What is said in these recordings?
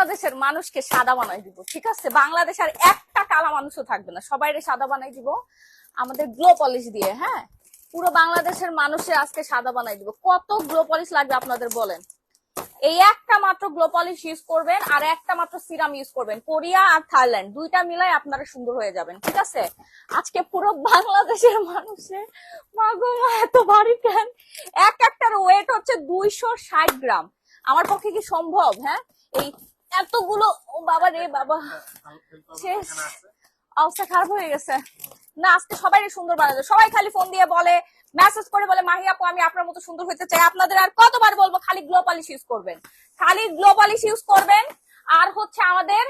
বাংলাদেশের মানুষকে সাদা বানাই দিব, ঠিক আছে? বাংলাদেশের একটা কালা মানুষও থাকবে না, সবাই সাদা বানাই দিব আমাদের গ্লো পলিশ দিয়ে। হ্যাঁ, পুরো বাংলাদেশের মানুষের আজকে সাদা বানাই দিব। কত গ্লো পলিশ লাগবে আপনাদের বলেন? এই একটা মাত্র গ্লো পলিশ ইউজ করবেন আর একটা মাত্র সিরাম ইউজ করবেন। কোরিয়া আর থাইল্যান্ড দুইটা মিলাই আপনারা সুন্দর হয়ে যাবেন, ঠিক আছে? আজকে পুরো বাংলাদেশের মানুষের মাগো মা এত ভারী কেন? এক একটার ওয়েট হচ্ছে 260 গ্রাম। আমার পক্ষে কি সম্ভব? হ্যাঁ, এই এতগুলো, ও বাবা রে বাবা, শেষ অবস্থা খারাপ হয়ে গেছে। না, আজকে সবাই সুন্দর বানাবে। সবাই খালি ফোন দিয়ে বলে, মেসেজ করে বলে, মাহি আপু আমি আপনার মতো সুন্দর হতে চাই। আপনাদের আর কতবার বলবো, খালি গ্লো পলিশ ইউজ করবেন, খালি গ্লো পলিশ ইউজ করবেন। আর হচ্ছে আমাদের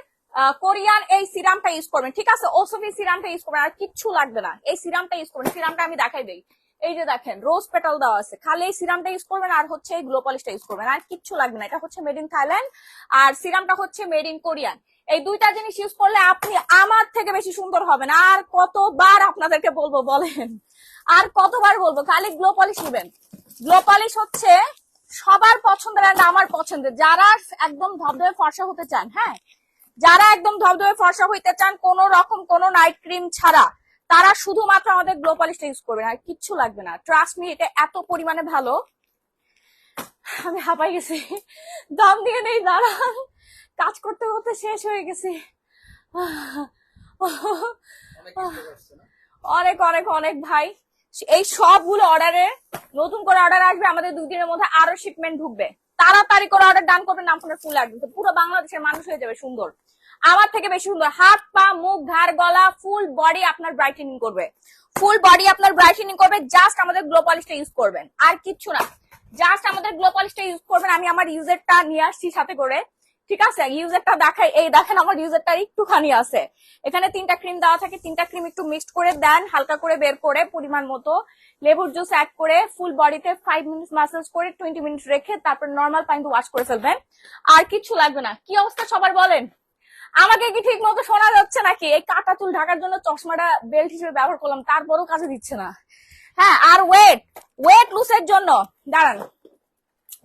কোরিয়ান এই সিরামটা ইউজ করবেন, ঠিক আছে? ওসফি সিরামটা ইউজ করবেন, আর কিচ্ছু লাগবে না। এই সিরামটা ইউজ করবেন, সিরামটা আমি দেখাই দেই। এই যে দেখেন রোজ পেটাল দেওয়া আছে, খালি এই সিরামটা ইউজ করবেন আর হচ্ছে এই গ্লো পলিশটা ইউজ করবেন, আর কিচ্ছু লাগবে না। এটা হচ্ছে মেড ইন থাইল্যান্ড আর সিরামটা হচ্ছে মেড ইন কোরিয়ান। এই দুইটা জিনিস ইউজ করলে আপনি আমার থেকে বেশি সুন্দর হবেন। আর কতবার আপনাদেরকে বলবো বলেন, আর কতবার বলবো? খালি গ্লো পলিশ নেবেন। গ্লো পলিশ হচ্ছে সবার পছন্দের আর আমার পছন্দের। যারা একদম ধবধবে ফর্সা হতে চান, হ্যাঁ, যারা একদম ধবধবে ফর্সা হইতে চান কোন রকম কোন নাইট ক্রিম ছাড়া, তারা শুধুমাত্র আমাদের গ্লো পলিশটা ইউজ করবেন, আর কিচ্ছু লাগবে না। ট্রাস্ট মি, এটা এত পরিমাণে ভালো। আমি হাঁপাই গেছি, দম দিয়ে নেই, দাঁড়ান। কাজ করতে করতে শেষ হয়ে গেছি। অনেক অনেক অনেক ভাই, এই সবগুলো অর্ডারে নতুন করে অর্ডার আসবে। আমাদের 2 দিনের মধ্যে আরো শিপমেন্ট ঢুকবে। তাড়াতাড়ি করে অর্ডার ডান করবেন, নাম ফোনের ফুল আসবে। পুরো বাংলাদেশের মানুষ হয়ে যাবে সুন্দর, আমার থেকে বেশি সুন্দর। হাত পা মুখ ঘাড় গলা ফুল বডি আপনার ব্রাইটেনিং করবে, ফুল বডি আপনার ব্রাইটেনিং করবে। জাস্ট আমাদের গ্লো পলিশটা ইউজ করবেন, আর কিচ্ছু না। জাস্ট আমাদের গ্লো পলিশটা ইউজ করবেন। আমি আমার ইউজারটা নিয়ে আসছি সাথে করে, ঠিক আছে? ইউজারটা দেখাই, এই দেখেন আমার ইউজারটা একটুখানি আছে। এখানে 3টা ক্রিম দেওয়া থাকে, 3টা ক্রিম একটু মিক্সড করে দেন, হালকা করে বের করে পরিমাণ মতো লেবুর জুস অ্যাড করে ফুল বডিতে 5 মিনিট ম্যাসাজ করে 20 মিনিট রেখে তারপর নর্মাল পানিতে ওয়াশ করে ফেলবেন, আর কিচ্ছু লাগবে না। কি অবস্থা সবার বলেন? আমাকে কি ঠিক মতো শোনা যাচ্ছে নাকি? এই কাটা চুল ঢাকার জন্য চশমাটা বেল্ট হিসেবে ব্যবহার করলাম, তারপরও কাজে দিচ্ছে না। হ্যাঁ, আর ওয়েট লুজের জন্য দাঁড়ান,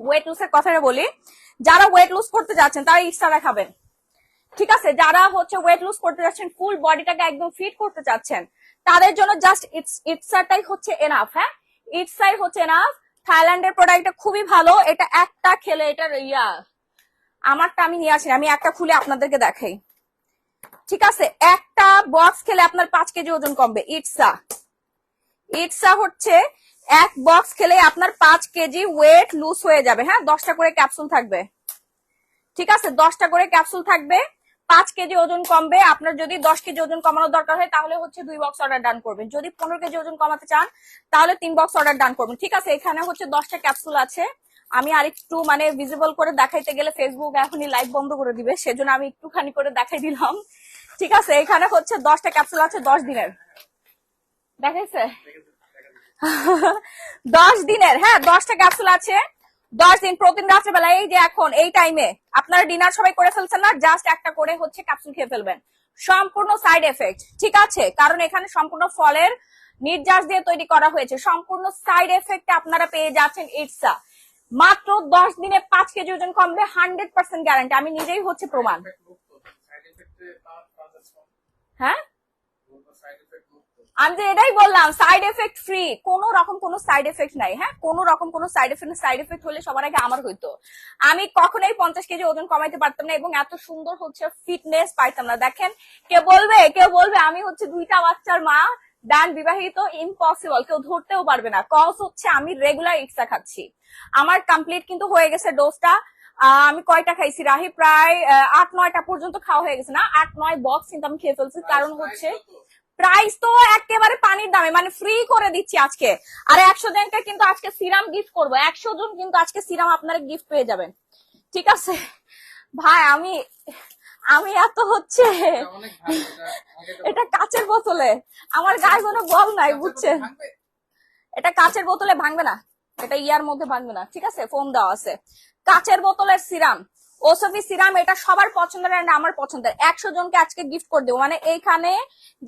ওয়েট লুজের কথাটা বলি। যারা ওয়েট লুজ করতে যাচ্ছেন তারা ইটসারা খাবেন, ঠিক আছে? যারা হচ্ছে ওয়েট লুজ করতে যাচ্ছেন, ফুল বডিটাকে একদম ফিট করতে চাচ্ছেন, তাদের জন্য জাস্ট ইটসাটাই হচ্ছে এনাফ। হ্যাঁ, ইটসাই হচ্ছে এনাফ। থাইল্যান্ডের প্রোডাক্টটা খুবই ভালো। এটা একটা খেলে, এটার আমারটা আমি নিয়ে আসি, আমি একটা খুলে আপনাদেরকে দেখাই, ঠিক আছে? একটা বক্স খেলে আপনার 5 কেজি ওজন কমবে। ইটসা হচ্ছে এক বক্স খেলে আপনার 5 কেজি ওয়েট লুজ হয়ে যাবে। হ্যাঁ, 10টা করে ক্যাপসুল থাকবে, ঠিক আছে? 10টা করে ক্যাপসুল থাকবে, 5 কেজি ওজন কমবে। আপনার যদি 10 কেজি ওজন কমানোর দরকার হয় তাহলে হচ্ছে 2 বক্স অর্ডার ডান করবেন। যদি 15 কেজি ওজন কমাতে চান তাহলে 3 বক্স অর্ডার ডান করবেন, ঠিক আছে? এখানে হচ্ছে 10টা ক্যাপসুল আছে। আমি আরেকটু মানে ভিজিবল করে দেখাইতে গেলে ফেসবুক এখনই লাইভ বন্ধ করে দিবে, সেজন্য আমি একটুখানি করে দেখাই দিলাম, ঠিক আছে? এখানে হচ্ছে 10টা ক্যাপসুল আছে 10 দিনের, দেখাইছে? 10 দিনের, হ্যাঁ, 10টা ক্যাপসুল আছে 10 দিন। প্রতিদিন রাত্রেবেলা, এই যে এখন এই টাইমে আপনারা ডিনার সবাই করে ফেলছেন না, জাস্ট একটা করে হচ্ছে ক্যাপসুল খেয়ে ফেলবেন। সম্পূর্ণ সাইড এফেক্ট, ঠিক আছে? কারণ এখানে সম্পূর্ণ ফলের নির্যাস দিয়ে তৈরি করা হয়েছে। সম্পূর্ণ সাইড এফেক্ট আপনারা পেয়ে যাচ্ছেন ইটসা। মাত্র 10 দিনে 5 কেজি ওজন কমবে, 100% গ্যারান্টি। আমি নিজেই হচ্ছে প্রমাণ। হ্যাঁ, আমি যে এটাই বললাম, সাইড এফেক্ট ফ্রি, কোন রকম কোন সাইড এফেক্ট নাই। হ্যাঁ, কোন রকম কোন সাইড এফেক্ট হলে সবার আগে আমার হইতো। আমি কখনোই 50 কেজি ওজন কমাইতে পারতাম না এবং এত সুন্দর হচ্ছে ফিটনেস পাইতাম না। দেখেন, কেউ বলবে আমি হচ্ছে 2টা বাচ্চার মা, ডান বিবাহিত, ইম্পসিবল, কেউ ধরতেও পারবে না। কজ হচ্ছে আমি রেগুলার ইটসা খাচ্ছি। আমার কমপ্লিট কিন্তু হয়ে গেছে ডোজটা। আমি কয়টা খাইছি রাহি? প্রায় 8-9টা পর্যন্ত খাওয়া হয়ে গেছে। না, 8-9 বক্স কিন্তু আমি খেয়ে ফেলছি। কারণ হচ্ছে প্রাইস তো একেবারে পানির দামে, মানে ফ্রি করে দিচ্ছি আজকে। আর 100 জনকে কিন্তু আজকে সিরাম গিফট করবো। 100 জন কিন্তু আজকে সিরাম আপনারা গিফট পেয়ে যাবেন, ঠিক আছে ভাই? আমি এত হচ্ছে, এটা কাচের বোতলে, আমার গায়ে কোনো বল নাই, বুঝছেন? এটা কাচের বোতলে ভাঙবে না, এটা ইয়ার মধ্যে ভাঙবে না, ঠিক আছে? ফোম দেওয়া আছে। কাচের বোতলের সিরাম, ওসফি সিরাম, এটা সবার পছন্দের আর আমার পছন্দের। 100 জনকে আজকে গিফট করে দেবো, মানে এইখানে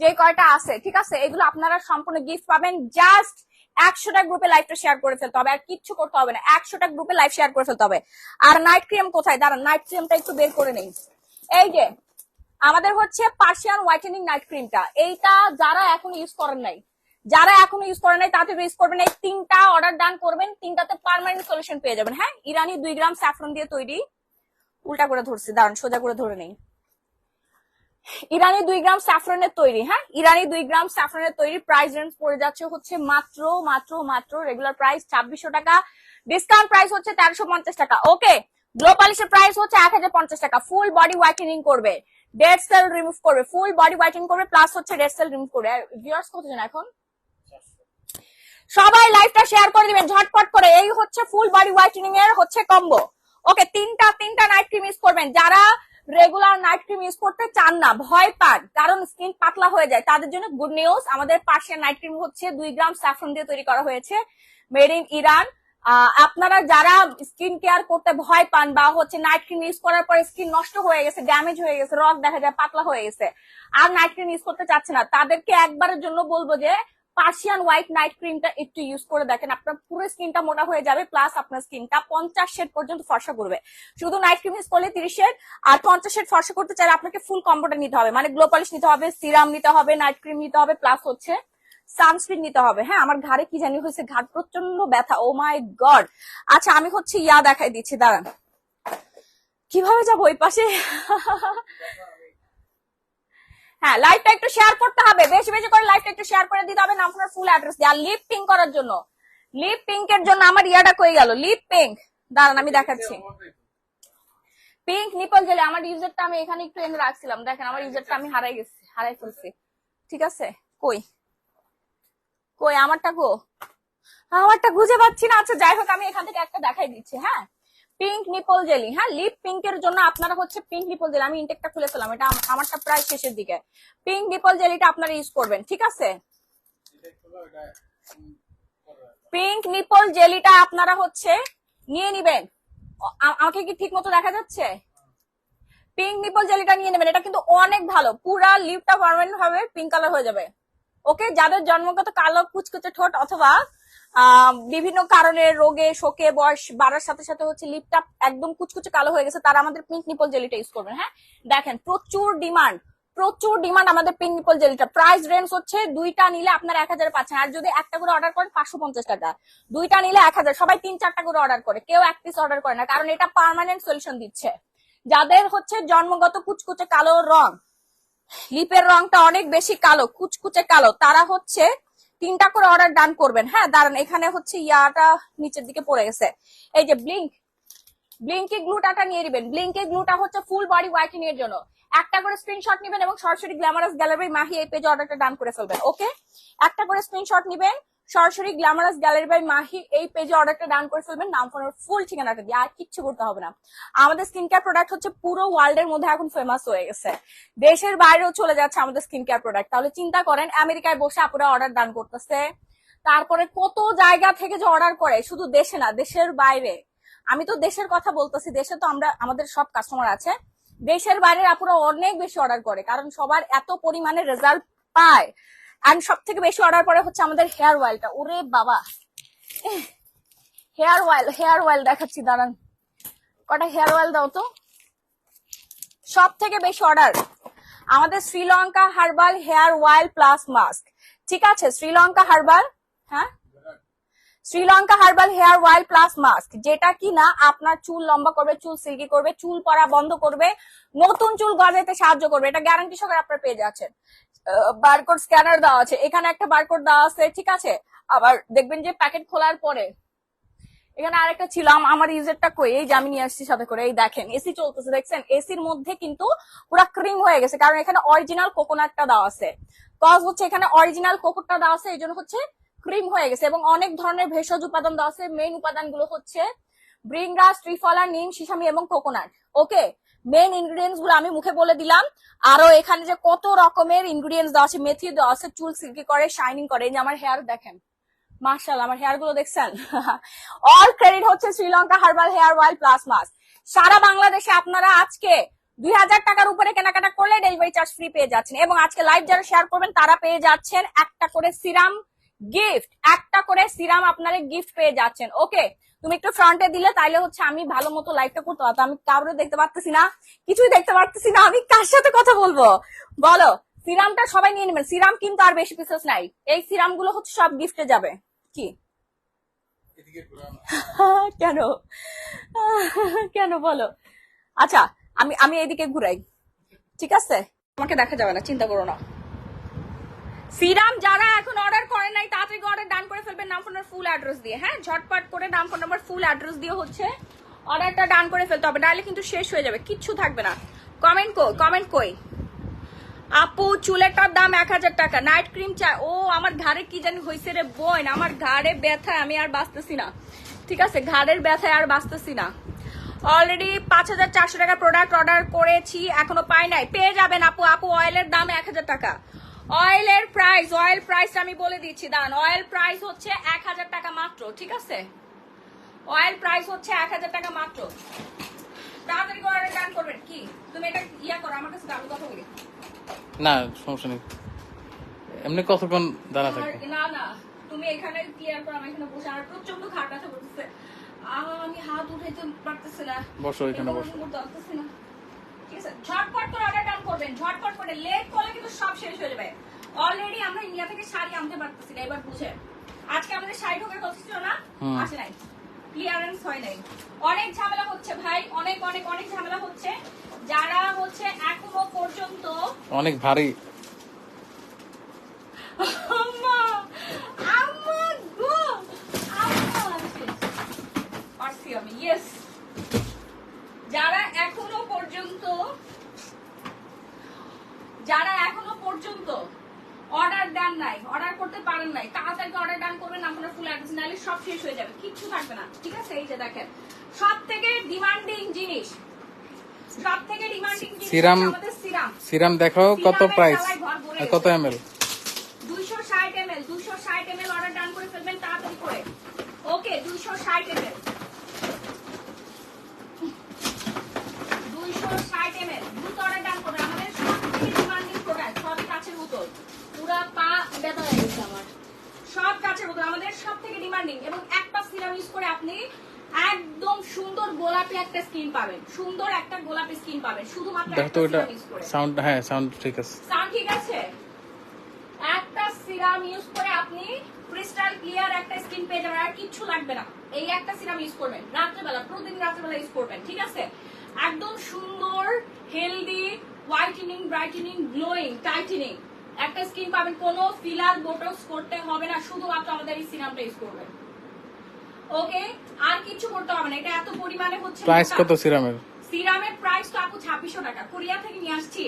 যে কয়টা আছে, ঠিক আছে, এগুলো আপনারা সম্পূর্ণ গিফট পাবেন। জাস্ট 100টা গ্রুপে লাইভটা শেয়ার করে ফেলতে হবে, আর কিচ্ছু করতে হবে না। 100টা গ্রুপে লাইভ শেয়ার করে ফেলতে হবে। আর নাইট ক্রিম কোথায়? দাঁড়ান, নাইট ক্রিমটা একটু বের করে নেই। এই যে আমাদের হচ্ছে পার্সিয়ান হোয়াইটেনিং নাইট ক্রিমটা, এইটা যারা এখন ইউজ করেন নাই, তাড়াতাড়ি ইউজ করবেন। এই 3টা অর্ডার ডান করবেন, 3টাতে পার্মানেন্ট সলিউশন পেয়ে যাবেন। হ্যাঁ, ইরানি 2 গ্রাম স্যাফরন দিয়ে তৈরি, উল্টা করে ধরছি, দাঁড়ান সোজা করে ধরে নেই। ইরানি 2 গ্রাম স্যাফরনের তৈরি। হ্যাঁ, ইরানি 2 গ্রাম স্যাফরনের তৈরি। প্রাইস রেঞ্জ পড়ে যাচ্ছে হচ্ছে মাত্র মাত্র মাত্র রেগুলার প্রাইস 2600 টাকা, ডিসকাউন্ট প্রাইস হচ্ছে 1350 টাকা। ওকে, গ্লো পলিশের প্রাইস হচ্ছে 1050 টাকা। ফুল বডি হোয়াইটেনিং করবে, ডেড সেল রিমুভ করবে, ফুল বডি হোয়াইটেনিং করবে, প্লাস হচ্ছে ডেড সেল রিমুভ করবে। ভিউয়ার্স কতজন এখন? সবাই লাইভটা শেয়ার করে দিবেন ঝটপট করে। এই হচ্ছে ফুল বডি হোয়াইটেনিং এর হচ্ছে কম্বো। ওকে, তিনটা নাইট ক্রিম ইউজ করবেন। যারা রেগুলার নাইট ক্রিম ইউজ করতে চান না, ভয় পান কারণ স্কিন পাতলা হয়ে যায়, তাদের জন্য গুড নিউজ। আমাদের পার্সিয়ান নাইট ক্রিম হচ্ছে 2 গ্রাম স্যাফরন দিয়ে তৈরি করা হয়েছে, মেড ইন ইরান। আপনারা যারা স্কিন কেয়ার করতে ভয় পান বা হচ্ছে নাইট ক্রিম ইউজ করার পরে স্কিন নষ্ট হয়ে গেছে, ড্যামেজ হয়ে গেছে, রগ দেখা যায়, পাতলা হয়ে গেছে, আর নাইট ক্রিম ইউজ করতে চাচ্ছে না, তাদেরকে একবারের জন্য বলবো যে পার্সিয়ান হোয়াইট নাইট ক্রিমটা একটু ইউজ করে দেখেন। আপনার পুরো স্কিনটা মোটা হয়ে যাবে, প্লাস আপনার স্কিনটা 50 শেড পর্যন্ত ফর্সা করবে। শুধু নাইট ক্রিম ইউজ করলে 30 শেড, আর 50 শেড ফর্সা করতে চাইলে আপনাকে ফুল কম্বোটা নিতে হবে, মানে গ্লো পলিশ নিতে হবে, সিরাম নিতে হবে, নাইট ক্রিম নিতে হবে, প্লাস হচ্ছে সানস্ক্রিন নিতে হবে। হ্যাঁ, আমার ঘাড়ে কি জানি হয়েছে, ঘাড় প্রচন্ড ব্যথা, ও মাই গড। আচ্ছা, আমি হচ্ছে দেখাই দিচ্ছি, দাঁড়ান কিভাবে যাবো ওই পাশে। হ্যাঁ, লাইভটা একটু শেয়ার করতে হবে, বেশি বেশি করে লাইভটা একটু শেয়ার করে দিতে হবে, নাম আপনার ফুল অ্যাড্রেস দিয়ে। আর লিপ পিঙ্ক করার জন্য, লিপ পিঙ্কের জন্য আমার কই গেল, লিপ পিঙ্ক, দাঁড়ান আমি দেখাচ্ছি। পিঙ্ক নিপল জেলে আমার ইউজারটা আমি এখানে একটু এনে রাখছিলাম, দেখেন আমার ইউজারটা আমি হারাই ফেলছি। ঠিক আছে, কই কই আমারটা খুঁজে পাচ্ছি না। আচ্ছা যাই হোক, আমি এখান থেকে একটা দেখাই দিচ্ছি। হ্যাঁ, পিঙ্ক নিপল জেলি। হ্যাঁ, লিপ পিঙ্কের জন্য আপনারা হচ্ছে পিঙ্ক নিপল জেলি, আমি ইনটেকটা খুলে ফেলাম, এটা আমারটা প্রায় শেষের দিকে। পিঙ্ক নিপল জেলিটা আপনারা ইউজ করবেন, ঠিক আছে? পিঙ্ক নিপল জেলিটা আপনারা হচ্ছে নিয়ে নিবেন। আমাকে কি ঠিক মতো দেখা যাচ্ছে? পিঙ্ক নিপল জেলিটা নিয়ে নেবেন, এটা কিন্তু অনেক ভালো, পুরা লিপটা পার্মানেন্ট ভাবে পিঙ্ক কালার হয়ে যাবে। ওকে, যাদের জন্মগত কালো কুচকুচে ঠোঁট অথবা বিভিন্ন কারণে রোগে শোকে বয়স বাড়ার সাথে সাথে হচ্ছে লিপটা একদম কুচকুচে কালো হয়ে গেছে, তারা আমাদের পিঙ্ক নিপল জেলিটা ইউজ করবেন। হ্যাঁ, দেখেন প্রচুর ডিমান্ড আমাদের পিঙ্ক নিপল জেলিটা। প্রাইস রেঞ্জ হচ্ছে 2টা নিলে আপনার 1000 পাচ্ছেন, আর যদি একটা করে অর্ডার করেন 550 টাকা, 2টা নিলে 1000। সবাই 3-4টা করে অর্ডার করে, কেউ 1 পিস অর্ডার করে না, কারণ এটা পার্মানেন্ট সলিউশন দিচ্ছে। যাদের হচ্ছে জন্মগত কুচকুচে কালো রং, লিপের রংটা অনেক বেশি কালো, কুচকুচে কালো, তারা হচ্ছে 3টা করে অর্ডার ডান করবেন। হ্যাঁ, দাঁড়ান এখানে হচ্ছে নিচের দিকে পড়ে গেছে। এই যে ব্লিঙ্কি গ্লুটাটা নিয়ে নেবেন। ব্লিঙ্কি গ্লুটা হচ্ছে ফুল বডি হোয়াইটেনিং এর জন্য। একটা করে স্ক্রিনশট নেবেন এবং সরাসরি গ্ল্যামারাস গ্যালারি মাহি এই পেজে অর্ডারটা ডান করে ফেলবেন। ওকে, একটা করে স্ক্রিনশট নেবেন, সরাসরি গ্ল্যামারাস গ্যালারি বাই মাহি এই পেজে অর্ডারটা ডান করে ফেলবেন, নাম ফোনের ফুল ঠিকানাটা দিয়ে, আর কিচ্ছু করতে হবে না। আমাদের স্কিন কেয়ার প্রোডাক্ট হচ্ছে পুরো ওয়ার্ল্ড এর মধ্যে এখন ফেমাস হয়ে গেছে, দেশের বাইরেও চলে যাচ্ছে আমাদের স্কিন কেয়ার প্রোডাক্ট। তাহলে চিন্তা করেন, আমেরিকায় বসে আপুরা অর্ডার ডান করতেছে, তারপরে কত জায়গা থেকে যে অর্ডার করে, শুধু দেশে না দেশের বাইরে। আমি তো দেশের কথা বলতেছি, দেশে তো আমাদের সব কাস্টমার আছে, দেশের বাইরের আপুরা অনেক বেশি অর্ডার করে, কারণ সবার এত পরিমাণে রেজাল্ট পায়। আর সব থেকে বেশি অর্ডার পরে হচ্ছে আমাদের হেয়ার অয়েলটা। ওরে বাবা, হেয়ার অয়েল দেখাচ্ছি, দাঁড়ান কটা হেয়ার অয়েল দাও তো। সব থেকে বেশি অর্ডার আমাদের Sri Lanka herbal hair oil plus mask. ঠিক আছে, শ্রীলঙ্কা হার্বাল, হ্যাঁ Sri Lanka herbal hair oil plus mask, যেটা কি না আপনার চুল লম্বা করবে, চুল সিল্কি করবে, চুল পড়া বন্ধ করবে, নতুন চুল গজাতে সাহায্য করবে। এটা গ্যারান্টি সহকারে আপনারা পেয়ে যাচ্ছেন। বারকোড স্ক্যানার দেওয়া আছে, এখানে একটা বারকোড দেওয়া আছে, ঠিক আছে। আবার দেখবেন যে প্যাকেট খোলার পরে এখানে আরেকটা ছিল, আমার ইউজারটা কই, এই যে আমি নিয়ে আসছি সাথে করে, এই দেখেন এসি চলতেছে, দেখছেন এসির মধ্যে কিন্তু পুরা ক্রিম হয়ে গেছে, কারণ এখানে অরিজিনাল কোকোনাটটা দেওয়া আছে। কজ হচ্ছে এখানে অরিজিনাল কোকোটা দেওয়া আছে, এই জন্য হচ্ছে ক্রিম হয়ে গেছে, এবং অনেক ধরনের ভেষজ উপাদান দেওয়া আছে। মেইন উপাদানগুলো হচ্ছে ব্রিংগ্রাস, ত্রিফলা, নিম, সিসামি এবং কোকোনাট। ওকে, মেইন ইনগ্রিডিয়েন্টস গুলো আমি মুখে বলে দিলাম। আরো এখানে যে কত রকমের ইনগ্রিডিয়েন্টস দেওয়া আছে, মেথি দেওয়া আছে, চুল সিল্কি করে, শাইনিং করে। এই যে আমার হেয়ার দেখেন, মাশাআল্লাহ আমার হেয়ার গুলো দেখছেন। অল ক্রেডিট হচ্ছে Sri Lanka herbal hair oil plus mask. সারা বাংলাদেশে আপনারা আজকে 2000 টাকার উপরে কেনাকাটা করলে ডেলিভারি চার্জ ফ্রি পেয়ে যাচ্ছেন, এবং আজকে লাইভ যারা শেয়ার করবেন তারা পেয়ে যাচ্ছেন একটা করে সিরাম গিফট, একটা করে সিরাম আপনারা গিফট পেয়ে যাচ্ছেন। ওকে, তুমি একটু ফ্রন্টে দিলে তাইলে হচ্ছে আমি ভালো মতো লাইভটা করতে পারতাম। আমি কাউরে দেখতে পারতেছি না, কিছুই দেখতে পারতেছি না, আমি কার সাথে কথা বলবো বলো? সিরামটা সবাই নিয়ে নেবেন, সিরাম কিন্তু আর বেশি পিসেস নাই, এই সিরাম গুলো হচ্ছে সব গিফটে যাবে। কি কেন কেন বলো? আচ্ছা আমি আমি এইদিকে ঘুরাই, ঠিক আছে? আমাকে দেখা যাবে না, চিন্তা করো না। সিরাম যারা এখন অর্ডার করেন নাই তাড়াতাড়ি অর্ডার ডান করে ফেলবেন নাম ফোন নাম্বার ফুল অ্যাড্রেস দিয়ে। হ্যাঁ, ঝটপট করে নাম ফোন নাম্বার ফুল অ্যাড্রেস দিয়ে হচ্ছে অর্ডারটা ডান করে ফেলতে হবে, নাহলে কিন্তু শেষ হয়ে যাবে, কিচ্ছু থাকবে না। কমেন্ট কই আপু? চুলেটার দাম 1000 টাকা। নাইট ক্রিম চাই। ও আমার ঘাড়ে কি জানি হয়েছে রে বোন, আমার ঘাড়ে ব্যথায় আমি আর বাঁচতেছি না, ঠিক আছে? ঘাড়ের ব্যথায় আর বাঁচতেছি না। অলরেডি 5400 টাকা প্রোডাক্ট অর্ডার করেছি, এখনো পাই নাই। পেয়ে যাবেন আপু। অয়েলের দাম 1000 টাকা। অয়েল প্রাইস আমি বলে দিচ্ছি, দান। অয়েল প্রাইস হচ্ছে 1000 টাকা মাত্র, ঠিক আছে? অয়েল প্রাইস হচ্ছে 1000 টাকা মাত্র। তাড়াতাড়ি করে ডান করবেন। কি তুমি এটা ইয়া করো, আমার কাছে দামি কথা বলি না, সমস্যা নেই। এমনি কতক্ষণ দাঁড়া থাকবে? না তুমি এখানে ক্লিয়ার করো, আমি এখানে বসে, আর প্রচন্ড ঘাট ব্যথা করতেছে, আমি হাত উঠাইতে পারতেছি না। বসো এখানে, বসো। ঠিক আছে, ঝটপট করে অর্ডার ডান করবেন, ঝটপট করে। লেট করলে কিন্তু সব শেষ হয়ে যাবে। অলরেডি আমরা ইন্ডিয়া থেকে শাড়ি আনতে পারতেছি না, এবার বুঝে। আজকে আমাদের শাড়ি ঢোকার কথা ছিল না, আসে নাই, ক্লিয়ারেন্স হয় নাই। অনেক ঝামেলা হচ্ছে ভাই, অনেক অনেক অনেক ঝামেলা হচ্ছে। যারা হচ্ছে এখনো পর্যন্ত অনেক ভারী। যারা এখনো পর্যন্ত অর্ডার দেন নাই, অর্ডার করতে পারেন নাই, তাড়াতাড়ি অর্ডার ডান করবেন, আপনার ফুল অ্যাড্রেস, নাহলে সব শেষ হয়ে যাবে, কিচ্ছু থাকবে না, ঠিক আছে? এই যে দেখেন, সব থেকে ডিমান্ডিং জিনিস সিরাম, আমাদের সিরাম। সিরাম দেখো কত প্রাইস, কত এমএল? 260 ml, 260 ml অর্ডার ডান করে ফেলবেন তাড়াতাড়ি করে। ওকে, 260 ml, 260 ml দ্রুত অর্ডার ডান করবেন। আমাদের সবথেকে ডিমান্ডিং প্রোডাক্ট, সব কাচের বোতল, পুরো পা ব্যথা হয়ে গেছে আমার, সব কাচের বোতল আমাদের সবথেকে ডিমান্ডিং। এবং একটা সিরাম ইউজ করে আপনি একদম সুন্দর গোলাপি একটা স্কিন পাবেন, সুন্দর একটা গোলাপি স্কিন পাবেন শুধুমাত্র একটা সিরাম ইউজ করে। সাউন্ড, হ্যাঁ সাউন্ড ঠিক আছে, সাউন্ড ঠিক আছে। একটা সিরাম ইউজ করে আপনি ক্রিস্টাল ক্লিয়ার একটা স্কিন পেয়ে যাবেন, আর কিচ্ছু লাগবে না। এই একটা সিরাম ইউজ করবেন রাত্রেবেলা, প্রতিদিন রাত্রেবেলা ইউজ করবেন, ঠিক আছে? একদম সুন্দর healthy whitening, brightening, glowing, tightening একটা স্কিন পাবেন। কোনো ফিলার বোটক্স করতে হবে না, শুধুমাত্র আমাদের এই সিরামটা ইউজ করবেন। ওকে, আর কিছু করতে হবে না। এটা এত পরিমাণে হচ্ছে। প্রাইস কত সিরামের? সিরামের প্রাইস তো আপু 2600 টাকা, কোরিয়া থেকে নিয়ে আসছি।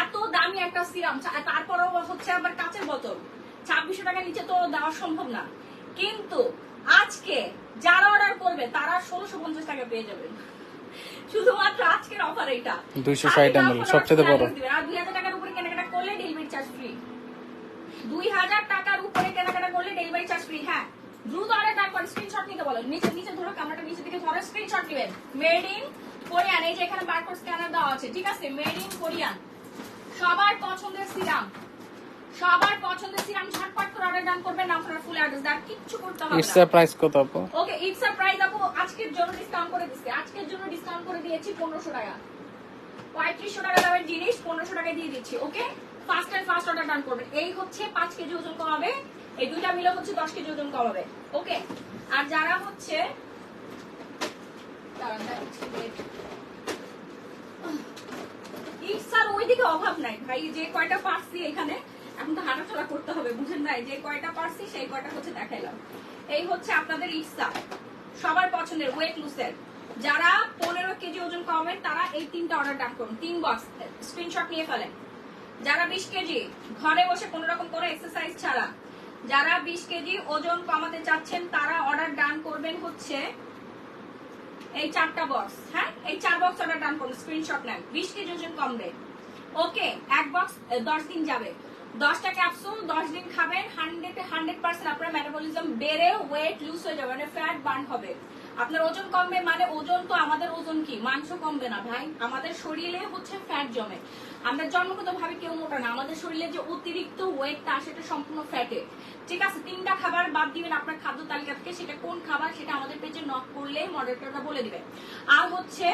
এত দামি একটা সিরাম, তারপরও হচ্ছে আবার কাচের বোতল, 2600 টাকা নিচে তো দেওয়া সম্ভব না। কিন্তু আজকে যারা অর্ডার করবে তারা 1650 টাকা পেয়ে যাবেন, শুধুমাত্র আজকের অফার এটা। 260 ml সবচেয়ে বড়। আর 2000 টাকার উপরে কেনাকাটা করলে ডেলিভারি চার্জ ফ্রি, 2000 টাকার উপরে কেনাকাটা করলে ডেলিভারি চার্জ ফ্রি। হ্যাঁ, দ্রুত অর্ডার ডান করে স্ক্রিনশট নিতে বলো। নিচে ধরো, ক্যামেরাটা নিচে দিকে ধরো, স্ক্রিনশট নেবেন। মেড ইন কোরিয়ান, এই যে এখানে বারকোড স্ক্যানার দেওয়া আছে, ঠিক আছে? মেড ইন কোরিয়ান, সবার পছন্দের সিরাম, ঝটপট করে অর্ডার ডান করবেন, নাম ফুল অ্যাড্রেস, আর কিচ্ছু করতে হবে না। ইটস প্রাইস কত আপু? ওকে, ইটস আ প্রাইস আপু আজকের জন্য ডিসকাউন্ট করে দিচ্ছি, আজকের জন্য ডিসকাউন্ট করে দিয়েছি 1500 টাকা। 3500 টাকা দামের জিনিস 1500 টাকায় দিয়ে দিচ্ছি। ওকে, ফাস্ট অর্ডার ডান করবেন। এই হচ্ছে 5 কেজি ওজন কমাবে, এই দুইটা মিলে হচ্ছে 10 কেজি ওজন কমাবে। ওকে, আর যারা হচ্ছে ইটসার ওইদিকে অভাব নাই ভাই, যে কয়টা পারছি এখানে, এখন তো হাঁটাচলা করতে হবে, বুঝেন নাই? যে কয়টা পারছি সেই কয়টা হচ্ছে দেখাইলাম। এই হচ্ছে আপনাদের ইটসা, সবার পছন্দের ওয়েট লুসের। যারা 15 কেজি ওজন কমাবেন তারা এই 3টা অর্ডার ডান করুন, 3 বক্স স্ক্রিনশট নিয়ে ফেলেন। যারা 20 কেজি ঘরে বসে কোনো রকম কোনো এক্সারসাইজ ছাড়া, যারা 20 কেজি ওজন কমাতে চাচ্ছেন তারা অর্ডার ডান করবেন হচ্ছে এই 4টা বক্স। হ্যাঁ, এই 4 বক্স অর্ডার ডান করুন, স্ক্রিনশট নেন। 20 কেজি ওজন কমবে। ওকে, এক বক্স 10 দিন যাবে, 10টা ক্যাপসুল 10 দিন খাবেন, 100% আপনার মেটাবলিজম বেড়ে ওয়েট লুজ হয়ে যাবে, মানে ফ্যাট বার্ন হবে। আপনার ওজন কমবে মানে ওজন তো আমাদের ওজন কি মাংস কমবে না ভাই, আমাদের শরীরে হচ্ছে ফ্যাট জমে। আমরা জন্মগত ভাবে কেউ মোটা না, আমাদের শরীরে যে অতিরিক্ত ওয়েটটা সেটা সম্পূর্ণ ফ্যাটে। ঠিক আছে, 3টা খাবার বাদ দিবেন আপনার খাদ্য তালিকা থেকে, সেটা কোন খাবার সেটা আমাদের পেজে নক করলে মডারেটররা বলে দিবে। আর হচ্ছে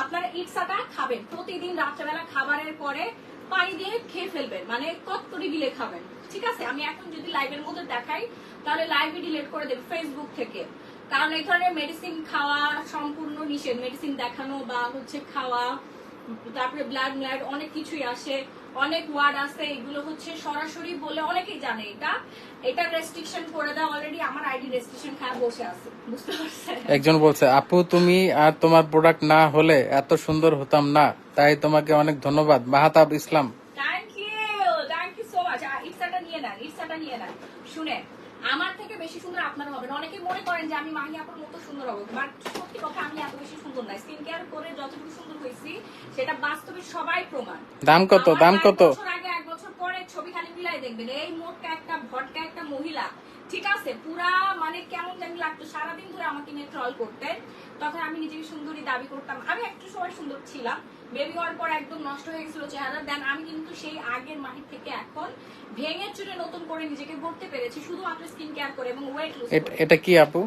আপনারা ইটসাটা খাবেন প্রতিদিন রাত্রেবেলা খাবারের পরে পানি দিয়ে খেয়ে ফেলবেন, মানে কতরি গিলে খাবেন। ঠিক আছে, আমি এখন যদি লাইভের মধ্যে দেখাই তাহলে লাইভে ডিলিট করে দেবে ফেসবুক থেকে, কারণ এই ধরনের মেডিসিন খাওয়া সম্পূর্ণ নিষেধ। মেডিসিন দেখানো বা হচ্ছে খাওয়া, তারপরে ব্লাড অনেক কিছুই আসে, অনেক ওয়ার্ড আছে, এগুলো হচ্ছে সরাসরি বলে অনেকেই জানে এটা রেস্ট্রিকশন করে দেওয়া অলরেডি। আমার আইডি রেস্ট্রিকশন খায় বসে আছে, বুঝতে পারছেন? একজন বলছে, আপু তুমি আর তোমার প্রোডাক্ট না হলে এত সুন্দর হতাম না, তাই তোমাকে অনেক ধন্যবাদ। Mahtab Islam. Thank you so much. ইটসাটা নিয়ে নেন। শুনে, আমার থেকে বেশি সুন্দর আপনারা হবেন। অনেকে মনে করেন যে আমি মাহি আপুর মতো সুন্দর হবো, বাট সত্যি কথা আমি এত বেশি সুন্দর না। স্কিন কেয়ার করে যতটুকু সুন্দর হয়েছি সেটা বাস্তবে সবাই প্রমাণ। দাম কত? দাম কত? 1 বছর আগে 1 বছর পরে ছবি খালি মিলাই দেখবেন, এই মোটকা একটা ভটকা একটা মহিলা, ঠিক আছে, পুরা মানে কেমন জানি লাগতো। সারাদিন ধরে আমাকে নিয়ে ট্রল করতেন, তখন আমি নিজেকে সুন্দরী দাবি করতাম। আমি একটু সময় সুন্দর ছিলাম, বেবি হওয়ার পর একদম নষ্ট হয়ে গেছিল চেহারা। দেন আমি কিন্তু সেই আগের মাহির থেকে এখন ভেঙে চুরে নতুন করে নিজেকে গড়তে পেরেছি, শুধুমাত্র স্কিন কেয়ার করে এবং ওয়েট লুজ করে। এটা কি আপু?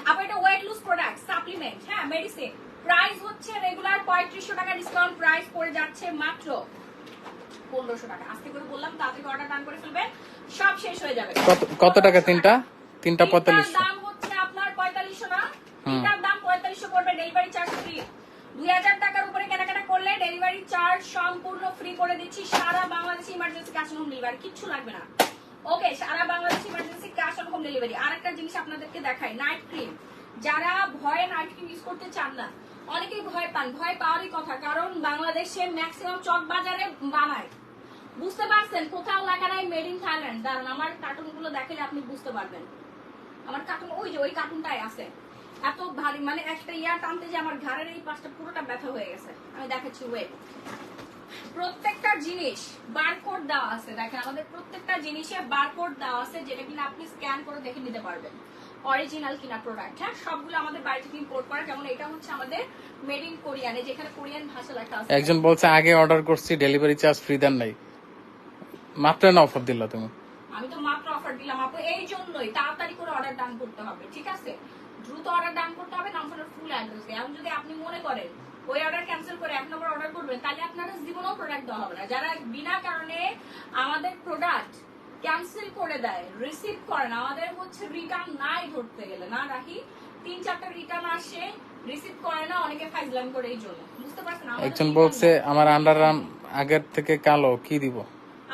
আপু এটা ওয়েট লুজ প্রোডাক্ট, সাপ্লিমেন্ট, হ্যাঁ মেডিসিন। প্রাইস হচ্ছে রেগুলার 3500 টাকা, ডিসকাউন্ট প্রাইস পড়ে যাচ্ছে মাত্র 1500 টাকা। আজকে করে বললাম তাড়াতাড়ি অর্ডার ডান করে ফেলবেন, সব শেষ হয়ে যাবে। কত টাকা তিনটা? 4500। দাম হচ্ছে আপনার 4500 না, তিনটার দাম 4500 পড়বে, ডেলিভারি চার্জ ফ্রি। 2000 টাকার উপরে কেনাকাটা করলে ডেলিভারি চার্জ সম্পূর্ণ ফ্রি করে দিচ্ছি। সারা বাংলাদেশে emergency cash on home delivery, কিচ্ছু লাগবে না। ওকে, সারা বাংলাদেশে emergency cash on home delivery. আরেকটা জিনিস আপনাদেরকে দেখাই, নাইট ক্রিম। যারা ভয়ে নাইট ক্রিম ইউজ করতে চান না, অনেকেই ভয় পান, ভয় পাওয়ারই কথা, কারণ বাংলাদেশে ম্যাক্সিমাম চক বাজারে বানায়। বুঝতে পারছেন, কোথাও লেখা নাই মেড ইন থাইল্যান্ড। দাঁড়ান, আমার কার্টুন গুলো দেখালে আপনি বুঝতে পারবেন। আমার কার্টুন ওই যে ওই কার্টুনটাই আছে, এত ভারী, মানে একটা ইয়ার টানতে যে আমার ঘাড়ের এই পাশটা পুরোটা ব্যথা হয়ে গেছে। আমি দেখাচ্ছি, ওয়েট। প্রত্যেকটা জিনিস বারকোড দেওয়া আছে, দেখেন আমাদের প্রত্যেকটা জিনিসে বারকোড দেওয়া আছে, যেটা কিনা আপনি স্ক্যান করে দেখে নিতে পারবেন অরিজিনাল কিনা প্রোডাক্ট। হ্যাঁ, সবগুলো আমাদের বাইরে থেকে ইম্পোর্ট করা, যেমন এটা হচ্ছে আমাদের মেড ইন কোরিয়ানে, যেখানে কোরিয়ান ভাষা লেখা আছে। একজন বলছে আগে অর্ডার করছি ডেলিভারি চার্জ ফ্রি দেন নাই, মাত্র না অফার দিল তুমি? আমি তো মাত্র অফার দিলাম আপু, এই জন্যই তাড়াতাড়ি করে অর্ডার ডান করতে হবে। ঠিক আছে, দ্রুত অর্ডার ডান করতে হবে, নাম্বার ফুল অ্যাড্রেস দিয়ে। এখন যদি আপনি মনে করেন ওই অর্ডার ক্যান্সেল করে 1 নম্বর অর্ডার করবেন, তাহলে আপনারা জীবনেও প্রোডাক্ট দেওয়া হবে না। যারা বিনা কারণে আমাদের প্রোডাক্ট ক্যান্সেল করে দেয়, রিসিভ করে না, আমাদের হচ্ছে রিটার্ন নাই ধরতে গেলে না রাখি, 3-4টা রিটার্ন আসে, রিসিভ করে না, অনেকে ফাইজলাম করে, এই জন্য। বুঝতে পারছেন? একজন বলছে আমার আন্ডারআর্ম আগের থেকে কালো, কি দিব?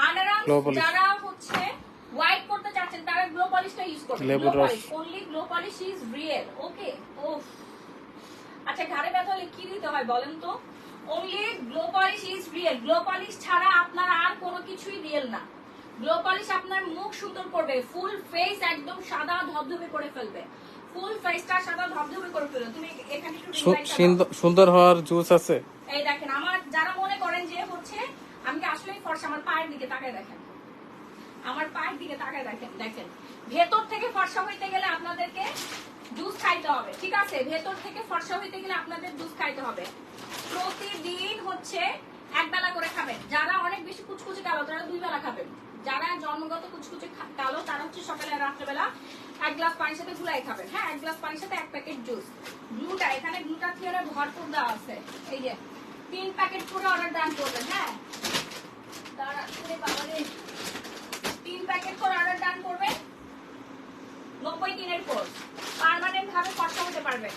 আন্ডারআর্ম যারা হচ্ছে হোয়াইট করতে চাচ্ছেন তারা গ্লো পলিশটা ইউজ করবেন। Glow polish, only glow polish is real. Okay, ওফ। আচ্ছা, ঘাড়ে ব্যথা হলে কি দিতে হয় বলেন তো? Only glow polish is real. Glow polish ছাড়া আপনার আর কোনো কিছুই রিয়েল না। গ্লো পলিশ আপনার মুখ সুন্দর করবে, ফুল ফেস একদম সাদা ধবধবে করে ফেলবে, ফুল ফেসটা সাদা ধবধবে করে ফেলবে। তুমি এখানে একটু সুন্দর হওয়ার জুস আছে। এই দেখেন, আমার যারা মনে করেন যে হচ্ছে আমি আসলেই ফর্সা, আমার পায়ের দিকে তাকায় দেখেন, আমার পায়ের দিকে তাকায় দেখেন, দেখেন ভেতর থেকে ফর্সা হইতে গেলে আপনাদেরকে জুস খাইতে হবে। ঠিক আছে, ভেতর থেকে ফর্সা হইতে গেলে আপনাদের জুস খাইতে হবে। প্রতিদিন হচ্ছে 1 বেলা করে খাবেন। যারা অনেক বেশি কুচকুচে কালো তারা 2 বেলা খাবেন। যারা জন্মগত কুচকুচে কালো তারা হচ্ছে সকালে আর রাত্রেবেলা 1 গ্লাস পানির সাথে গুলাই খাবেন। হ্যাঁ, 1 গ্লাস পানির সাথে 1 প্যাকেট জুস। গ্লুটা, এখানে গ্লুটাথিয়নে ভরপুর দেওয়া আছে। এই যে 3 প্যাকেট করে অর্ডার দান করবেন। হ্যাঁ, তারা 3 প্যাকেট করে অর্ডার ডান করবেন। 90 দিনের কোর্স, পার্মানেন্ট ভাবে ফর্সা হতে পারবেন,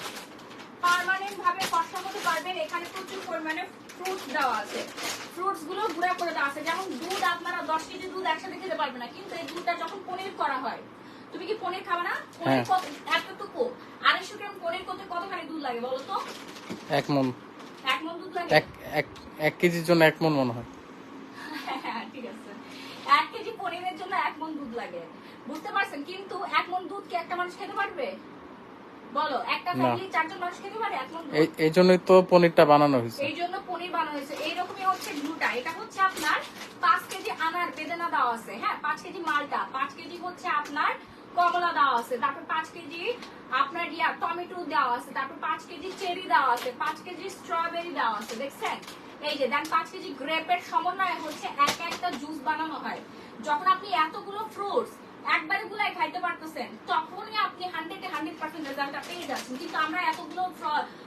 পার্মানেন্ট ভাবে ফর্সা হতে পারবেন। এখানে প্রচুর পরিমাণে ফ্রুটস দেওয়া আছে, ফ্রুটস গুলো গুঁড়া করে দেওয়া আছে। যেমন দুধ, আপনারা 10 কেজি দুধ একসাথে খেতে পারবেন না, কিন্তু এই দুধটা যখন পনির করা হয়, তুমি কি পনির খাবে না? পনির এতটুকু 250 গ্রাম পনির করতে কতখানি দুধ লাগে বলো তো? 1 মণ। 1 মণ দুধ লাগে। 1 কেজির জন্য 1 মণ মনে হয়। ঠিক আছে, 1 কেজি পনিরের জন্য 1 মণ দুধ লাগে, বুঝতে পারছেন? কিন্তু 1 মণ দুধ কি একটা মানুষ খেতে পারবে বলো? একটা ফ্যামিলি 4 জন মানুষ খেতে পারে 1 মণ দুধ? এই জন্যই তো পনিরটা বানানো হয়েছে। এই জন্য পনির বানানো হয়েছে। এইরকমই হচ্ছে গ্লুটা, এটা হচ্ছে আপনার 5 কেজি আনার বেদানা দেওয়া আছে। হ্যাঁ, 5 কেজি মালটা, 5 কেজি হচ্ছে আপনার কমলা দেওয়া আছে, তারপর 5 কেজি আপনার টমেটো দেওয়া আছে, তারপর 5 কেজি চেরি দেওয়া আছে, 5 কেজি স্ট্রবেরি দেওয়া আছে, দেখছেন? এই যে দেন 5 কেজি গ্রেপের সমন্বয়ে হচ্ছে একটা জুস বানানো হয়। যখন আপনি এতগুলো ফ্রুটস একবারে গুলাই খাইতে পারতেছেন, তখনই আপনি 100% রেজাল্টটা পেয়ে যাচ্ছেন। কিন্তু আমরা এতগুলো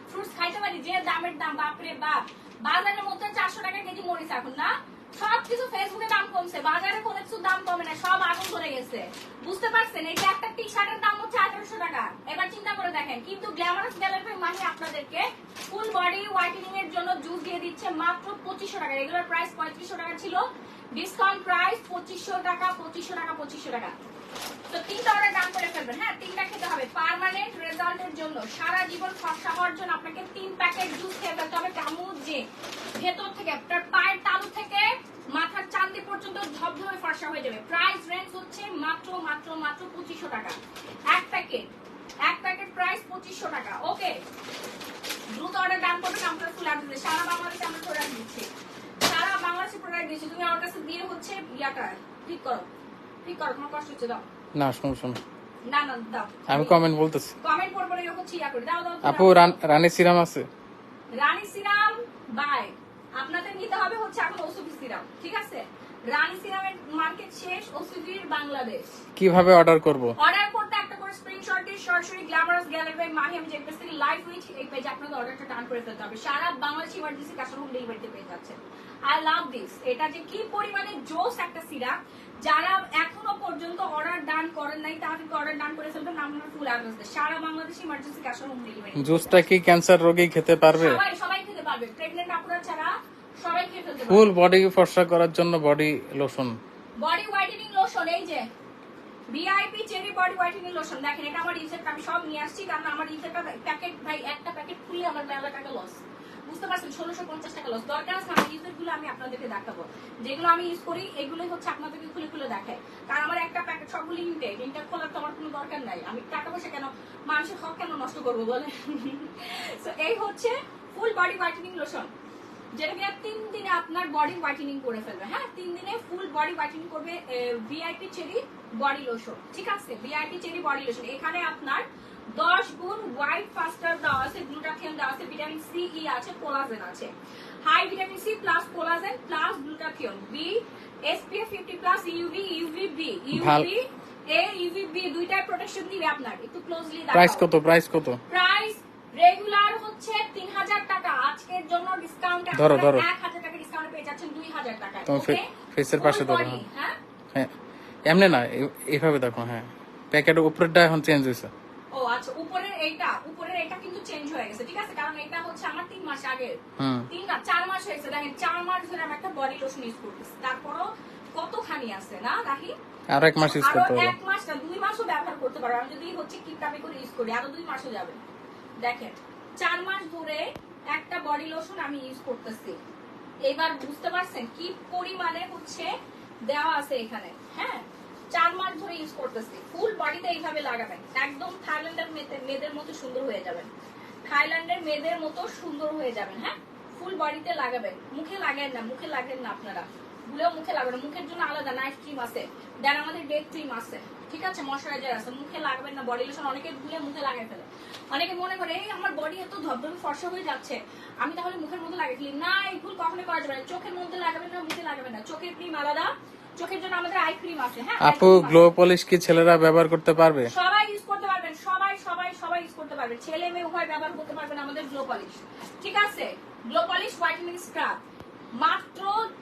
ফ্রুটস খাইতে পারি, যে দামের দাম, বাপরে বাপ! বাজারের মধ্যে 400 টাকা কেজি মরিচ এখন, না? সবকিছু ফেসবুকে দাম কমছে, বাজারে কোনো কিছু দাম কমে না, সব আগুন ধরে গেছে। বুঝতে পারছেন? এই যে একটা টি শার্টের দাম হচ্ছে 1800 টাকা, এবার চিন্তা করে দেখেন। কিন্তু গ্ল্যামারাস গ্যালারি মাহি আপনাদেরকে ফুল বডি হোয়াইটেনিং এর জন্য জুস দিয়ে দিচ্ছে মাত্র 2500 টাকা। রেগুলার প্রাইস 3500 টাকা ছিল, ডিসকাউন্ট প্রাইস 2500 টাকা, 2500 টাকা, 2500 টাকা। তো 3টা অর্ডার ডান করে ফেলবেন। হ্যাঁ, 3টা খেতে হবে পার্মানেন্ট রেজাল্টের জন্য, সারা জীবন ফর্সা হওয়ার জন্য আপনাকে 3 প্যাকেট জুস খেয়ে ফেলতে হবে। কেমন যে ভেতর থেকে আপনার পায়ের তালু থেকে মাথার চাঁদি পর্যন্ত ধবধবে ফর্সা হয়ে যাবে। প্রাইস রেঞ্জ হচ্ছে মাত্র মাত্র মাত্র 2500 টাকা এক প্যাকেট প্রাইস 2500 টাকা। ওকে, দ্রুত অর্ডার ডান করবেন। আমরা ফুল অ্যাড্রেস সারা বাংলাদেশে আমরা প্রোডাক্ট দিচ্ছি, সারা বাংলাদেশে প্রোডাক্ট দিচ্ছি। তুমি আমার কাছে দিয়ে হচ্ছে ইয়াটা ঠিক করো, তোমার কষ্ট হচ্ছে, দাও না সমস্যা না, না না দাও, আমি কমেন্ট বলতেছি। কমেন্ট পড়বো না, হচ্ছে ইয়া করে দাও। আপু রানী সিরাম আছে? রানী সিরাম বাই, আপনাদের নিতে হবে হচ্ছে এখন ওসুফি সিরাম, ঠিক আছে? রানী সিরামের মার্কেট শেষ, ওসুফির বাংলাদেশ। কিভাবে অর্ডার করব? অর্ডার করতে একটা করে স্ক্রিনশট দিয়ে সরাসরি গ্ল্যামারাস গ্যালারি বাই মাহি, আমি যে পেজ থেকে লাইভ হয়েছি এই পেজে আপনাদের অর্ডারটা টান করে ফেলতে হবে। সারা বাংলাদেশ ইমার্জেন্সি কাস্টমার হোম ডেলিভারিতে পেয়ে যাচ্ছে। I love this. এটা যে কি পরিমাণে জোস একটা সিরাপ, যারা এখনো পর্যন্ত অর্ডার ডান করেন নাই তাদেরকে অর্ডার ডান করে ফেলবেন। আমরা ফুল অ্যাড্রেস দেই, সারা Bangladesh emergency customer home delivery. জুসটা কি ক্যান্সার রোগী খেতে পারবে? সবাই খেতে পারবে, প্রেগন্যান্ট আপুরা ছাড়া সবাই খেতে পারবে। ফুল বডি ফর্সা করার জন্য body lotion, body whitening lotion, এই যে VIP cherry body whitening lotion. দেখেন এটা আমার রিসেপ্ট, আমি সব নিয়ে আসছি কারণ আমার রিসেপ্টটা প্যাকেট ভাই, একটা প্যাকেট খুললে আমার 11 টাকা লস। বুঝতে পারছেন? 1650 টাকা লস। দরকার আছে আমার রিসেপ্টগুলো আমি আপনাদেরকে দেখাবো, যেগুলো আমি ইউজ করি এগুলোই হচ্ছে আপনাদেরকে খুলে খুলে দেখাই। কারণ আমার একটা প্যাকেট সবগুলো ইনটেক খোলার তো আমার কোনো দরকার নাই। আমি টাকা পয়সা কেন, মানুষের হক কেন নষ্ট করবো বলে? সো এই হচ্ছে ফুল বডি হোয়াইটেনিং লোশন, যেটা কিনা 3 দিনে আপনার বডি হোয়াইটেনিং করে ফেলবে। হ্যাঁ, 3 দিনে ফুল বডি হোয়াইটেনিং করবে। ভিআইপি চেরি বডি লোশন, ঠিক আছে? ভিআইপি চেরি বডি লোশন, এখানে আপনার 10 গুণ হোয়াইট ফাস্টার দেওয়া আছে, গ্লুটাথিয়ন দেওয়া আছে, ভিটামিন সি, ই আছে, কোলাজেন আছে। High vitamin C plus collagen plus glutathione, বি SPF 50 plus UV, UVB, UV A, UVB দুইটাই প্রোটেকশন দিবে আপনার। একটু ক্লোজলি দেখো। প্রাইস কত? প্রাইস রেগুলার হচ্ছে 3000 টাকা, আজকের জন্য ডিসকাউন্ট ধরো 1000 টাকা ডিসকাউন্ট পেয়ে যাচ্ছেন 2000 টাকা। তুমি ওকে, ফেসের পাশে ধরো। হ্যাঁ হ্যাঁ, এমনি না, এইভাবে দেখো। হ্যাঁ, প্যাকেটের উপরেরটা এখন চেঞ্জ হয়েছে। ও আচ্ছা, উপরের এটা কিন্তু চেঞ্জ হয়ে গেছে, ঠিক আছে? কারণ এটা হচ্ছে আমার 3 মাস আগে, 4 মাস হয়েছে। দেখেন 4 মাস ধরে আমি একটা বডি লোশন ইউজ করতেছি, তারপরও কতখানি আছে না রাহি? আর 1 মাস ইউজ করতে হবে। 1 মাস না 2 মাসও ব্যবহার করতে পারো। আমি যদি হচ্ছে কিপটাপি করে ইউজ করি আরো 2 মাসও যাবে। দেখেন 4 মাস ধরে একটা বডি লোশন আমি ইউজ করতেছি। এবার বুঝতে পারছেন কি পরিমাণে হচ্ছে দেওয়া আছে এখানে? হ্যাঁ, 4 মাস ধরে ইউজ করতেছি। ফুল বডিতে এইভাবে লাগাবেন, একদম থাইল্যান্ডের মেয়েদের মতো সুন্দর হয়ে যাবেন। হ্যাঁ, ফুল বডিতে লাগাবেন, মুখে লাগেন না আপনারা, ভুলেও মুখে লাগাবেন। মুখের জন্য আলাদা নাইট ক্রিম আছে, দেন আমাদের ডে ক্রিম আছে, ঠিক আছে? ময়শ্চারাইজার আছে। মুখে লাগাবেন না বডি লোশন। অনেকে ভুলে মুখে লাগাই ফেলে। অনেকে মনে করে এই আমার বডি এত ধবধবে ফর্সা হয়ে যাচ্ছে, আমি তাহলে মুখের মধ্যে লাগাই ফেলি। না, এই ভুল কখনোই করা যাবে না। চোখের মধ্যে লাগাবেন না, মুখে লাগাবেন না। চোখের ক্রিম আলাদা, চোখের জন্য আমাদের আই ক্রিম আছে। হ্যাঁ আপু, গ্লো পলিশ কি ছেলেরা ব্যবহার করতে পারবে? সবাই ইউজ করতে পারবেন, সবাই ইউজ করতে পারবেন, ছেলে মেয়ে উভয় ব্যবহার করতে পারবেন আমাদের গ্লো পলিশ, ঠিক আছে? গ্লো পলিশ হোয়াইটেনিং স্ক্রাব মাত্র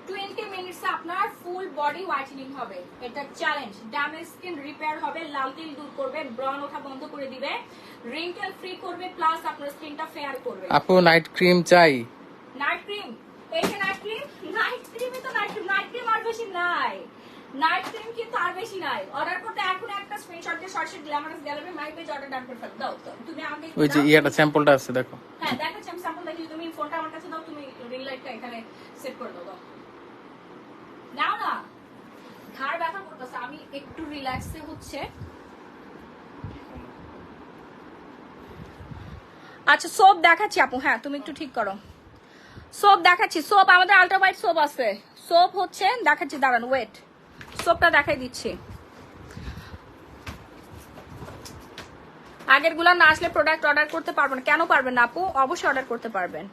20 মিনিটসে আপনার ফুল বডি হোয়াইটেনিং হবে। এটা চ্যালেঞ্জ। ড্যামেজ স্কিন রিপেয়ার হবে, লাল তিল দূর করবে, ব্রণ ওঠা বন্ধ করে দিবে, রিঙ্কেল ফ্রি করবে, প্লাস আপনার স্কিনটা ফেয়ার করবে। আপু, নাইট ক্রিম চাই? নাইট ক্রিম, এই যে নাইট ক্রিমই তো নাইট ক্রিম আর বেশি নাই। নাইট ক্রিম কিন্তু আর বেশি নাই। অর্ডার করতে এখন একটা স্ক্রিনশট দিয়ে সরাসরি glamorous gallery my page order ডান করে ফেলো। দাও তো তুমি আমাকে, ওই যে ইয়াটা স্যাম্পলটা আছে দেখো। হ্যাঁ দেখাচ্ছি আমি স্যাম্পল দেখি। তুমি ফোনটা আমার কাছে দাও, তুমি রিং লাইটটা এখানে সেট করে দাও। দাও না, ঘাড় ব্যথা করতেছে, আমি একটু রিল্যাক্সে হচ্ছে। আচ্ছা, সোপ দেখাচ্ছি আপু। হ্যাঁ, তুমি একটু ঠিক করো। সোপ দেখাচ্ছি, সোপ আমাদের আলট্রা হোয়াইট সোপ আছে। সোপ হচ্ছে দেখাচ্ছি, দাঁড়ান ওয়েট, সোপটা দেখাই দিচ্ছি। আগের গুলা না আসলে প্রোডাক্ট অর্ডার করতে পারবেন? কেন পারবেন না আপু? অবশ্যই অর্ডার করতে পারবেন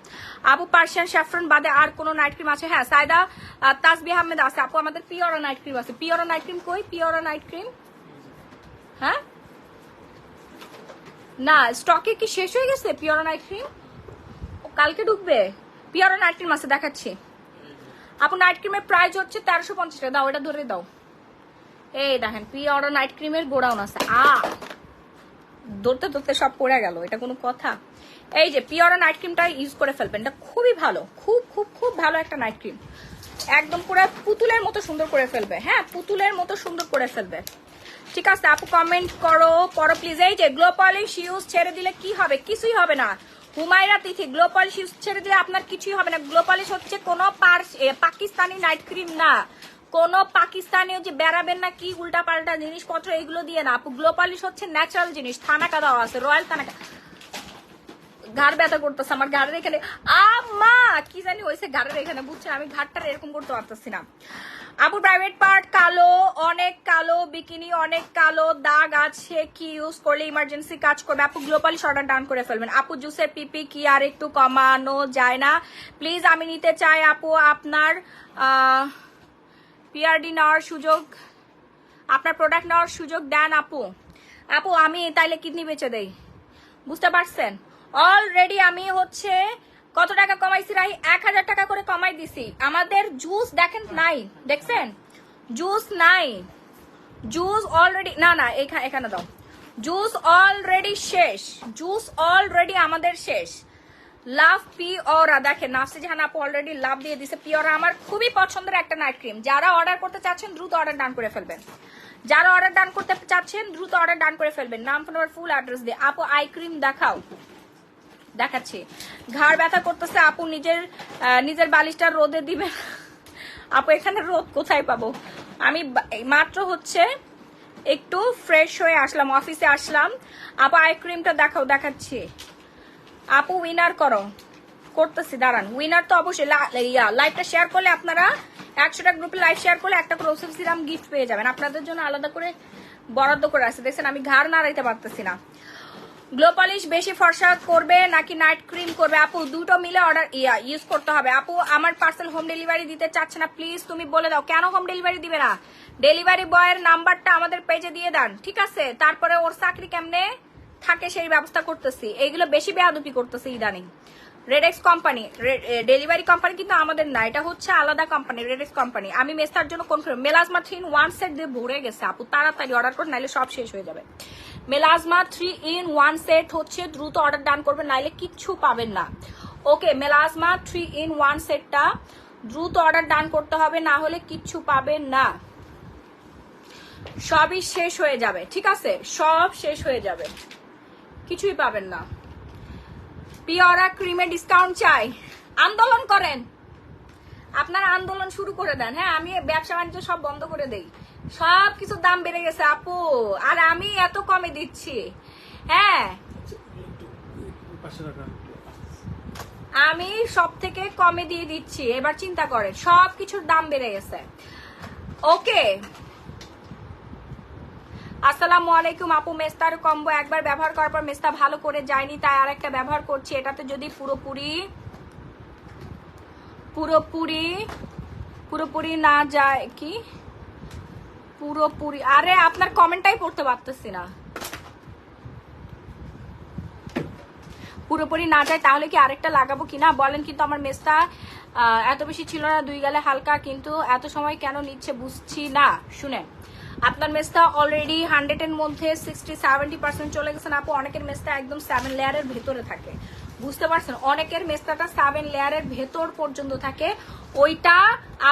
আপু। পার্সিয়ান স্যাফরন বাদে আর কোন নাইট ক্রিম আছে? হ্যাঁ, সাইদা তাসবিহ আহমেদ আছে আপু। আমাদের পিওরা নাইট ক্রিম আছে। পিওরা নাইট ক্রিম কই? পিওরা নাইট ক্রিম হ্যাঁ না, স্টকে কি শেষ হয়ে গেছে পিওরা নাইট ক্রিম? কালকে ঢুকবে। পিওরা নাইট ক্রিম আছে, দেখাচ্ছি আপু। নাইট ক্রিমের প্রাইস হচ্ছে 1350 টাকা। দাও, এটা ধরে দাও। এই দেখেন পিওরা নাইট ক্রিমের গোডাউন আছে। ধরতে ধরতে সব পড়ে গেল, এটা কোনো কথা? এই যে পিওরা নাইট ক্রিমটা ইউজ করে ফেলবেন, এটা খুবই ভালো, খুব খুব খুব ভালো একটা নাইট ক্রিম। একদম পুরো পুতুলের মতো সুন্দর করে ফেলবে। হ্যাঁ, পুতুলের মতো সুন্দর করে ফেলবে। ঠিক আছে আপু, কমেন্ট করো পড়ো প্লিজ। এই যে গ্লো পলিশ ইউজ ছেড়ে দিলে কি হবে? কিছুই হবে না হুমায়রা তিথি। গ্লো পলিশ ইউজ ছেড়ে দিলে আপনার কিছুই হবে না। গ্লো পলিশ হচ্ছে কোনো পাকিস্তানি নাইট ক্রিম না, কোন পাকিস্তানি যে বেড়াবেন না কি উল্টা পাল্টা জিনিসপত্র এগুলো দিয়ে না আপু। গ্লো পলিশ হচ্ছে ন্যাচারাল জিনিস, থানাকা দেওয়া আছে, রয়্যাল থানাকা। ঘাড় ব্যথা করতেছে আমার, ঘাড়ের এখানে মা কি জানি হয়েছে ঘাড়ের এখানে, বুঝছেন? আমি ঘাড়টা এরকম করতে পারতেছি না আপু। প্রাইভেট পার্ট কালো, অনেক কালো, বিকিনি অনেক কালো, দাগ আছে, কি ইউজ করলে ইমার্জেন্সি কাজ করবে আপু? গ্লো পলিশ অর্ডার ডাউন করে ফেলবেন আপু। জুসের পিপি কি আর একটু কমানো যায় না প্লিজ? আমি নিতে চাই আপু। আপনার পিআরডি নেওয়ার সুযোগ, আপনার প্রোডাক্ট নেওয়ার সুযোগ দেন আপু। আপু আমি তাইলে কিডনি বেচে দেই, বুঝতে পারছেন? অলরেডি আমি হচ্ছে কত টাকা কমাইছি রাই? 1000 টাকা করে কমাই দিছি। আমাদের জুস দেখেন নাই, দেখছেন? জুস নাই, জুস অলরেডি না না এখানে দাও। জুস অলরেডি শেষ, জুস অলরেডি আমাদের শেষ। লাভ পিওরা দেখেন, নাফসি জাহান আপু অলরেডি লাভ দিয়ে দিছে। পিওরা আমার খুবই পছন্দের একটা নাইট ক্রিম। যারা অর্ডার করতে চাচ্ছেন দ্রুত অর্ডার ডান করে ফেলবেন। যারা অর্ডার ডান করতে চাচ্ছেন দ্রুত অর্ডার ডান করে ফেলবেন। নাম ফোন ফুল অ্যাড্রেস দিয়ে। আপু আই ক্রিম দেখাও, দেখাচ্ছি। ঘাড় ব্যথা করতেছে আপু, নিজের বালিশটা রোদে দিবে আপু। এখানে রোদ কোথায় পাবো? আমি মাত্র হচ্ছে একটু ফ্রেশ হয়ে আসলাম, অফিসে আসলাম আপু। আই ক্রিমটা দেখাও, দেখাচ্ছি আপু। উইনার করো, করতেছি দাঁড়ান। উইনার তো অবশ্যই লাইভটা শেয়ার করলে আপনারা 100টা গ্রুপে লাইভ শেয়ার করলে একটা করে ওসিফ সিরাম গিফট পেয়ে যাবেন। আপনাদের জন্য আলাদা করে বরাদ্দ করে আছে। দেখছেন আমি ঘাড় নাড়াইতে পারতেছি না। গ্লো পলিশ বেশি ফর্সা করবে নাকি নাইট ক্রিম করবে আপু? দুটো মিলে অর্ডার ইউজ করতে হবে আপু। আমার পার্সেল হোম ডেলিভারি দিতে চাচ্ছে না, প্লিজ তুমি বলে দাও কেন হোম ডেলিভারি দিবে না। ডেলিভারি বয়ের নাম্বারটা আমাদের পেজে দিয়ে দেন, ঠিক আছে? তারপরে ওর চাকরি কেমনে থাকে সেই ব্যবস্থা করতেছি। এইগুলো বেশি বেয়াদুপি করতেছে ইদানিং। রেডেক্স কোম্পানি, ডেলিভারি কোম্পানি কিন্তু আমাদের না, এটা হচ্ছে আলাদা কোম্পানি, রেডেক্স কোম্পানি। আমি মেস্তার জন্য কোন মেলাজমা 3 in 1 সেট দিয়ে ভরে গেছে আপু, তাড়াতাড়ি অর্ডার করে নাইলে সব শেষ হয়ে যাবে। মেলাজমা 3 in 1 সেট হচ্ছে, দ্রুত অর্ডার ডান করবেন নাইলে কিচ্ছু পাবেন না। ওকে, মেলাজমা 3 in 1 সেটটা দ্রুত অর্ডার ডান করতে হবে, না হলে কিচ্ছু পাবেন না, সবই শেষ হয়ে যাবে। ঠিক আছে, সব শেষ হয়ে যাবে, কিছুই পাবেন না। পিওরা ক্রিমে ডিসকাউন্ট চাই, আন্দোলন করেন, আপনারা আন্দোলন শুরু করে দেন। হ্যাঁ, আমি ব্যবসা বাণিজ্য সব বন্ধ করে দেই, সব কিছুর দাম বেড়ে গেছে আপু, আর আমি এত কমে দিচ্ছি। হ্যাঁ, আমি সব থেকে কমে দিয়ে দিচ্ছি, এবার চিন্তা করেন, সব কিছুর দাম বেড়ে গেছে। ওকে, আসসালামু আলাইকুম আপু। মেস্তার কম্বো একবার ব্যবহার করার পর মেস্তা ভালো করে যায়নি, তাই আর একটা ব্যবহার করছি। এটাতে যদি পুরোপুরি না যায়, কি পুরোপুরি, আরে আপনার কমেন্টটাই পড়তে পারতেছি না। পুরোপুরি না যায় তাহলে কি আরেকটা লাগাবো কিনা বলেন? কিন্তু আমার মেস্তা এত বেশি ছিল না, 2 গালে হালকা, কিন্তু এত সময় কেন নিচ্ছে বুঝছি না। শুনেন, আপনার মেস্তা অলরেডি 100 এর মধ্যে 60-70% চলে গেছেন আপু। অনেকের মেস্তা একদম 7 লেয়ারের ভেতরে থাকে, বুঝতে পারছেন? অনেকের মেস্তাটা 7 লেয়ারের ভেতর পর্যন্ত থাকে, ওইটা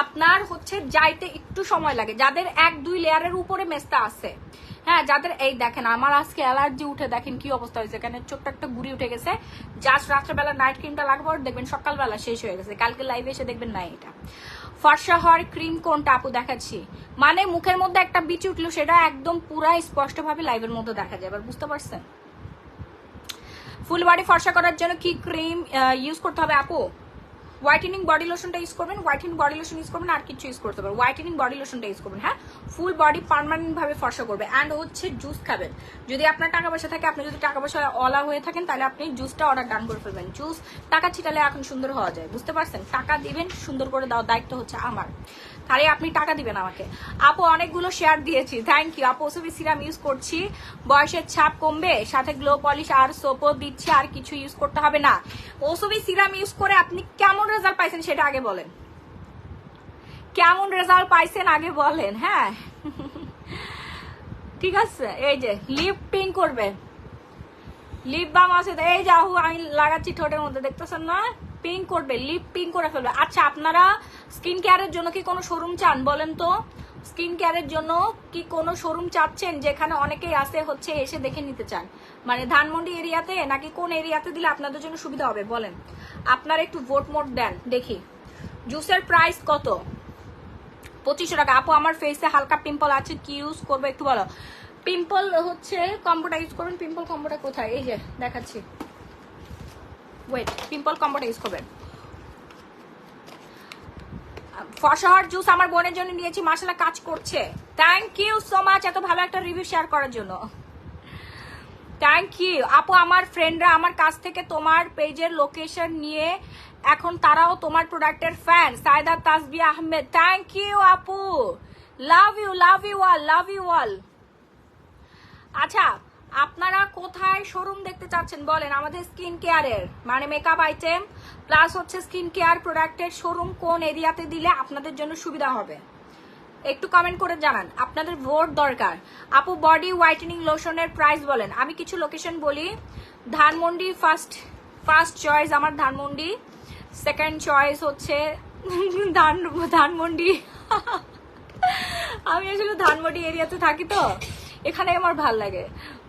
আপনার হচ্ছে যাইতে একটু সময় লাগে। যাদের 1-2 লেয়ারের উপরে মেস্তা আছে, হ্যাঁ, যাদের এই দেখেন আমার আজকে অ্যালার্জি উঠে দেখেন কি অবস্থা হয়েছে, এখানে ছোট্ট একটা গুড়ি উঠে গেছে। জাস্ট রাত্রেবেলা নাইট ক্রিমটা লাগবে, দেখবেন সকালবেলা শেষ হয়ে গেছে। কালকে লাইভে এসে দেখবেন না। এটা ফর্সা হওয়ার ক্রিম কোনটা আপু দেখাচ্ছি, মানে মুখের মধ্যে একটা বিচি উঠলো, সেটা একদম পুরা স্পষ্ট ভাবে লাইভের মধ্যে দেখা যায়, এবার বুঝতে পারছেন? ফুল বডি ফর্সা করার জন্য কি ক্রিম ইউজ করতে হবে আপু? হোয়াইটেনিং বডি লোশনটা ইউজ করবেন, হোয়াইটেনিং বডি লোশন ইউজ করবেন, আর কিছু ইউজ করতে পারবেন, হোয়াইটেনিং বডি লোশনটা ইউজ করবেন। হ্যাঁ, ফুল বডি পার্মানেন্ট ভাবে ফর্সা করবে। অ্যান্ড হচ্ছে জুস খাবেন, যদি আপনার টাকা পয়সা থাকে, আপনি যদি টাকা পয়সা অলা হয়ে থাকেন, তাহলে আপনি জুসটা অর্ডার ডান করে ফেলবেন। জুস টাকা ছিটালে এখন সুন্দর হওয়া যায়, বুঝতে পারছেন? টাকা দিবেন, সুন্দর করে দাও, দায়িত্ব হচ্ছে আমার, তাহলে আপনি টাকা দিবেন আমাকে। আপু অনেকগুলো শেয়ার দিয়েছি, থ্যাংক ইউ আপু। ওসবি সিরাম ইউজ করছি, বয়সের ছাপ কমবে, সাথে গ্লো পলিশ আর সোপও দিচ্ছি, আর কিছু ইউজ করতে হবে না। ওসবি সিরাম ইউজ করে আপনি কেমন রেজাল্ট পাইছেন সেটা আগে বলেন, কেমন রেজাল্ট পাইছেন আগে বলেন। হ্যাঁ ঠিক আছে, এই যে লিপ পিঙ্ক করবে, লিপ বাম আছে, এই যে আহু আমি লাগাচ্ছি ঠোঁটের মধ্যে, দেখতেছেন না? পিঙ্ক করবে, লিপ পিঙ্ক করে ফেলবে। আচ্ছা, আপনারা স্কিন কেয়ারের জন্য কি কোনো শোরুম চান বলেন তো? স্কিন কেয়ারের জন্য কি কোনো শোরুম চাচ্ছেন যেখানে অনেকেই আসে হচ্ছে এসে দেখে নিতে চান? মানে ধানমন্ডি এরিয়াতে নাকি কোন এরিয়াতে দিলে আপনাদের জন্য সুবিধা হবে বলেন? আপনারা একটু ভোট মোট দেন দেখি। জুসের প্রাইস কত? 2500 টাকা। আপু আমার ফেসে হালকা পিম্পল আছে, কি ইউজ করবো একটু বলো। পিম্পল হচ্ছে কম্বোটা ইউজ করবেন। পিম্পল কম্বোটা কোথায়? এই যে দেখাচ্ছি, ওয়েট, পিম্পল কম্বোটা ইউজ করবেন। ফসহার জুস আমার বোনের জন্য নিয়েছি, মাশাআল্লাহ কাজ করছে। থ্যাংক ইউ সো মাচ এত ভালো একটা রিভিউ শেয়ার করার জন্য, থ্যাংক ইউ আপু। আমার ফ্রেন্ডরা আমার কাছ থেকে তোমার পেজের লোকেশন নিয়ে এখন তারাও তোমার প্রোডাক্টের fan. Sayda Tasbia Ahmed, thank you আপু, love you, love you all, love you all. আচ্ছা, আপনারা কোথায় শোরুম দেখতে চাচ্ছেন বলেন? আমাদের স্কিন কেয়ারের মানে মেকআপ আইটেম প্লাস হচ্ছে স্কিন কেয়ার প্রোডাক্টের শোরুম কোন এরিয়াতে দিলে আপনাদের জন্য সুবিধা হবে একটু কমেন্ট করে জানান, আপনাদের ভোট দরকার। আপু বডি হোয়াইটেনিং লোশনের প্রাইস বলেন। আমি কিছু লোকেশন বলি। ধানমন্ডি ফার্স্ট চয়েস আমার ধানমন্ডি, সেকেন্ড চয়েস হচ্ছে ধানমন্ডি আমি আসলে ধানমন্ডি এরিয়াতে থাকি, তো এখানে আমার ভাল লাগে,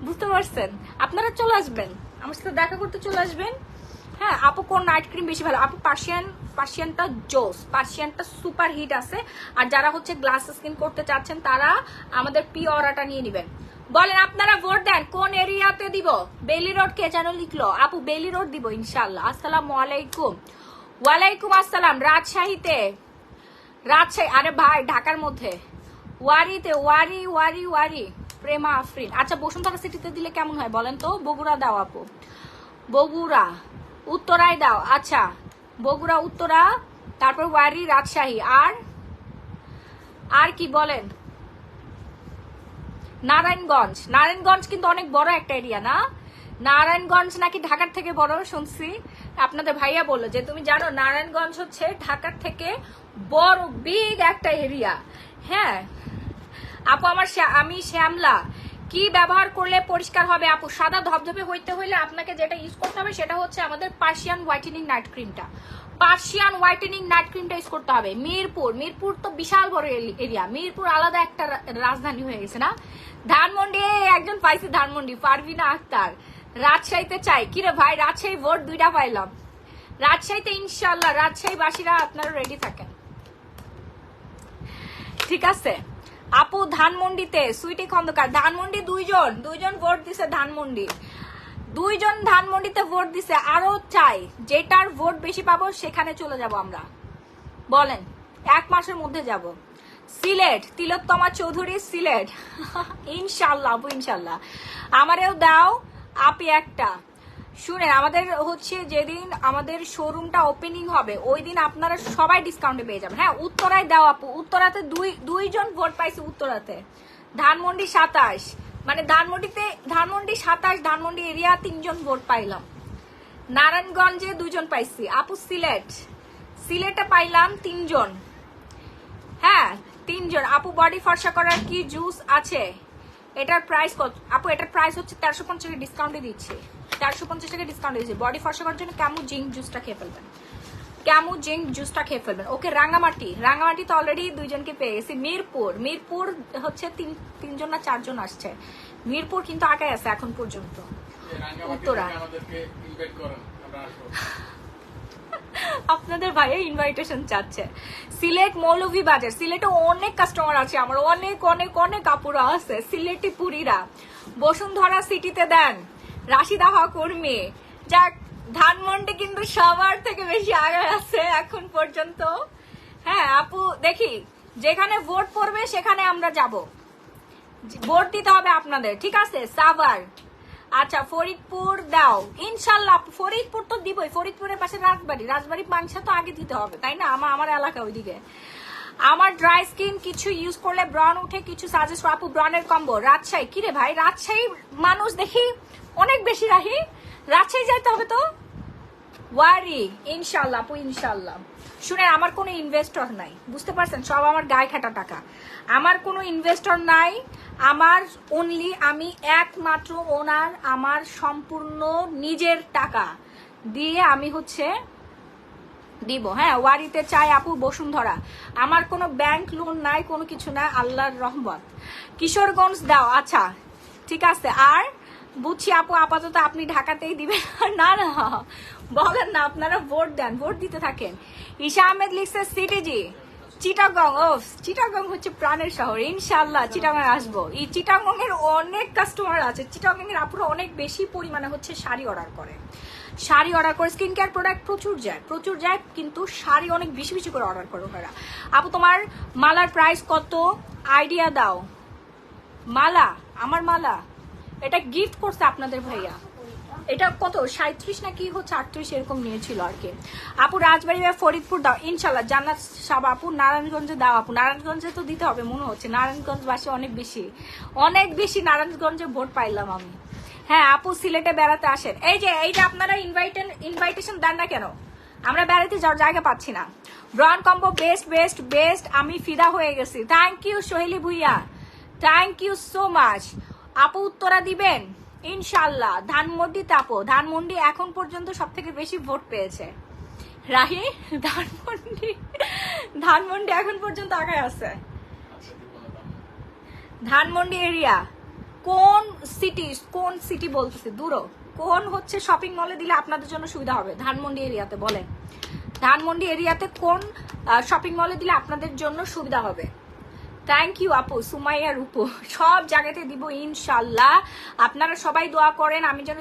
বুঝতে পারছেন? আপনারা চলে আসবেন, আমার সাথে দেখা করতে চলে আসবেন। হ্যাঁ আপু, কোন নাইট ক্রিম বেশি ভালো? আপু পার্সিয়ানটা জোস, পার্সিয়ানটা সুপার হিট আছে। আর যারা হচ্ছে গ্লাস স্কিন করতে চাচ্ছেন তারা আমাদের পি অরাটা নিয়ে নেবেন। বলেন আপনারা ভোট দেন কোন এরিয়াতে দিব। বেলি রোড কে যেন লিখলো? আপু বেলি রোড দিব ইনশাল্লাহ। আসসালামু আলাইকুম। ওয়ালাইকুম আসসালাম। রাজশাহীতে, রাজশাহী, আরে ভাই ঢাকার মধ্যে ওয়ারিতে, ওয়ারি ওয়ারি ওয়ারি প্রেমা আফরিন। আচ্ছা, বসুন্ধরা সিটিতে দিলে কেমন হয় বলেন তো? বগুড়া দাও আপু, বগুড়া, উত্তরায় দাও। আচ্ছা, বগুড়া, উত্তরা, তারপর ওয়ারি, রাজশাহী, আর কি বলেন? নারায়ণগঞ্জ। নারায়ণগঞ্জ কিন্তু অনেক বড় একটা এরিয়া না? নারায়ণগঞ্জ নাকি ঢাকার থেকে বড় শুনছি। আপনাদের ভাইয়া বললো যে তুমি জানো নারায়ণগঞ্জ হচ্ছে ঢাকার থেকে বড়, বিগ একটা এরিয়া। হ্যাঁ আপু, আমি শ্যামলা। কি ব্যবহার করলে পরিষ্কার হবে আপু? সাদা ধবধবে হইতে হইলে আপনাকে যেটা ইউজ করতে হবে সেটা হচ্ছে আমাদের পার্সিয়ান হোয়াইটেনিং নাইট ক্রিমটা। পার্সিয়ান হোয়াইটেনিং নাইট ক্রিমটা ইউজ করতে হবে। মিরপুর তো বিশাল বড় এরিয়া, মিরপুর আলাদা একটা রাজধানী হয়ে গেছে না? ধানমন্ডি, একজন পাইছে ধানমন্ডি, পারভিনা আক্তার। রাজশাহীতে চাই। কিরে ভাই, রাজশাহী ভোট 2টা পাইলাম। রাজশাহীতে ইনশাল্লাহ, রাজশাহী বাসীরা আপনারা রেডি থাকেন, ঠিক আছে? আপু ধানমন্ডিতে, সুইটি খন্দকার। ধানমন্ডি দুইজন ভোট দিছে, ধানমন্ডি দুইজন ধানমন্ডিতে ভোট দিছে। আরো চাই, যেটার ভোট বেশি পাবো সেখানে চলে যাব আমরা। বলেন 1 মাসের মধ্যে যাব। সিলেট, তিলোত্তমা চৌধুরী, সিলেট ইনশাল্লাহ আপু, ইনশাল্লাহ। আমারেও দাও আপি একটা। শুনেন, আমাদের হচ্ছে যেদিন আমাদের শোরুমটা ওপেনিং হবে ওই দিন আপনারা সবাই ডিসকাউন্টে পেয়ে যাবেন। হ্যাঁ, উত্তরায় দাও আপু। উত্তরাতে দুইজন ভোট পাইছে। উত্তরাতে ধানমন্ডি 27, মানে ধানমন্ডি 27, ধানমন্ডি এরিয়া 3জন ভোট পাইলাম। নারায়ণগঞ্জে 2জন পাইছি আপু। সিলেটে পাইলাম 3জন। হ্যাঁ 3জন আপু। বডি ফর্সা করার কি জুস আছে? এটার প্রাইস কত আপু? এটার প্রাইস হচ্ছে 1350 টাকা ডিসকাউন্টে দিচ্ছি, 1350 টাকা ডিসকাউন্ট দিচ্ছি। বডি ফর্সা করার জন্য ক্যামু জিঙ্ক জুসটা খেয়ে ফেলবেন, ক্যামু জিঙ্ক জুসটা খেয়ে ফেলবেন। ওকে, রাঙ্গামাটি তো অলরেডি 2জনকে পেয়ে গেছি। মিরপুর হচ্ছে 3জন না 4জন আসছে। মিরপুর কিন্তু আগে আছে এখন পর্যন্ত। উত্তরা আপনাদের ভাইয়া ইনভাইটেশন চাচ্ছে। সিলেট মৌলভীবাজার, সিলেটে অনেক কাস্টমার আছে আমার, অনেক অনেক অনেক আপুরা আছে সিলেটি পুরীরা। বসুন্ধরা সিটিতে দেন, রাশিদা হক কর্মী। যাক ধানমন্ডি কিন্তু সবার থেকে বেশি আগে আছে এখন পর্যন্ত। হ্যাঁ আপু দেখি যেখানে ভোট পড়বে সেখানে আমরা যাব, ভোট দিতে হবে আপনাদের, ঠিক আছে? সাভার, আচ্ছা ফরিদপুর দাও ইনশাল্লাহ। ফরিদপুর তো দিবই, ফরিদপুরের পাশে রাজবাড়ি, রাজবাড়ি পাংশা তো আগে দিতে হবে, তাই না? আমার এলাকা ওইদিকে। আমার ড্রাই স্কিন কিছু ইউজ করলে ব্রন উঠে, কিছু সাজেস্ট আপু। ব্রনের কম্বো রাজশাহী, কিরে ভাই রাজশাহী মানুষ দেখি অনেক বেশি রাহি, রাজশাহী যাইতে হবে তো। ওয়ারি ইনশাল্লাহ আপু ইনশাল্লাহ। শুনে আমার কোনো ইনভেস্টর নাই, বুঝতে পারছেন? সব আমার গায়ে খাটা টাকা, আমার কোনো ইনভেস্টর নাই। আমার অনলি আমি একমাত্র ওনার, আমার সম্পূর্ণ নিজের টাকা দিয়ে আমি হচ্ছে দিব। হ্যাঁ ওয়ারিতে চাই আপু বসুন্ধরা। আমার কোনো ব্যাংক লোন নাই, কোনো কিছু না, আল্লাহর রহমত। কিশোরগঞ্জ দাও, আচ্ছা ঠিক আছে। আর বুঝছি আপু আপাতত আপনি ঢাকাতেই দিবেন। না না বলেন না, আপনারা ভোট দেন, ভোট দিতে থাকেন। ঈশা আহমেদ লিখছে সিটিজি চিটাগং। ও চিটাগং হচ্ছে প্রাণের শহর, ইনশাল্লাহ চিটাগং আসবো। এই চিটাগং এর অনেক কাস্টমার আছে, চিটাগং এর আপুরা অনেক বেশি পরিমাণে হচ্ছে শাড়ি অর্ডার করে, শাড়ি অর্ডার করে। স্কিন কেয়ার প্রোডাক্ট প্রচুর যায়, কিন্তু শাড়ি অনেক বেশি বেশি করে অর্ডার করে ওরা। আপু তোমার মালার প্রাইস কত আইডিয়া দাও? মালা, আমার মালা এটা গিফট করছে আপনাদের ভাইয়া, এটা কত 37 না কি হচ্ছে 38 এরকম নিয়েছিল আর কি। আপু রাজবাড়ি বা ফরিদপুর দাও ইনশাল্লাহ। জান্নাত সাবা আপু নারায়ণগঞ্জে দাও আপু। নারায়ণগঞ্জে তো দিতে হবে মনে হচ্ছে, নারায়ণগঞ্জবাসী অনেক বেশি নারায়ণগঞ্জে ভোট পাইলাম আমি। হ্যাঁ আপু সিলেটে বেড়াতে আসেন। এই যে আপনারা ইনভাইটেশন দেন না কেন? আমরা বেড়াতে যাওয়ার জায়গা পাচ্ছি না। ব্রন কম্বো বেস্ট, আমি ফিদা হয়ে গেছি। Thank you Soheli Bhuiyan, thank you so much. আপু উত্তরা দিবেন ইনশাল্লাহ। ধানমন্ডি আপু, ধানমন্ডি এখন পর্যন্ত সব থেকে বেশি ভোট পেয়েছে। রাহি ধানমন্ডি এখন পর্যন্ত আগে আছে। ধানমন্ডি এরিয়া কোন সিটি বলতেছে? দূর কোন হচ্ছে শপিং মলে দিলে আপনাদের জন্য সুবিধা হবে? ধানমন্ডি এরিয়াতে বলেন, ধানমন্ডি এরিয়াতে কোন শপিং মলে দিলে আপনাদের জন্য সুবিধা হবে? থ্যাংক ইউ আপু সুমাইয়া রূপু, সব জায়গাতে দিব ইনশাল্লাহ। আপনারা সবাই দোয়া করেন আমি যেন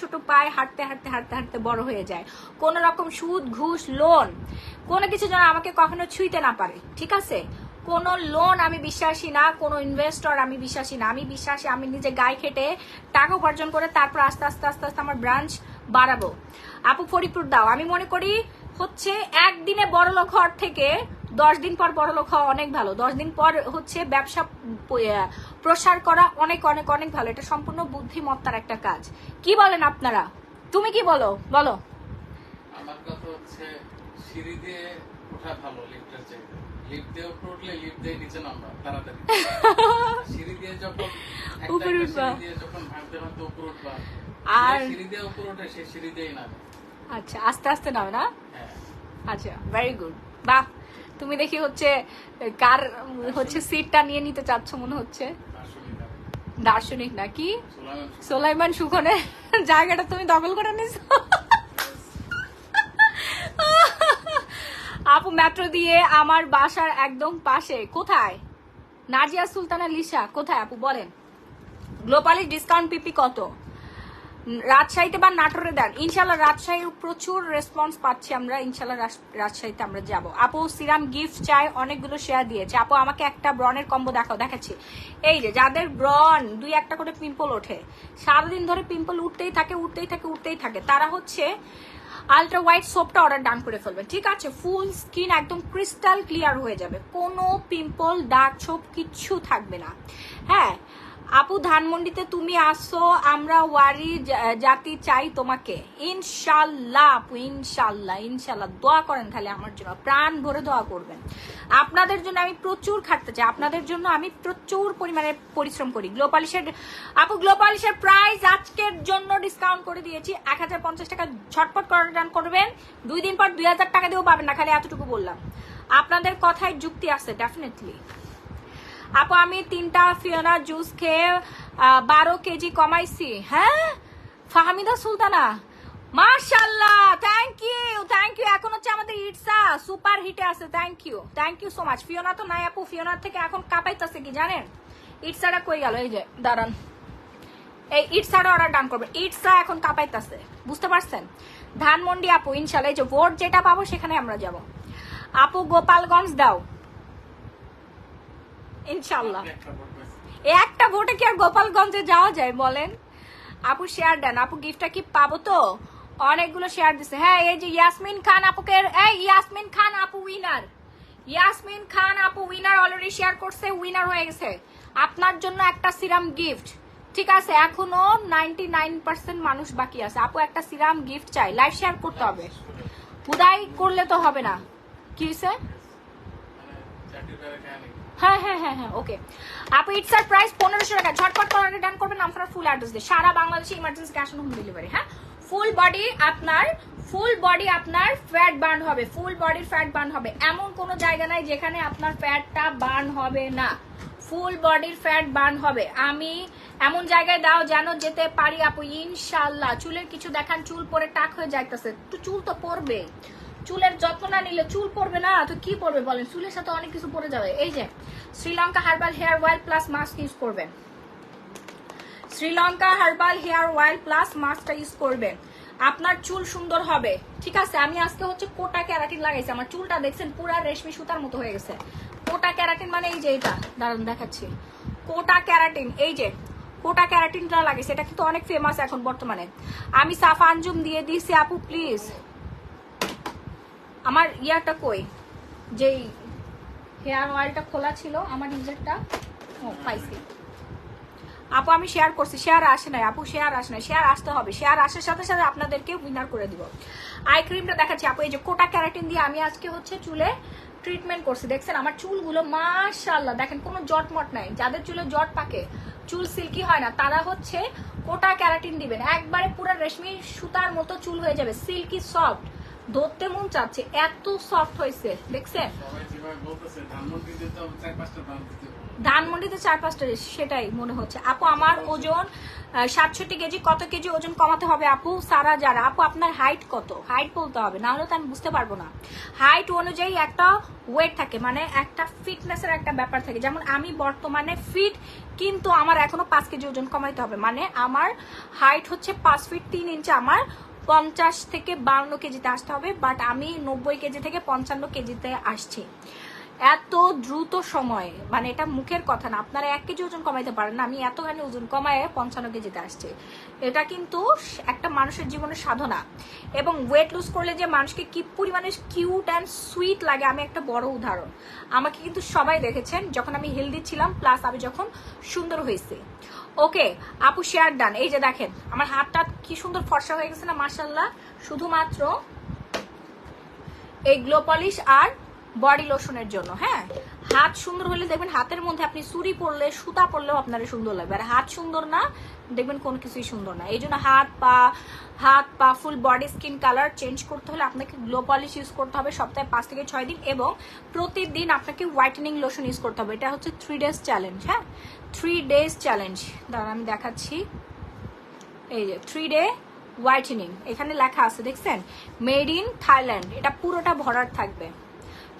ছোট পায়ে হাঁটতে বড় হয়ে যায়। কোন রকম সুদ ঘুষ লোন কোনো কিছু যেন আমাকে কখনো ছুঁইতে না পারে, ঠিক আছে? কোন লোন আমি বিশ্বাসী না, কোন ইনভেস্টর আমি বিশ্বাসী না। আমি বিশ্বাসী আমি নিজে গায়ে খেটে টাকা উপার্জন করে তারপর আস্তে আস্তে আমার ব্রাঞ্চ বাড়াবো। আপু ফরিদপুর দাও। আমি মনে করি হচ্ছে একদিনে বড়লোক হওয়ার থেকে 10 দিন পর বড়লোক হওয়া অনেক ভালো। 10 দিন পর হচ্ছে ব্যবসা প্রসার করা অনেক অনেক অনেক ভালো। এটা সম্পূর্ণ বুদ্ধিমত্তার একটা কাজ। কি বলেন আপনারা? তুমি কি বলো? বলো। আমার কথা হচ্ছে সিঁড়ি দিয়ে ওঠা ভালো লিফটের চাইতে। লিফট দিয়ে উপরে উঠলে লিফট দিয়ে নিচে নামবা তাড়াতাড়ি। সিঁড়ি দিয়ে যখন উপরে উঠবা, সিঁড়ি দিয়ে যখন ভাঙতে উপরে উঠবা, আর সিঁড়ি দিয়ে উপরে উঠে সে সিঁড়ি দিয়েই নামে। আচ্ছা আস্তে আস্তে নামে না? হ্যাঁ আচ্ছা ভেরি গুড। বাহ, তুমি দেখি হচ্ছে কার হচ্ছে সিটটা নিয়ে নিতে চাচ্ছ মনে হচ্ছে। দার্শনিক নাকি সোলাইমান সুখনের জায়গাটা তুমি দখল করে নিছো। আপু মেট্রো দিয়ে আমার বাসার একদম পাশে। কোথায়? নাজিয়া সুলতানা লিসা কোথায় আপু বলেন? গ্লোবালি ডিসকাউন্ট পিপি কত? রাজশাহীতে বা নাটোরে দেন ইনশাল্লাহ। রাজশাহীর প্রচুর রেসপন্স পাচ্ছি আমরা, ইনশাল্লাহ রাজশাহীতে আমরা যাব। আপু সিরাম গিফট চাই, অনেকগুলো শেয়ার দিয়েছে। আপু আমাকে একটা ব্রনের কম্বো দেখাচ্ছি। এই যে যাদের ব্রন 2-1টা করে পিম্পল ওঠে, সারাদিন ধরে পিম্পল উঠতেই থাকে, তারা হচ্ছে আলট্রা হোয়াইট সোপটা অর্ডার ডান করে ফেলবেন, ঠিক আছে? ফুল স্কিন একদম ক্রিস্টাল ক্লিয়ার হয়ে যাবে, কোনো পিম্পল দাগ ছোপ কিচ্ছু থাকবে না। হ্যাঁ আপু ধানমন্ডিতে তুমি আসো, আমরা ওয়ারি জাতি চাই তোমাকে ইনশাল্লাহ। আপু ইনশাল্লাহ দোয়া করেন তাহলে আমার জন্য, প্রাণ ভরে দোয়া করবেন। আপনাদের জন্য আমি প্রচুর খাটতে চাই, আপনাদের জন্য আমি প্রচুর পরিমাণে পরিশ্রম করি। গ্লোপালিশের আপু গ্লোপালিশের প্রাইস আজকের জন্য ডিসকাউন্ট করে দিয়েছি 1050 টাকা। ঝটপট করে ডান করবেন, 2 দিন পর 2000 টাকা দিয়েও পাবেন না, খালি এতটুকু বললাম। আপনাদের কথায় যুক্তি আছে ডেফিনেটলি। আপু আমি 3টা ফিওনা জুস খেয়ে 12 কেজি কমাইছি। হ্যাঁ ফাহমিদা সুলতানা মাশাআল্লাহ, থ্যাংক ইউ। এখন হচ্ছে আমাদের ইটসা সুপার হিটে আছে। Thank you so much. Fiona তো নাই আপু, ফিওনার থেকে এখন কাঁপাইতেছে কি জানেন? ইটসাটা কই গেল? এই যে দাঁড়ান, এই ইটসার অর্ডার ডান করবেন। ইটসা এখন কাঁপাইতেছে, বুঝতে পারছেন? ধানমন্ডি আপু ইনশাল্লাহ, এই যে ভোট যেটা পাবো সেখানে আমরা যাব। আপু গোপালগঞ্জ দাও ইনশাল্লাহ। একটা ভোটে কি আর গোপালগঞ্জে যাওয়া যায় বলেন? আপু শেয়ার দেন। আপু গিফটটা কি পাবো তো? অনেকগুলো শেয়ার দিছে। হ্যাঁ এই যে ইয়াসমিন খান আপুকে, এই ইয়াসমিন খান আপু উইনার, ইয়াসমিন খান আপু উইনার অলরেডি শেয়ার করছে, উইনার হয়ে গেছে। আপনার জন্য একটা সিরাম গিফট, ঠিক আছে? এখনো 99% মানুষ বাকি আছে। আপু একটা সিরাম গিফট চাই, লাইভ শেয়ার করতে হবে, হুদাই করলে তো হবে না। কি হয়েছে? হ্যাঁ হ্যাঁ হ্যাঁ হ্যাঁ ওকে আপু। ইটসার প্রাইস 1500 টাকা। ঝটপট করে ডান করবেন আপনার ফুল অ্যাড্রেস দিয়ে। সারা বাংলাদেশে emergency cash on home delivery. হ্যাঁ ফুল বডি আপনার ফ্যাট বার্ন হবে, ফুল বডির ফ্যাট বার্ন হবে। এমন কোনো জায়গা নাই যেখানে আপনার ফ্যাটটা বার্ন হবে না, ফুল বডির ফ্যাট বার্ন হবে। আমি এমন জায়গায় দাও যেন যেতে পারি আপু ইনশাল্লাহ। চুলের কিছু দেখান, চুল পরে টাক হয়ে যাইতেছে। তো চুল তো পড়বে, চুলের যত্ন না নিলে চুল পড়বে না তো কি পড়বে বলেন? চুলের সাথে অনেক কিছু পড়ে যাবে। এই যে Sri Lanka herbal hair oil plus mask use করবেন, Sri Lanka herbal hair oil plus মাস্কটা ইউজ করবেন, আপনার চুল সুন্দর হবে। ঠিক আছে? আমি আজকে হচ্ছে কোটা ক্যারাটিন লাগাইছি, আমার চুলটা দেখছেন পুরা রেশমি সুতার মতো হয়ে গেছে। কোটা ক্যারাটিন মানে এই যে এটা, দাঁড়ান দেখাচ্ছি। কোটা ক্যারাটিন, এই যে কোটা ক্যারাটিনটা লাগাইছে, এটা কিন্তু অনেক ফেমাস এখন বর্তমানে। আমি সাফা আঞ্জুম দিয়ে দিয়েছি আপু প্লিজ। আমার ইয়াটা কই, যেই হেয়ার অয়েলটা খোলা ছিল আমার নিজেরটা, ও পাইছি আপু। আমি শেয়ার করছি, শেয়ার আসে নাই আপু, শেয়ার আসে নাই, শেয়ার আসতে হবে। শেয়ার আসার সাথে সাথে আপনাদেরকে উইনার করে দিব। আই ক্রিমটা দেখাচ্ছি আপু, এই যে কোটা ক্যারাটিন দিয়ে আমি আজকে হচ্ছে চুলে ট্রিটমেন্ট করছি। দেখছেন আমার চুলগুলো মাশাআল্লাহ, দেখেন কোনো জটমট নাই। যাদের চুলে জট পাকে, চুল সিল্কি হয় না, তারা হচ্ছে কোটা ক্যারাটিন দিবেন, একবারে পুরো রেশমি সুতার মতো চুল হয়ে যাবে, সিল্কি সফট, ধরতে মন চাচ্ছে, এত সফট হয়েছে দেখছেন। ধানমন্ডিতে 4-5টা, সেটাই মনে হচ্ছে আপু। আমার ওজন 67 কেজি। কত কেজি ওজন কমাতে হবে আপু? সারা যারা আপু আপনার হাইট কত? হাইট বলতে হবে, না হলে তো আমি বুঝতে পারবো না। হাইট অনুযায়ী একটা ওয়েট থাকে, মানে একটা ফিটনেসের একটা ব্যাপার থাকে। যেমন আমি বর্তমানে ফিট, কিন্তু আমার এখনো 5 কেজি ওজন কমাইতে হবে। মানে আমার হাইট হচ্ছে 5 ফিট 3 ইঞ্চি, আমার 50 থেকে 52 কেজিতে আসতে হবে, বাট আমি 90 কেজি থেকে 55 কেজিতে আসছি। এত দ্রুত সময়, মানে এটা মুখের কথা না, আপনারা 1 কেজি ওজন কমাইতে পারেন না, আমি এতখানি ওজন কমায় 55 কেজিতে আসছি। এটা কিন্তু একটা মানুষের জীবনের সাধনা। এবং ওয়েট লুজ করলে যে মানুষকে কি পরিমাণে কিউট অ্যান্ড সুইট লাগে, আমি একটা বড় উদাহরণ। আমাকে কিন্তু সবাই দেখেছেন যখন আমি হেলদি ছিলাম, প্লাস আমি যখন সুন্দর হয়েছি। ওকে আপু শেয়ার ডান। এই যে দেখেন আমার হাতটা কি সুন্দর ফর্সা হয়ে গেছে না মাশাআল্লাহ, শুধুমাত্র এই গ্লো পলিশ আর বডি লোশনের জন্য। হ্যাঁ হাত সুন্দর হলে দেখবেন হাতের মধ্যে আপনি চুড়ি পরলে, সুতা পরলেও আপনার সুন্দর লাগবে। আর হাত সুন্দর না দেখবেন কোন কিছুই সুন্দর না। এই জন্য হাত পা full body skin colour change করতে হলে আপনাকে গ্লো পলিশ ইউজ করতে হবে সপ্তাহে 5 থেকে 6 দিন, এবং প্রতিদিন আপনাকে হোয়াইটেনিং লোশন ইউজ করতে হবে। এটা হচ্ছে 3 ডেজ চ্যালেঞ্জ। হ্যাঁ 3 ডেজ চ্যালেঞ্জ, দাঁড়ান আমি দেখাচ্ছি। এই যে 3 ডে হোয়াইটেনিং, এখানে লেখা আছে দেখছেন, মেড ইন থাইল্যান্ড। এটা পুরোটা ভরার থাকবে।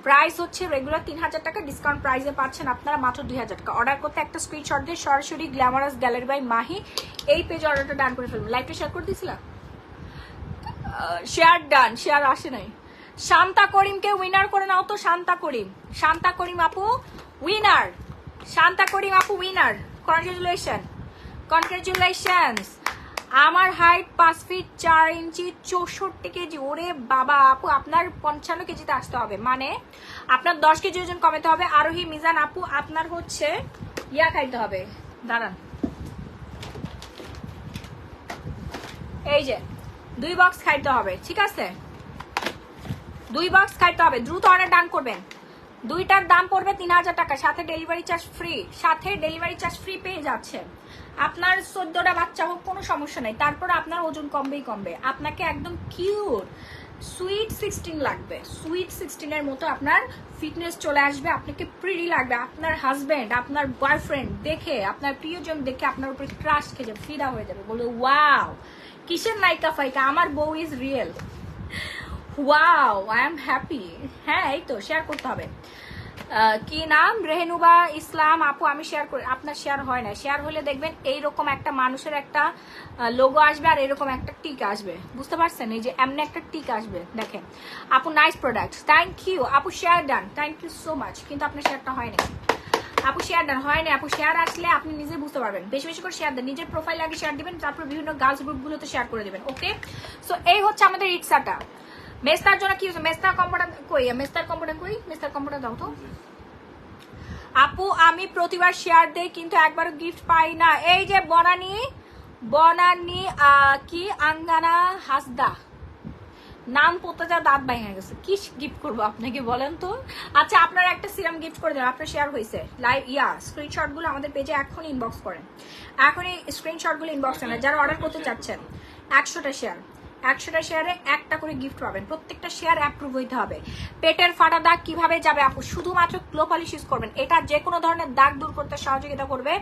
প্রাইস হচ্ছে রেগুলার 3000 টাকা, ডিসকাউন্ট প্রাইসে পাচ্ছেন আপনারা মাত্র 2000 টাকা। অর্ডার করতে একটা স্ক্রিনশট দিয়ে সরাসরি গ্ল্যামারাস গ্যালারি বাই মাহি এই পেজ অর্ডারটা ডান করে ফেলবেন। লাইভটা শেয়ার করে দিয়েছিলাম, শেয়ার ডান, শেয়ার আসে নাই। শান্তা করিমকে উইনার করে নাও তো। শান্তা করিম আপু উইনার, শান্তা করিম আপু উইনার। কনগ্রাচুলেশনস। আমার হাইট 5 ফিট 4 ইঞ্চি 64 কেজি। ওরে বাবা আপু আপনার 55 কেজিতে আসতে হবে, মানে আপনার 10 কেজি ওজন কমাতে হবে। আরোহী মিজান আপু আপনার হচ্ছে ইয়া খাইতে হবে, দাঁড়ান এই যে 2 বক্স খাইতে হবে, ঠিক আছে? 2 বক্স খাইতে হবে, দ্রুত অর্ডার ডান করবেন। দুইটার দাম পড়বে 3000 টাকা, সাথে ডেলিভারি চার্জ ফ্রি, সাথে ডেলিভারি চার্জ ফ্রি পেয়ে যাচ্ছে। আপনার 14টা বাচ্চা হোক কোনো সমস্যা নাই, তারপর আপনার ওজন কমবেই কমবে। আপনাকে একদম কিউট সুইট 16 লাগবে, সুইট 16 এর মতো আপনার ফিটনেস চলে আসবে, আপনাকে প্রিটি লাগবে। আপনার হাজবেন্ড, আপনার বয়ফ্রেন্ড দেখে, আপনার প্রিয়জন দেখে আপনার উপরে ক্রাশ খেয়ে যাবে, ফিদা হয়ে যাবে, বলবে ওয়াও কিসের নায়িকা ফাইকা, আমার বউ is real, wow I am happy. হ্যাঁ এই তো শেয়ার করতে হবে। কি নাম, রেহেনুবা ইসলাম আপু, আমি শেয়ার করি, আপনার শেয়ার হয় না। শেয়ার হলে দেখবেন এইরকম একটা মানুষের একটা লোগো আসবে আর এরকম একটা টিক আসবে, বুঝতে পারছেন? এই যে এমনি একটা টিক আসবে, দেখেন আপু। নাইস প্রোডাক্ট, থ্যাংক ইউ আপু, share done, thank you so much. কিন্তু আপনার শেয়ারটা হয়নি আপু, শেয়ার ডান হয়নি আপু। শেয়ার আসলে আপনি নিজে বুঝতে পারবেন। বেশি বেশি করে শেয়ার দেন, নিজের প্রোফাইলে আগে শেয়ার দিবেন, তারপর বিভিন্ন গার্লস গ্রুপগুলোতে শেয়ার করে দিবেন। ওকে, সো এই হচ্ছে আমাদের রিক্সাটা। মেস্তার জন্য কি হচ্ছে? মেস্তার কম্পিউটার কই? মেস্তার কম্পিউটার কই? মেস্তার কম্পিউটার দাও তো আপু। আমি প্রতিবার শেয়ার দেই কিন্তু একবারও গিফট পাই না। এই যে বনানি বনানি কি আঙ্গানা হাসদা নাম পড়তে যা দাঁত ভেঙে গেছে। কি গিফট করবো আপনাকে বলেন তো? আচ্ছা, আপনারা একটা সিরাম গিফট করে দেন, আপনার শেয়ার হয়েছে লাইভ। স্ক্রিনশট গুলো আমাদের পেজে এখন ইনবক্স করেন, এখনই স্ক্রিনশট গুলো ইনবক্স করেন। যারা অর্ডার করতে চাচ্ছেন 100টা শেয়ার, 100টা শেয়ারে একটা করে গিফট পাবেন। প্রত্যেকটা শেয়ার অ্যাপ্রুভ হইতে হবে। পেটের ফাটা দাগ কিভাবে যাবে আপু? শুধুমাত্র গ্লো পলিশ ইউজ করবেন। এটা যে কোনো ধরনের দাগ দূর করতে সহযোগিতা করবে,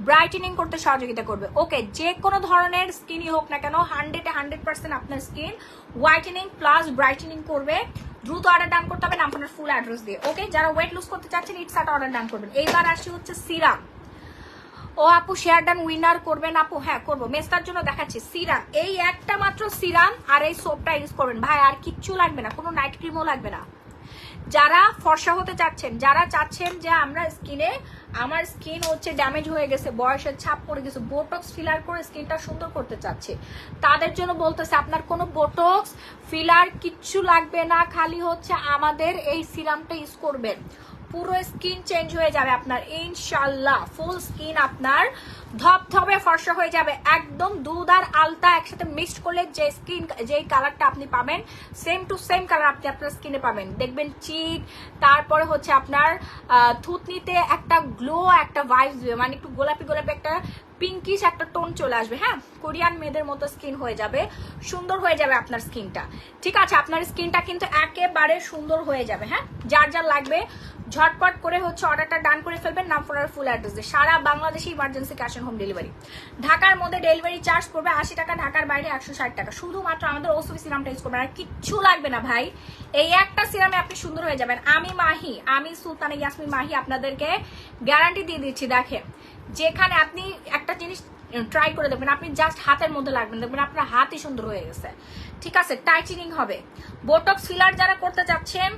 ব্রাইটেনিং করতে সহযোগিতা করবে। ওকে, যে কোনো ধরনের স্কিনই হোক না কেন, 100% আপনার স্কিন হোয়াইটেনিং প্লাস ব্রাইটেনিং করবে। দ্রুত অর্ডার ডান করতে হবে আপনার ফুল অ্যাড্রেস দিয়ে। ওকে, যারা ওয়েট লুজ করতে চাচ্ছেন ইটসাটা অর্ডার ডান করবেন। এইবার আসি হচ্ছে সিরাম। ও আপু শেয়ার ডান উইনার করবেন আপু? হ্যাঁ করবো। মেস্তার জন্য দেখাচ্ছি সিরাম, এই একটা মাত্র সিরাম আর এই সোপটা ইউজ করবেন ভাই, আর কিচ্ছু লাগবে না, কোনো নাইট ক্রিমও লাগবে না। যারা ফর্সা হতে চাচ্ছেন, যারা চাচ্ছেন যে আমরা স্কিনে, আমার স্কিন হচ্ছে ড্যামেজ হয়ে গেছে, বয়সের ছাপ পড়ে গেছে, বোটক্স ফিলার করে স্কিনটা সুন্দর করতে চাচ্ছে, তাদের জন্য বলতেছে আপনার কোনো বোটক্স ফিলার কিচ্ছু লাগবে না, খালি হচ্ছে আমাদের এই সিরামটা ইউজ করবেন, পুরো স্কিন চেঞ্জ হয়ে যাবে আপনার ইনশাল্লাহ। ফুল স্কিন আপনার ধপধপে ফর্সা হয়ে যাবে, একদম দুধ আর আলতা একসাথে মিক্সড করলে যে স্কিন, যেই কালারটা আপনি পাবেন সেম টু সেম কালার আপনি আপনার স্কিনে পাবেন। দেখবেন চিক, তারপরে হচ্ছে আপনার থুতনিতে একটা গ্লো, একটা ভাইবস দিবে, মানে একটু গোলাপি গোলাপি একটা পিঙ্কিশ একটা টোন চলে আসবে। হ্যাঁ, কোরিয়ান মেয়েদের মতো স্কিন হয়ে যাবে, সুন্দর হয়ে যাবে আপনার স্কিনটা। ঠিক আছে, আপনার স্কিনটা কিন্তু একেবারে সুন্দর হয়ে যাবে। হ্যাঁ, যার যার লাগবে ঝটপট করে হচ্ছে অর্ডারটা ডান করে ফেলবেন, নাম ফোনের ফুল অ্যাড্রেস দিয়ে। সারা বাংলাদেশে emergency cash on home delivery. ঢাকার মধ্যে ডেলিভারি চার্জ পড়বে 80 টাকা, ঢাকার বাইরে 160 টাকা। শুধুমাত্র আমাদের ওসবি সিরামটা ইউজ করবেন, আর কিচ্ছু লাগবে না ভাই। এই একটা সিরামে আপনি সুন্দর হয়ে যাবেন। আমি সুলতানা ইয়াসমিন মাহি আপনাদেরকে গ্যারান্টি দিয়ে দিচ্ছি। দেখেন, যেখানে আপনি একটা জিনিস ট্রাই করে দেখবেন, আপনি জাস্ট হাতের মধ্যে লাগবেন, দেখবেন আপনার হাতই সুন্দর হয়ে গেছে। ঠিক আছে, টাইটেনিং হবে। বোটক্স ফিলার যারা করতে চাচ্ছেন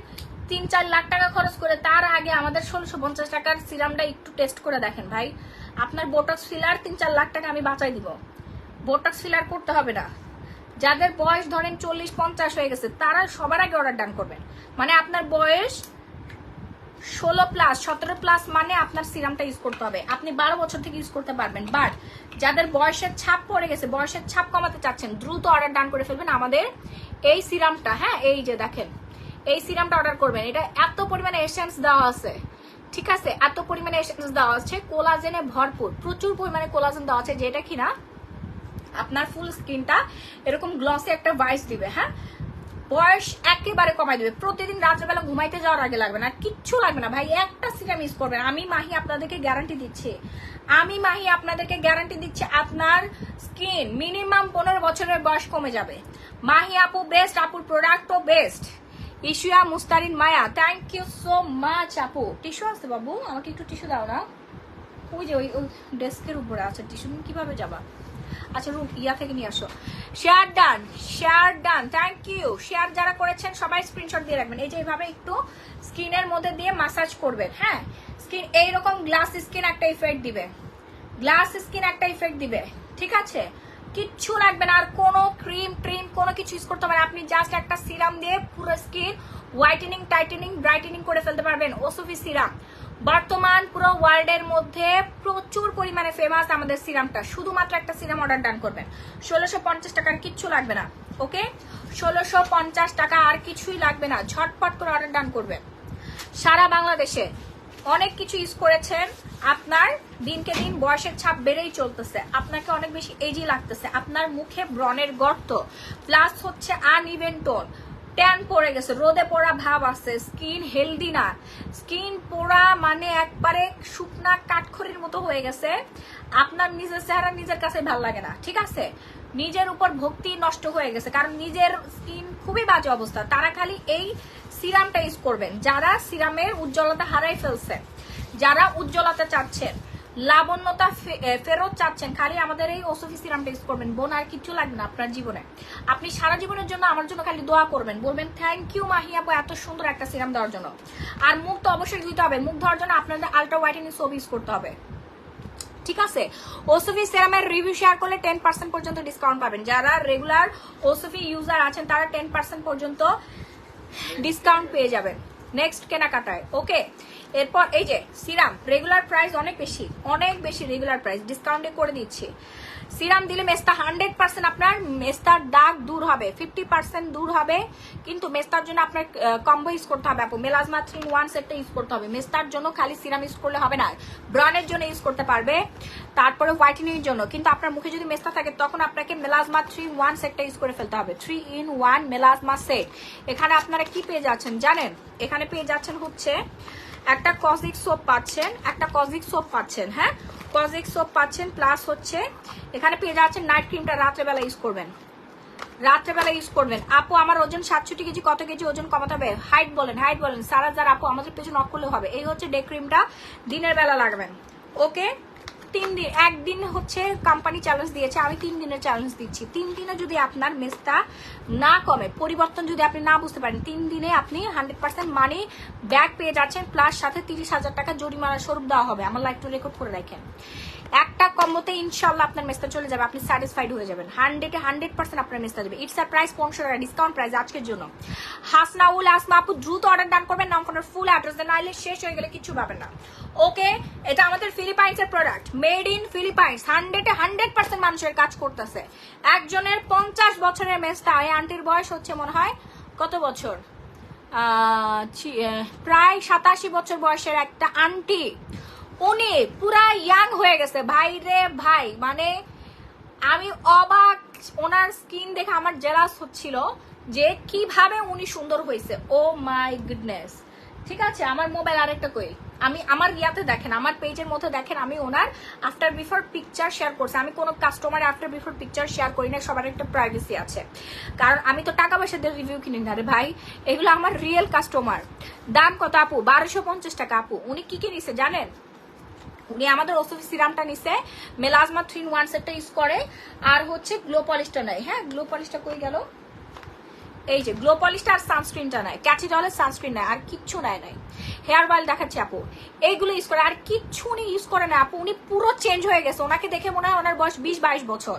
3-4 লাখ টাকা খরচ করে, তার আগে আমাদের 1650 টাকার সিরামটা একটু টেস্ট করে দেখেন ভাই। আপনার বোটক্স ফিলার 3-4 লাখ টাকা আমি বাঁচাই দিব। বোটক্স ফিলার করতে হবে না। যাদের বয়স ধরেন 40-50 হয়ে গেছে, তারা সবার আগে অর্ডার ডান করবেন। মানে আপনার বয়স 16+17+ মানে আপনার সিরামটা ইউজ করতে হবে। আপনি 12 বছর থেকে ইউজ করতে পারবেন। বাট যাদের বয়সের ছাপ পড়ে গেছে, বয়সের ছাপ কমাতে চাচ্ছেন, দ্রুত অর্ডার ডান করে ফেলবেন আমাদের এই সিরামটা। হ্যাঁ, এই যে দেখেন, এই সিরামটা অর্ডার করবেন। এটা এত পরিমাণে এসেন্স দেওয়া আছে, ঠিক আছে, এত পরিমাণে এসেন্স দেওয়া আছে, কোলাজেনে ভরপুর, প্রচুর পরিমাণে কোলাজেন দেওয়া আছে, যেটা কিনা আপনার ফুল স্কিনটা এরকম গ্লসি একটা ভাইস দিবে। হ্যাঁ, বয়স একেবারে কমাই দিবে। প্রতিদিন রাত্রেবেলা ঘুমাইতে যাওয়ার আগে লাগবে না, কিচ্ছু লাগবে না ভাই, একটা সিরাম ইউজ করবেন। আমি মাহি আপনাদেরকে গ্যারান্টি দিচ্ছি, আপনার স্কিন মিনিমাম 15 বছরের বয়স কমে যাবে। মাহি আপু বেস্ট, আপুর প্রোডাক্টও best. Ishua Mustarin Maya, thank you so much আপু। টিস্যু আছে বাবু, আমাকে একটু টিস্যু দাও না। ওই যে ওই ডেস্কের উপরে আছে টিস্যু, কিভাবে যাবা? আচ্ছা, রুম ইয়া থেকে নিয়ে আসো। Share done, thank you. Share যারা করেছেন সবাই স্ক্রিনশট দিয়ে রাখবেন। এই যে এইভাবে একটু স্কিনের মধ্যে দিয়ে মাসাজ করবেন। হ্যাঁ, স্কিন এইরকম গ্লাস স্কিন একটা ইফেক্ট দিবে, ঠিক আছে, কিচ্ছু লাগবে না। আর কোনো ক্রিম কোনো কিছু ইউজ করতে হবে না। আপনি জাস্ট একটা সিরাম দিয়ে পুরো স্কিন হোয়াইটেনিং, টাইটেনিং, ব্রাইটেনিং করে ফেলতে পারবেন। ওসফি সিরাম বর্তমান পুরো ওয়ার্ল্ডের মধ্যে প্রচুর পরিমাণে ফেমাস আমাদের সিরামটা। শুধুমাত্র একটা সিরাম অর্ডার ডান করবেন, 1650 টাকার কিচ্ছু লাগবে না। ওকে, 1650 টাকা, আর কিছুই লাগবে না। ঝটপট করে অর্ডার ডান করবেন। সারা বাংলাদেশে অনেক কিছু ইউজ করেছেন, আপনার দিনকে দিন বয়সের ছাপ বেড়েই চলতেছে, আপনাকে অনেক বেশি এজি লাগতেছে, আপনার মুখে ব্রণের গর্ত, প্লাস হচ্ছে আনইভেন টোন, ট্যান পড়ে গেছে, রোদে পড়া ভাব আছে, স্কিন হেলদি না, স্কিন পোড়া মানে একবারে শুকনা কাঠখড়ির মতো হয়ে গেছে, আপনার নিজের চেহারা নিজের কাছে ভালো লাগে না। ঠিক আছে, নিজের উপর ভক্তি নষ্ট হয়ে গেছে, কারণ নিজের স্কিন খুবই বাজে অবস্থা, তারা খালি এই সিরামটা ইউজ করবেন যারা সিরামের উজ্জ্বলতা হারাই ফেলছে, যারা উজ্জ্বলতা চাচ্ছেন, লাবণ্যতা ফেরত চাচ্ছেন, খালি আমাদের এই ওসফি সিরামটা ইউজ করবেন। বোন আর কিছু লাগবে না আপনার জীবনে। আপনি সারা জীবনের জন্য আমার জন্য খালি দোয়া করবেন, বলবেন থ্যাংক ইউ মাহি আপু এত সুন্দর একটা সিরাম দেওয়ার জন্য। আর মুখ তো অবশ্যই দিতে হবে, মুখ ধোয়ার জন্য আপনাদের আলট্রা হোয়াইটেনিং সোপ ইউজ করতে হবে, ঠিক আছে। ওসফি সিরামের রিভিউ শেয়ার করলে 10% পর্যন্ত ডিসকাউন্ট পাবেন। যারা রেগুলার ওসফি ইউজার আছেন তারা 10% পর্যন্ত ডিসকাউন্ট পেয়ে যাবেন নেক্সট কেনাকাটায়। ওকে, এরপর এই যে সিরাম রেগুলার প্রাইস অনেক বেশি রেগুলার প্রাইস ডিসকাউন্টে করে দিচ্ছি। সিরাম দিলে মেস্তা 100% আপনার মেস্তার দাগ দূর হবে, 50% দূর হবে। কিন্তু মেস্তার জন্য আপনার কম্বো ইউজ করতে হবে আপু, মেলাজমা 3-in-1 সেটটা ইউজ করতে হবে। মেস্তার জন্য খালি সিরাম ইউজ করলে হবে না, ব্রনের জন্য ইউজ করতে পারবে, তারপরে হোয়াইটেনিং এর জন্য। কিন্তু আপনার মুখে যদি মেস্তা থাকে তখন আপনাকে মেলাজমা 3-in-1 সেটটা ইউজ করে ফেলতে হবে, 3-in-1 মেলাজমা সেট। এখানে আপনারা কি পেয়ে যাচ্ছেন জানেন? এখানে পেয়ে যাচ্ছেন হচ্ছে একটা কজিক সোপ পাচ্ছেন, হ্যাঁ কজিক সোপ পাচ্ছেন, প্লাস হচ্ছে এখানে পেয়ে যাচ্ছেন নাইট ক্রিমটা রাত্রেবেলা ইউজ করবেন, আপু আমার ওজন 67 কেজি, কত কেজি ওজন কমাতে হবে? হাইট বলেন সারা যার আপু আমাদের পেছনে নক করলে হবে। এই হচ্ছে ডে ক্রিমটা, দিনের বেলা লাগবেন। ওকে, 3 দিন, একদিন হচ্ছে কোম্পানি চ্যালেঞ্জ দিয়েছে, আমি 3 দিনের চ্যালেঞ্জ দিচ্ছি। 3 দিনে যদি আপনার মেস্তা না কমে, পরিবর্তন যদি আপনি না বুঝতে পারেন, 3 দিনে আপনি 100% মানি ব্যাক পেয়ে যাচ্ছেন, প্লাস সাথে 30,000 টাকা জরিমানা স্বরূপ দেওয়া হবে। আমার লাইকটা রেকর্ড করে রাখেন। একটা কম্বোতে ইনশাল্লাহ আপনার মেস্তা চলে যাবে, আপনি স্যাটিসফাইড হয়ে যাবেন। 100% আপনার মেস্তা যাবে। ইটস আ প্রাইস 1500 টাকা ডিসকাউন্ট প্রাইস আজকের জন্য। হাসনাউল আসমা আপু দ্রুত অর্ডার ডান করবেন, নাম ফোনের ফুল অ্যাড্রেস দেন, নাইলে শেষ হয়ে গেলে কিছু পাবেন না। ওকে, এটা আমাদের ফিলিপাইন্সের প্রোডাক্ট, মেড ইন ফিলিপাইন্স। 100% মানুষের কাজ করতেছে। একজনের 50 বছরের মেস্তা, এই আন্টির বয়স হচ্ছে মনে হয় কত বছর, প্রায় 87 বছর বয়সের একটা আন্টি, উনি পুরা ইয়াং হয়ে গেছে ভাই রে ভাই, মানে আমি অবাক। ওনার স্কিন দেখে আমার জেলাস হচ্ছিল যে কিভাবে উনি সুন্দর হয়েছে। ও মাই গুডনেস, ঠিক আছে। আমার মোবাইল আরেকটা কই, আমি আমার ইয়াতে দেখেন, আমার পেজের মধ্যে দেখেন, আমি ওনার আফটার বিফোর পিকচার শেয়ার করছি। আমি কোনো customer after before picture share করি না, সবার একটা প্রাইভেসি আছে, কারণ আমি তো টাকা পয়সা দিয়ে রিভিউ কিনি না রে ভাই, এগুলো আমার রিয়েল কাস্টমার। দাম কত আপু? 1250 টাকা আপু। উনি কি কি নিছে জানেন? উনি আমাদের ওসফি সিরামটা নিছে, মেলাজমা 3-in-1 সেটটা ইউজ করে, আর হচ্ছে গ্লো পলিশটা নেয়। হ্যাঁ, গ্লো পলিশটা কই গেল? এই যে গ্লো পলিশটা আর সানস্ক্রিনটা নেয়, ক্যাচিডলের সানস্ক্রিন নেয়, আর কিচ্ছু নেয় নাই। হেয়ার অয়েল দেখাচ্ছি আপু, এইগুলো ইউজ করে, আর কিচ্ছু উনি ইউজ করে না আপু। উনি পুরো চেঞ্জ হয়ে গেছে, ওনাকে দেখে মনে হয় ওনার বয়স 20-22 বছর।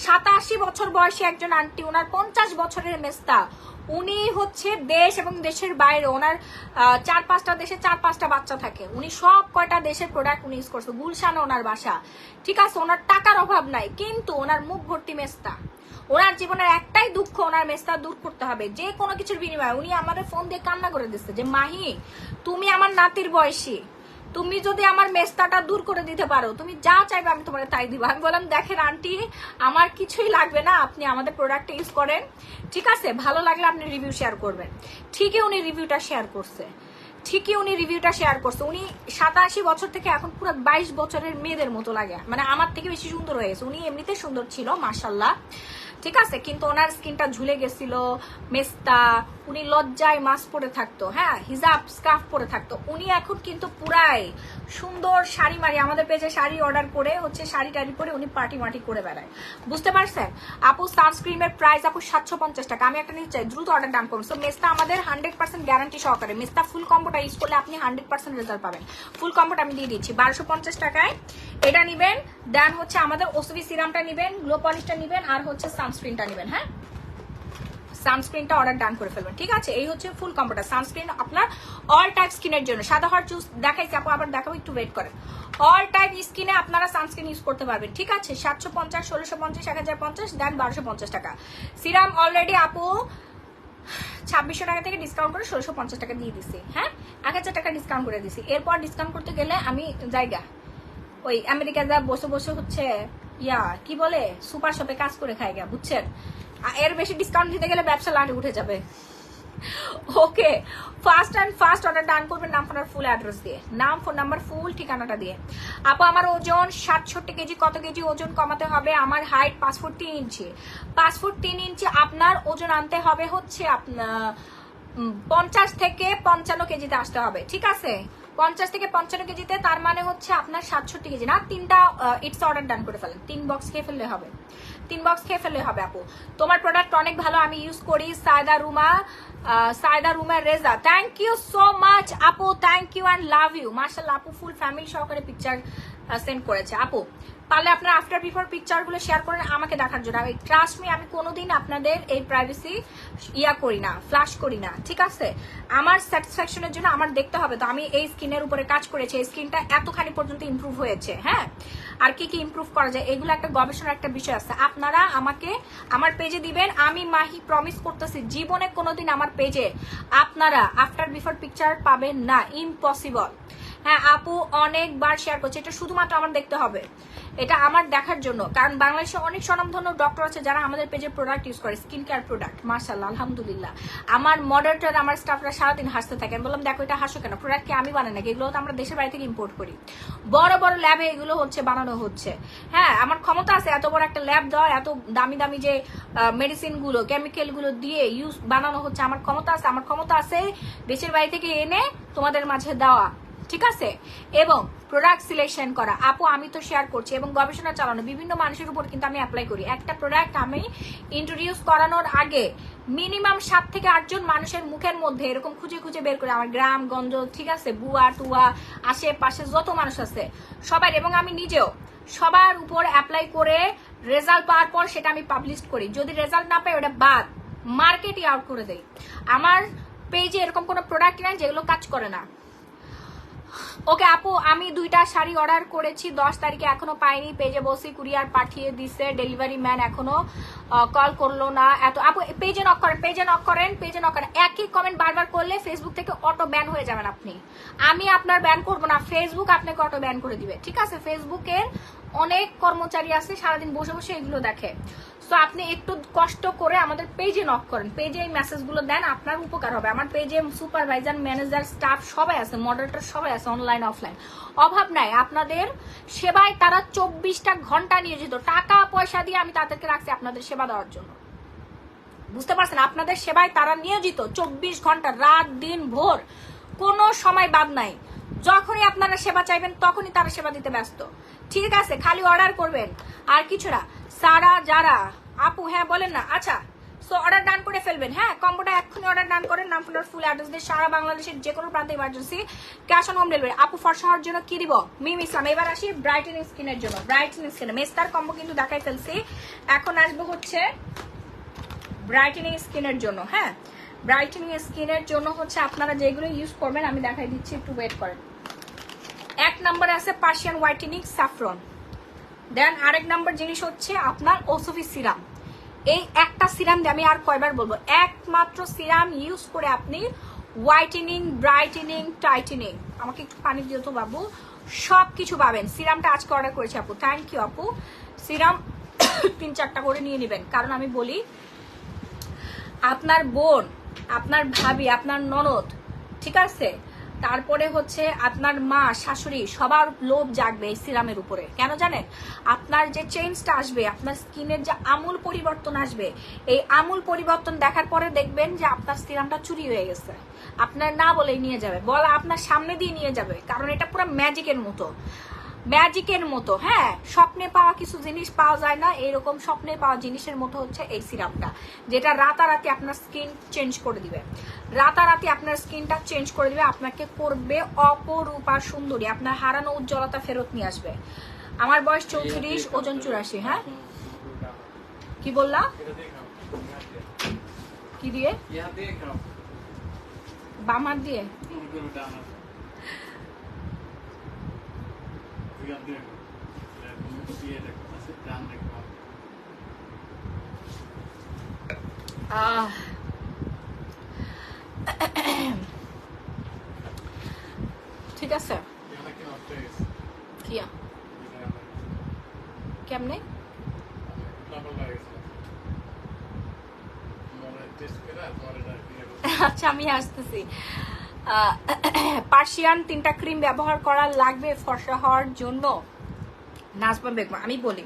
87 বছর বয়সী একজন আন্টি, ওনার 50 বছরের মেস্তা। উনি হচ্ছে দেশ এবং দেশের বাইরে, ওনার 4-5টা দেশে 4-5টা বাচ্চা থাকে, উনি সব কয়টা দেশের প্রোডাক্ট উনি ইউজ করছে। গুলশানে ওনার বাসা, ঠিক আছে। ওনার টাকার অভাব নাই, কিন্তু ওনার মুখ ভর্তি মেস্তা। ওনার জীবনের একটাই দুঃখ, ওনার মেস্তা দূর করতে হবে যে কোনো কিছুর বিনিময়ে। উনি আমাদের ফোন দিয়ে কান্না করে দিচ্ছে যে মাহি তুমি আমার নাতির বয়সী, তুমি যদি আমার মেস্তাটা দূর করে দিতে পারো, তুমি যা চাইবে আমি তোমার তাই দিব। আমি বললাম দেখেন আন্টি, আমার কিছুই লাগবে না, আপনি আমাদের প্রোডাক্ট ইউজ করেন, ঠিক আছে। ভালো লাগলে আপনি রিভিউ শেয়ার করবেন। ঠিকই উনি রিভিউটা শেয়ার করছে, উনি 87 বছর থেকে এখন পুরো 22 বছরের মেয়েদের মতো লাগে, মানে আমার থেকে বেশি সুন্দর হয়ে গেছে। উনি এমনিতে সুন্দর ছিল মাশাল্লাহ, ঠিক আছে, কিন্তু ওনার স্কিনটা ঝুলে গেছিল, মেস্তা, উনি লজ্জায় মাস্ক পরে থাকতো, হ্যাঁ হিজাব স্কার্ফ পরে থাকতো। উনি এখন কিন্তু পুরাই সুন্দর শাড়ি মারি, আমাদের পেজে শাড়ি অর্ডার করে হচ্ছে শাড়ি টাড়ি পরে উনি পার্টি মাটি করে বেড়ায়, বুঝতে পারছেন আপু। সানস্ক্রিনের প্রাইস আপু 750 টাকা। আমি একটা নিতে চাই, দ্রুত অর্ডার ডান করুন। সো মেস্তা আমাদের 100% গ্যারান্টি সহকারে, মেস্তা ফুল কম্বোটা ইউজ করলে আপনি 100% রেজাল্ট পাবেন। ফুল কম্বোটা আমি দিয়ে দিচ্ছি 1250 টাকায়। এটা নিবেন, দেন হচ্ছে আমাদের ওসবি সিরামটা নিবেন, গ্লো পলিশটা নিবেন, আর হচ্ছে সানস্ক্রিনটা নিবেন। হ্যাঁ, সানস্ক্রিনটা অর্ডার ডান করে ফেলবেন, ঠিক আছে। এই হচ্ছে ফুল কম্বোটা। সানস্ক্রিন আপনার অল টাইপ স্কিনের জন্য, সাদা হওয়ার চুজ দেখাইছি আপু, আবার দেখাবো, একটু ওয়েট করেন। অল টাইপ স্কিনে আপনারা সানস্ক্রিন ইউজ করতে পারবেন, ঠিক আছে। 750, 1650, 1050, দেন 1250 টাকা। সিরাম অলরেডি আপু 2600 টাকা থেকে ডিসকাউন্ট করে 1650 টাকা দিয়ে দিছি, হ্যাঁ 1000 টাকা ডিসকাউন্ট করে দিছি। এরপর ডিসকাউন্ট করতে গেলে আমি জায়গা ওই আমেরিকা যা বসে বসে হচ্ছে ইয়া কি বলে সুপার শপে কাজ করে খাই গা, বুঝছেন। এর বেশি ডিসকাউন্ট দিতে গেলে ব্যবসা লাটে উঠে যাবে। ওকে, ফার্স্ট অর্ডার ডান করবেন, নাম ফোনের ফুল অ্যাড্রেস দিয়ে, নাম ফোন নাম্বার ফুল ঠিকানাটা দিয়ে। আপু আমার ওজন 67 কেজি, কত কেজি ওজন কমাতে হবে? আমার হাইট 5 ফুট 3 ইঞ্চি। 5 ফুট 3 ইঞ্চি আপনার ওজন আনতে হবে হচ্ছে আপনার 50 থেকে 55 কেজিতে আসতে হবে, ঠিক আছে? 50 থেকে 55 কেজিতে, তার মানে হচ্ছে আপনার 67 কেজি না, 3টা ইটস অর্ডার ডান করে ফেলেন, 3 বক্স খেয়ে ফেললে হবে, 3 বক্স খেয়ে ফেললে হবে আপু। তোমার প্রোডাক্ট অনেক ভালো, আমি ইউজ করি। Sayda Ruma Reza, thank you so much আপু, thank you and love you. মাশাআল্লাহ আপু ফুল ফ্যামিলি সহকারে পিকচার সেন্ড করেছে। আপু পারলে আপনার আফটার বিফোর পিকচার গুলো শেয়ার করেন আমাকে দেখার জন্য। ট্রাস্ট মি, আমি কোনোদিন আপনাদের এই প্রাইভেসি করি না, ফ্ল্যাশ করি না, ঠিক আছে? আমার স্যাটিসফ্যাকশনের জন্য আমার দেখতে হবে। তো আমি এই স্কিনের উপরে কাজ করেছি, এই স্কিনটা এতখানি পর্যন্ত ইমপ্রুভ হয়েছে, হ্যাঁ? আর কি কি ইমপ্রুভ করা যায় এগুলো একটা গবেষণার একটা বিষয় আছে। আপনারা আমাকে আমার পেজে দিবেন, আমি মাহি প্রমিস করতেছি জীবনে কোনোদিন আমার পেজে আপনারা আফটার বিফোর পিকচার পাবেন না, ইম্পসিবল। হ্যাঁ আপু অনেকবার শেয়ার করছে, এটা শুধুমাত্র আমার দেখতে হবে, এটা আমার দেখার জন্য। কারণ বাংলাদেশে অনেক স্বনামধন্য ডক্টর আছে যারা আমাদের পেজে প্রোডাক্ট ইউজ করে, স্কিন কেয়ার প্রোডাক্ট। মাশাআল্লাহ আলহামদুলিল্লাহ, আমার মডারেটর আমার স্টাফরা সারাদিন হাসতে থাকে। আমি বললাম দেখো এটা হাসো কেন, প্রোডাক্ট কি আমি বানাই নাকি? এগুলো তো আমরা দেশের বাড়ি থেকে ইম্পোর্ট করি, বড় বড় ল্যাবে এগুলো হচ্ছে বানানো হচ্ছে। হ্যাঁ আমার ক্ষমতা আছে এত বড় একটা ল্যাব দেওয়া, এত দামি দামি যে মেডিসিন গুলো কেমিক্যাল গুলো দিয়ে ইউজ বানানো হচ্ছে, আমার ক্ষমতা আছে। আমার ক্ষমতা আছে দেশের বাড়ি থেকে এনে তোমাদের মাঝে দেওয়া, ঠিক আছে? এবং প্রোডাক্ট সিলেকশন করা। আপু আমি তো শেয়ার করছি এবং গবেষণা চালানো বিভিন্ন মানুষের উপর কিন্তু আমি অ্যাপ্লাই করি। একটা প্রোডাক্ট আমি ইন্ট্রোডিউস করানোর আগে মিনিমাম 7 থেকে 8 জন মানুষের মুখের মধ্যে এরকম খুঁজে খুঁজে বের করে, আমার গ্রাম গঞ্জ, ঠিক আছে, বুয়া টুয়া আশেপাশে যত মানুষ আছে সবাই, এবং আমি নিজেও সবার উপর অ্যাপ্লাই করে রেজাল্ট পাওয়ার পর সেটা আমি পাবলিশ করি। যদি রেজাল্ট না পাই ওটা বাদ, মার্কেটই আউট করে দেই। আমার পেজে এরকম কোনো প্রোডাক্ট নাই যেগুলো কাজ করে না। ওকে আপু আমি 2টা শাড়ি অর্ডার করেছি 10 তারিখে, এখনো পাইনি। পেজে বসি, কুরিয়ার পাঠিয়ে দিছে, ডেলিভারি ম্যান এখনো কল করলো না। এত আপু পেজে নক করেন, পেজে নক করেন, পেজে নক করেন। একই কমেন্ট বারবার করলে ফেসবুক থেকে অটো ব্যান হয়ে যাবেন আপনি। আমি আপনার ব্যান করবো না, ফেসবুক আপনাকে অটো ব্যান করে দিবে, ঠিক আছে? ফেসবুকের অনেক কর্মচারী আছে সারাদিন বসে বসে এগুলো দেখে। সো আপনি একটু কষ্ট করে আমাদের পেজে নক করেন, পেজে এই মেসেজগুলো দেন, আপনার উপকার হবে। আমার পেজে সুপারভাইজার, ম্যানেজার, স্টাফ সবাই আছে, মডারেটর সবাই আছে, অনলাইন অফলাইন, অভাব নাই। আপনাদের সেবায় তারা 24টা ঘন্টা নিয়োজিত, টাকা পয়সা দিয়ে আমি তাদেরকে রাখছি আপনাদের সেবা দেওয়ার জন্য, বুঝতে পারছেন? আপনাদের সেবায় তারা নিয়োজিত 24 ঘন্টা, রাত দিন ভোর, কোনো সময় বাদ নাই। যখনই আপনারা সেবা চাইবেন তখনই তারা সেবা দিতে ব্যস্ত, ঠিক আছে? খালি অর্ডার করবেন আর কিছু না। সারা যারা আপু হ্যাঁ বলেন না, আচ্ছা সো অর্ডার ডান করে ফেলবেন। হ্যাঁ কম্বোটা এক্ষুনি অর্ডার ডান করেন, নাম ফুল অ্যাড্রেস দিয়ে সারা বাংলাদেশের যে কোনো প্রান্তে emergency cash on home delivery. আপু ফর্সা হওয়ার জন্য কি দিব? মিম ইসলাম। এবার আসি ব্রাইটেনিং স্কিনের জন্য। ব্রাইটেনিং স্কিনে মেস্তার কম্বো কিন্তু দেখাই ফেলছি, এখন আসবো হচ্ছে ব্রাইটেনিং স্কিনের জন্য। হ্যাঁ ব্রাইটেনিং স্কিনের জন্য হচ্ছে আপনারা যেগুলো ইউজ করবেন আমি দেখাই দিচ্ছি, একটু ওয়েট করেন। 1 নম্বরে আছে পার্সিয়ান হোয়াইটেনিং স্যাফরন, দেন আরেক নম্বর জিনিস হচ্ছে আপনার ওসফি সিরাম। এই একটা সিরাম দিয়ে আমি আর কয়বার বলবো, একমাত্র সিরাম ইউজ করে আপনি হোয়াইটেনিং, ব্রাইটেনিং, টাইটেনিং, আমাকে একটু পানি দিও তো বাবু, সবকিছু পাবেন। সিরামটা আজকে অর্ডার করেছি আপু, থ্যাংক ইউ আপু। সিরাম 3-4টা করে নিয়ে নেবেন, কারণ আমি বলি আপনার বোন, আপনার ভাবি, আপনার ননদ, ঠিক আছে, তারপরে হচ্ছে আপনার মা, শাশুড়ি, সবার লোভ জাগবে এই সিরামের উপরে। কেন জানেন? আপনার যে চেঞ্জটা আসবে, আপনার স্কিনের যে আমূল পরিবর্তন আসবে, এই আমূল পরিবর্তন দেখার পরে দেখবেন যে আপনার সিরামটা চুরি হয়ে গেছে। আপনার না বলেই নিয়ে যাবে, বলা আপনার সামনে দিয়ে নিয়ে যাবে, কারণ এটা পুরো ম্যাজিকের মতো, ম্যাজিকের মতো। হ্যাঁ স্বপ্নে পাওয়া কিছু জিনিস পাওয়া যায় না, এরকম স্বপ্নে পাওয়া জিনিসের মতো হচ্ছে এই সিরাপটা, যেটা রাতারাতি আপনার স্কিন চেঞ্জ করে দিবে, রাতারাতি আপনার স্কিনটা চেঞ্জ করে দিবে, আপনাকে করবে অপরূপা সুন্দরী, আপনার হারানো উজ্জ্বলতা ফেরত নিয়ে আসবে। আমার বয়স 34, ওজন 84। হ্যাঁ কি বললা? কি দিয়ে? বাম হাত দিয়ে? ঠিক আছে কিয়া কেমনে? আচ্ছা আমি আসতেছি। পার্সিয়ান 3টা ক্রিম ব্যবহার করা লাগবে ফর্সা হওয়ার জন্য। নাজমা বেগম, আমি বলি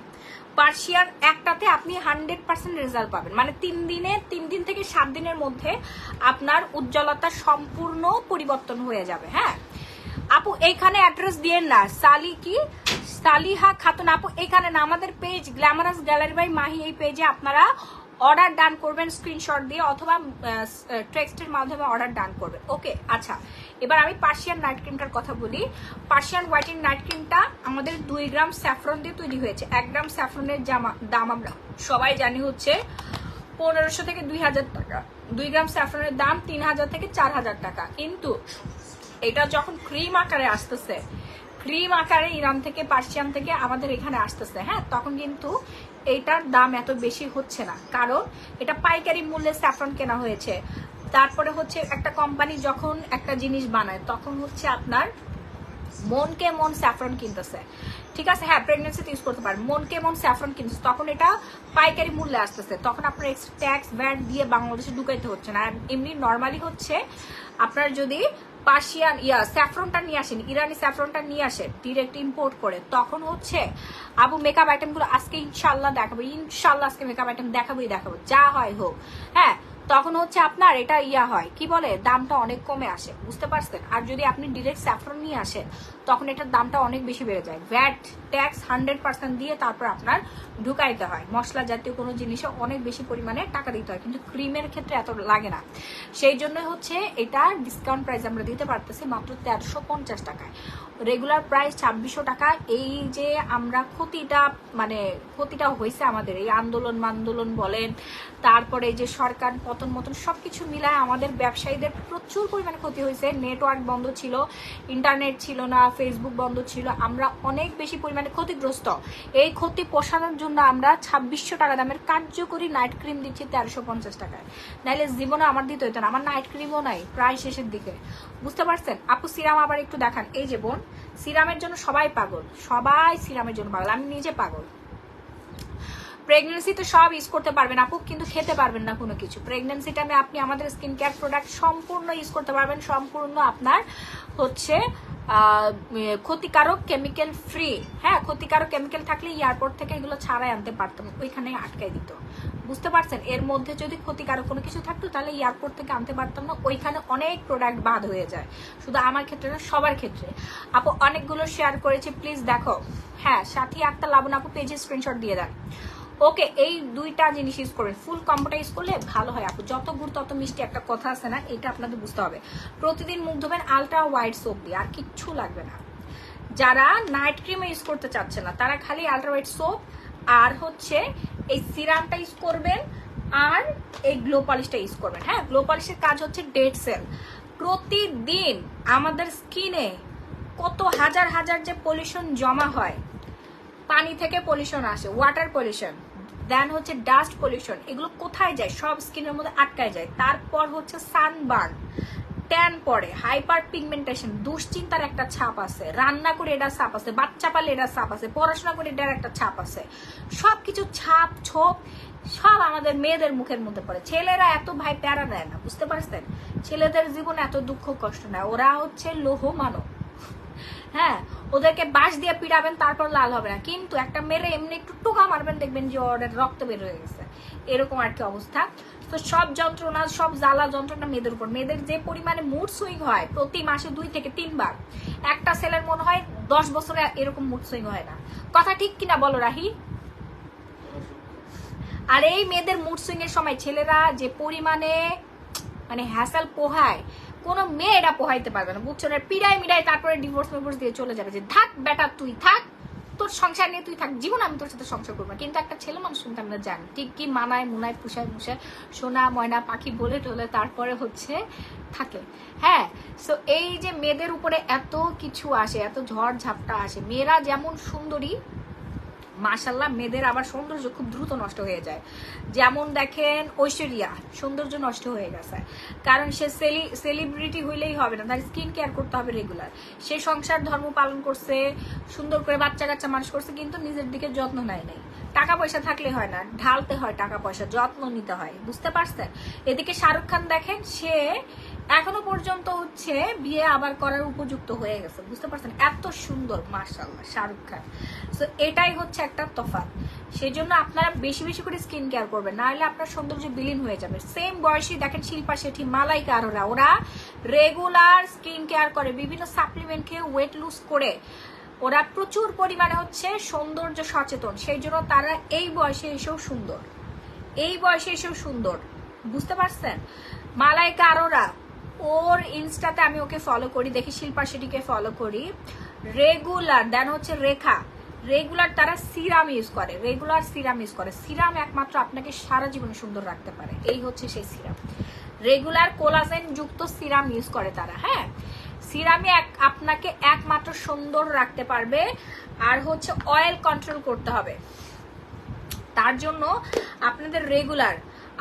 পার্সিয়ান একটাতে আপনি 100% রেজাল্ট পাবেন, মানে 3 দিন থেকে 7 দিনের মধ্যে আপনার উজ্জ্বলতা সম্পূর্ণ পরিবর্তন হয়ে যাবে। হ্যাঁ আপু এইখানে অ্যাড্রেস দিয়ে না, সালিহা খাতুন আপু এখানে না, আমাদের page glamorous gallery by Mahi, এই পেজে আপনারা অর্ডার ডান করবেন স্ক্রিনশট দিয়ে অথবা টেক্সটের মাধ্যমে অর্ডার ডান করবেন। ওকে আচ্ছা, এবার আমি পার্সিয়ান নাইট ক্রিমটার কথা বলি। পার্সিয়ান হোয়াইটেনিং নাইট ক্রিমটা আমাদের 2 গ্রাম স্যাফরন দিয়ে তৈরি হয়েছে। 1 গ্রাম স্যাফরনের দাম আমরা সবাই জানি হচ্ছে 1500 থেকে 2000 টাকা। 2 গ্রাম স্যাফরনের দাম 3000 থেকে 4000 টাকা। কিন্তু এটা যখন ক্রিম আকারে আসতেছে, ক্রিম আকারে ইরান থেকে পার্সিয়ান থেকে আমাদের এখানে আসতেছে, হ্যাঁ তখন কিন্তু এইটার দাম এত বেশি হচ্ছে না, কারণ এটা পাইকারি মূল্যে স্যাফরন কেনা হয়েছে। তারপরে হচ্ছে একটা কোম্পানি যখন একটা জিনিস বানায় তখন হচ্ছে আপনার মনকে মন স্যাফরন কিনতেছে, ঠিক আছে, হ্যাঁ প্রেগনেন্সিতে ইউজ করতে পারেন, মনকে মন স্যাফরন কিনতেছে, তখন এটা পাইকারি মূল্যে আসতেছে, তখন আপনার এক্সট্রা ট্যাক্স ভ্যাট দিয়ে বাংলাদেশে ঢুকাইতে হচ্ছে না। আর এমনি নর্মালি হচ্ছে আপনার যদি পার্সিয়ান স্যাফরনটা নিয়ে আসেন, ইরানি স্যাফরনটা নিয়ে আসেন ডিরেক্ট ইম্পোর্ট করে, তখন হচ্ছে আবু মেকআপ আইটেমগুলো আজকে ইনশাল্লাহ দেখাবো, ইনশাল্লাহ আজকে মেকআপ আইটেম দেখাবোই দেখাবো, যা হয় হোক, হ্যাঁ তখন হচ্ছে আপনার এটা হয় কি বলে দামটা অনেক কমে আসে, বুঝতে পারছেন। আর যদি আপনি ডিরেক্ট স্যাফরন নিয়ে আসেন তখন এটার দামটা অনেক বেশি বেড়ে যায়, ভ্যাট ট্যাক্স 100% দিয়ে তারপর আপনার ঢুকাইতে হয়, মশলা জাতীয় কোনো জিনিসে অনেক বেশি পরিমাণে টাকা দিতে হয়, কিন্তু ক্রিমের ক্ষেত্রে এত লাগে না। সেই জন্য হচ্ছে এটা ডিসকাউন্ট প্রাইস আমরা দিতে পারতেছি মাত্র 1350 টাকায়, রেগুলার প্রাইস 2600 টাকা। এই যে আমরা ক্ষতিটা হয়েছে আমাদের এই আন্দোলন বলেন, তারপরে যে সরকার পতন মতন সবকিছু মিলায় আমাদের ব্যবসায়ীদের প্রচুর পরিমাণে ক্ষতি হয়েছে। নেটওয়ার্ক বন্ধ ছিল, ইন্টারনেট ছিল না, ফেসবুক বন্ধ ছিল, আমরা অনেক বেশি পরিমাণে ক্ষতিগ্রস্ত। এই ক্ষতি পোষানোর জন্য আমরা 2600 টাকা দামের কার্যকরী নাইট ক্রিম দিচ্ছি 1350 টাকায়, নাইলে জীবনে আমার দিতে হইতো না, আমার নাইট ক্রিমও নাই প্রায় শেষের দিকে, বুঝতে পারছেন। আপু সিরাম আবার একটু দেখান, এই যে বোন সিরামের জন্য সবাই পাগল, সবাই সিরামের জন্য পাগল, আমি নিজে পাগল। প্রেগনেন্সিতে সব ইউজ করতে পারবেন আপু, কিন্তু খেতে পারবেন না কোনো কিছু। প্রেগনেন্সি টাইমে আপনি আমাদের স্কিন কেয়ার প্রোডাক্ট সম্পূর্ণ ইউজ করতে পারবেন, সম্পূর্ণ আপনার হচ্ছে ক্ষতিকারক কেমিক্যাল ফ্রি। হ্যাঁ ক্ষতিকারক কেমিক্যাল থাকলে এয়ারপোর্ট থেকে এগুলো ছাড়াই আনতে পারতাম, ওইখানে আটকাই দিত, বুঝতে পারছেন। এর মধ্যে যদি ক্ষতিকারক কোনো কিছু থাকতো তাহলে এয়ারপোর্ট থেকে আনতে পারতাম না, ওইখানে অনেক প্রোডাক্ট বাদ হয়ে যায়, শুধু আমার ক্ষেত্রে না সবার ক্ষেত্রে। আপু অনেকগুলো শেয়ার করেছি, প্লিজ দেখো। হ্যাঁ সাথী আক্তার লাবণ আপু পেজে স্ক্রিনশট দিয়ে দেন। ওকে এই 2টা জিনিস ইউজ করবেন, ফুল কম্বোটা ইউজ করলে ভালো হয় আপু, যত গুড় তত মিষ্টি একটা কথা আছে না, এটা আপনাদের বুঝতে হবে। প্রতিদিন মুখ ধোবেন আলট্রা হোয়াইট সোপ দিয়ে, আর কিচ্ছু লাগবে না। যারা নাইট ক্রিম ইউজ করতে চাচ্ছে না তারা খালি আলট্রা হোয়াইট সোপ আর হচ্ছে এই সিরামটা ইউজ করবেন, আর এই গ্লো পলিশটা ইউজ করবেন। হ্যাঁ গ্লো পলিশের কাজ হচ্ছে ডেড সেল। প্রতিদিন আমাদের স্কিনে কত হাজার হাজার যে পলিউশন জমা হয়, পানি থেকে পলিউশন আসে, ওয়াটার পলিউশন, দেন হচ্ছে ডাস্ট পলিউশন, এগুলো কোথায় যায়? সব স্কিনের মধ্যে আটকায় যায়। তারপর হচ্ছে সানবার্ন, ট্যান পড়ে, হাইপার পিগমেন্টেশন, দুশ্চিন্তার একটা ছাপ আছে, রান্না করে এটার ছাপ আছে, বাচ্চা পালে এটার ছাপ আছে, পড়াশোনা করে এটার একটা ছাপ আছে, সবকিছু ছাপ ছোপ সব আমাদের মেয়েদের মুখের মধ্যে পড়ে। ছেলেরা এত ভাই প্যারা নেয় না, বুঝতে পারছেন, ছেলেদের জীবনে এত দুঃখ কষ্ট নেয়, ওরা হচ্ছে লৌহ মানব। হ্যাঁ ওদেরকে বাঁশ দিয়ে পিড়াবেন তারপর লাল হবে না, কিন্তু একটা মেরে এমনি একটু টোকা মারবেন দেখবেন যে ওদের রক্ত বের হয়ে গেছে, এরকম আর কি অবস্থা। তো সব যন্ত্রণা সব জ্বালা যন্ত্রণা মেয়েদের উপর। মেয়েদের যে পরিমাণে মুড সুইং হয় প্রতি মাসে 2 থেকে 3 বার, একটা ছেলের মনে হয় 10 বছরে এরকম মুড সুইং হয় না, কথা ঠিক কিনা বলো রাহি? আর এই মেয়েদের মুড সুইং এর সময় ছেলেরা যে পরিমাণে মানে হ্যাসেল পোহায়, কোনো মেয়ে এটা পোহাইতে পারবে না, বুঝছো না, পিড়াই মিড়াই তারপরে ডিভোর্স মেভোর্স দিয়ে চলে যাবে, যে থাক বেটা তুই থাক, তোর সংসার নিয়ে তুই থাক, জীবন আমি তোর সাথে সংসার করবো। কিন্তু একটা ছেলে মানুষ কিন্তু আমরা জানি ঠিক কি মানায় মুনায় পুষায় পুষায় সোনা ময়না পাখি বলে টলে তারপরে হচ্ছে থাকে। হ্যাঁ সো এই যে মেয়েদের উপরে এত কিছু আসে, এত ঝড় ঝাপটা আসে, মেয়েরা যেমন সুন্দরী মাশাল্লাহ মেয়েদের আবার সৌন্দর্য খুব দ্রুত নষ্ট হয়ে যায়। যেমন দেখেন ঐশ্বরিয়া সৌন্দর্য নষ্ট হয়ে গেছে, কারণ সে সেলিব্রিটি হইলেই হবে না, তার স্কিন কেয়ার করতে হবে রেগুলার। সে সংসার ধর্ম পালন করছে, সুন্দর করে বাচ্চা কাচ্চা মানুষ করছে, কিন্তু নিজের দিকে যত্ন নেয় নাই। টাকা পয়সা থাকলে হয় না, ঢালতে হয় টাকা পয়সা, যত্ন নিতে হয়, বুঝতে পারছেন। এদিকে শাহরুখ খান দেখেন, সে এখনো পর্যন্ত হচ্ছে বিয়ে আবার করার উপযুক্ত হয়ে গেছে, বুঝতে পারছেন? এত সুন্দর মাশাআল্লাহ শাহরুখ খান। সো এটাই হচ্ছে একটা তফাৎ। সেই জন্য আপনারা বেশি বেশি করে স্কিন কেয়ার করবেন, না হলে আপনার সৌন্দর্য বিলীন হয়ে যাবে। সেম বয়সী দেখেন শিল্পা শেঠি, মালাইকা আরোরা, ওরা রেগুলার স্কিন কেয়ার করে, বিভিন্ন সাপ্লিমেন্ট খেয়ে ওয়েট লুজ করে ওরা প্রচুর পরিমাণে হচ্ছে সৌন্দর্য সচেতন। সেই জন্য তারা এই বয়সে এসেও সুন্দর, এই বয়সে এসেও সুন্দর, বুঝতে পারছেন? মালাইকা আরোরা, ওর ইনস্টাতে আমি ওকে ফলো করি, দেখি শিল্পা শেঠিকে ফলো করি রেগুলার। দেন হচ্ছে রেখা, রেগুলার তারা সিরাম ইউজ করে, রেগুলার সিরাম ইউজ করে। সিরাম একমাত্র আপনাকে সারা জীবনে সুন্দর রাখতে পারে, এই হচ্ছে সেই সিরাম। রেগুলার কোলাজেন যুক্ত সিরাম ইউজ করে তারা। হ্যাঁ, সিরামে আপনাকে একমাত্র সুন্দর রাখতে পারবে। আর হচ্ছে অয়েল কন্ট্রোল করতে হবে, তার জন্য আপনাদের regular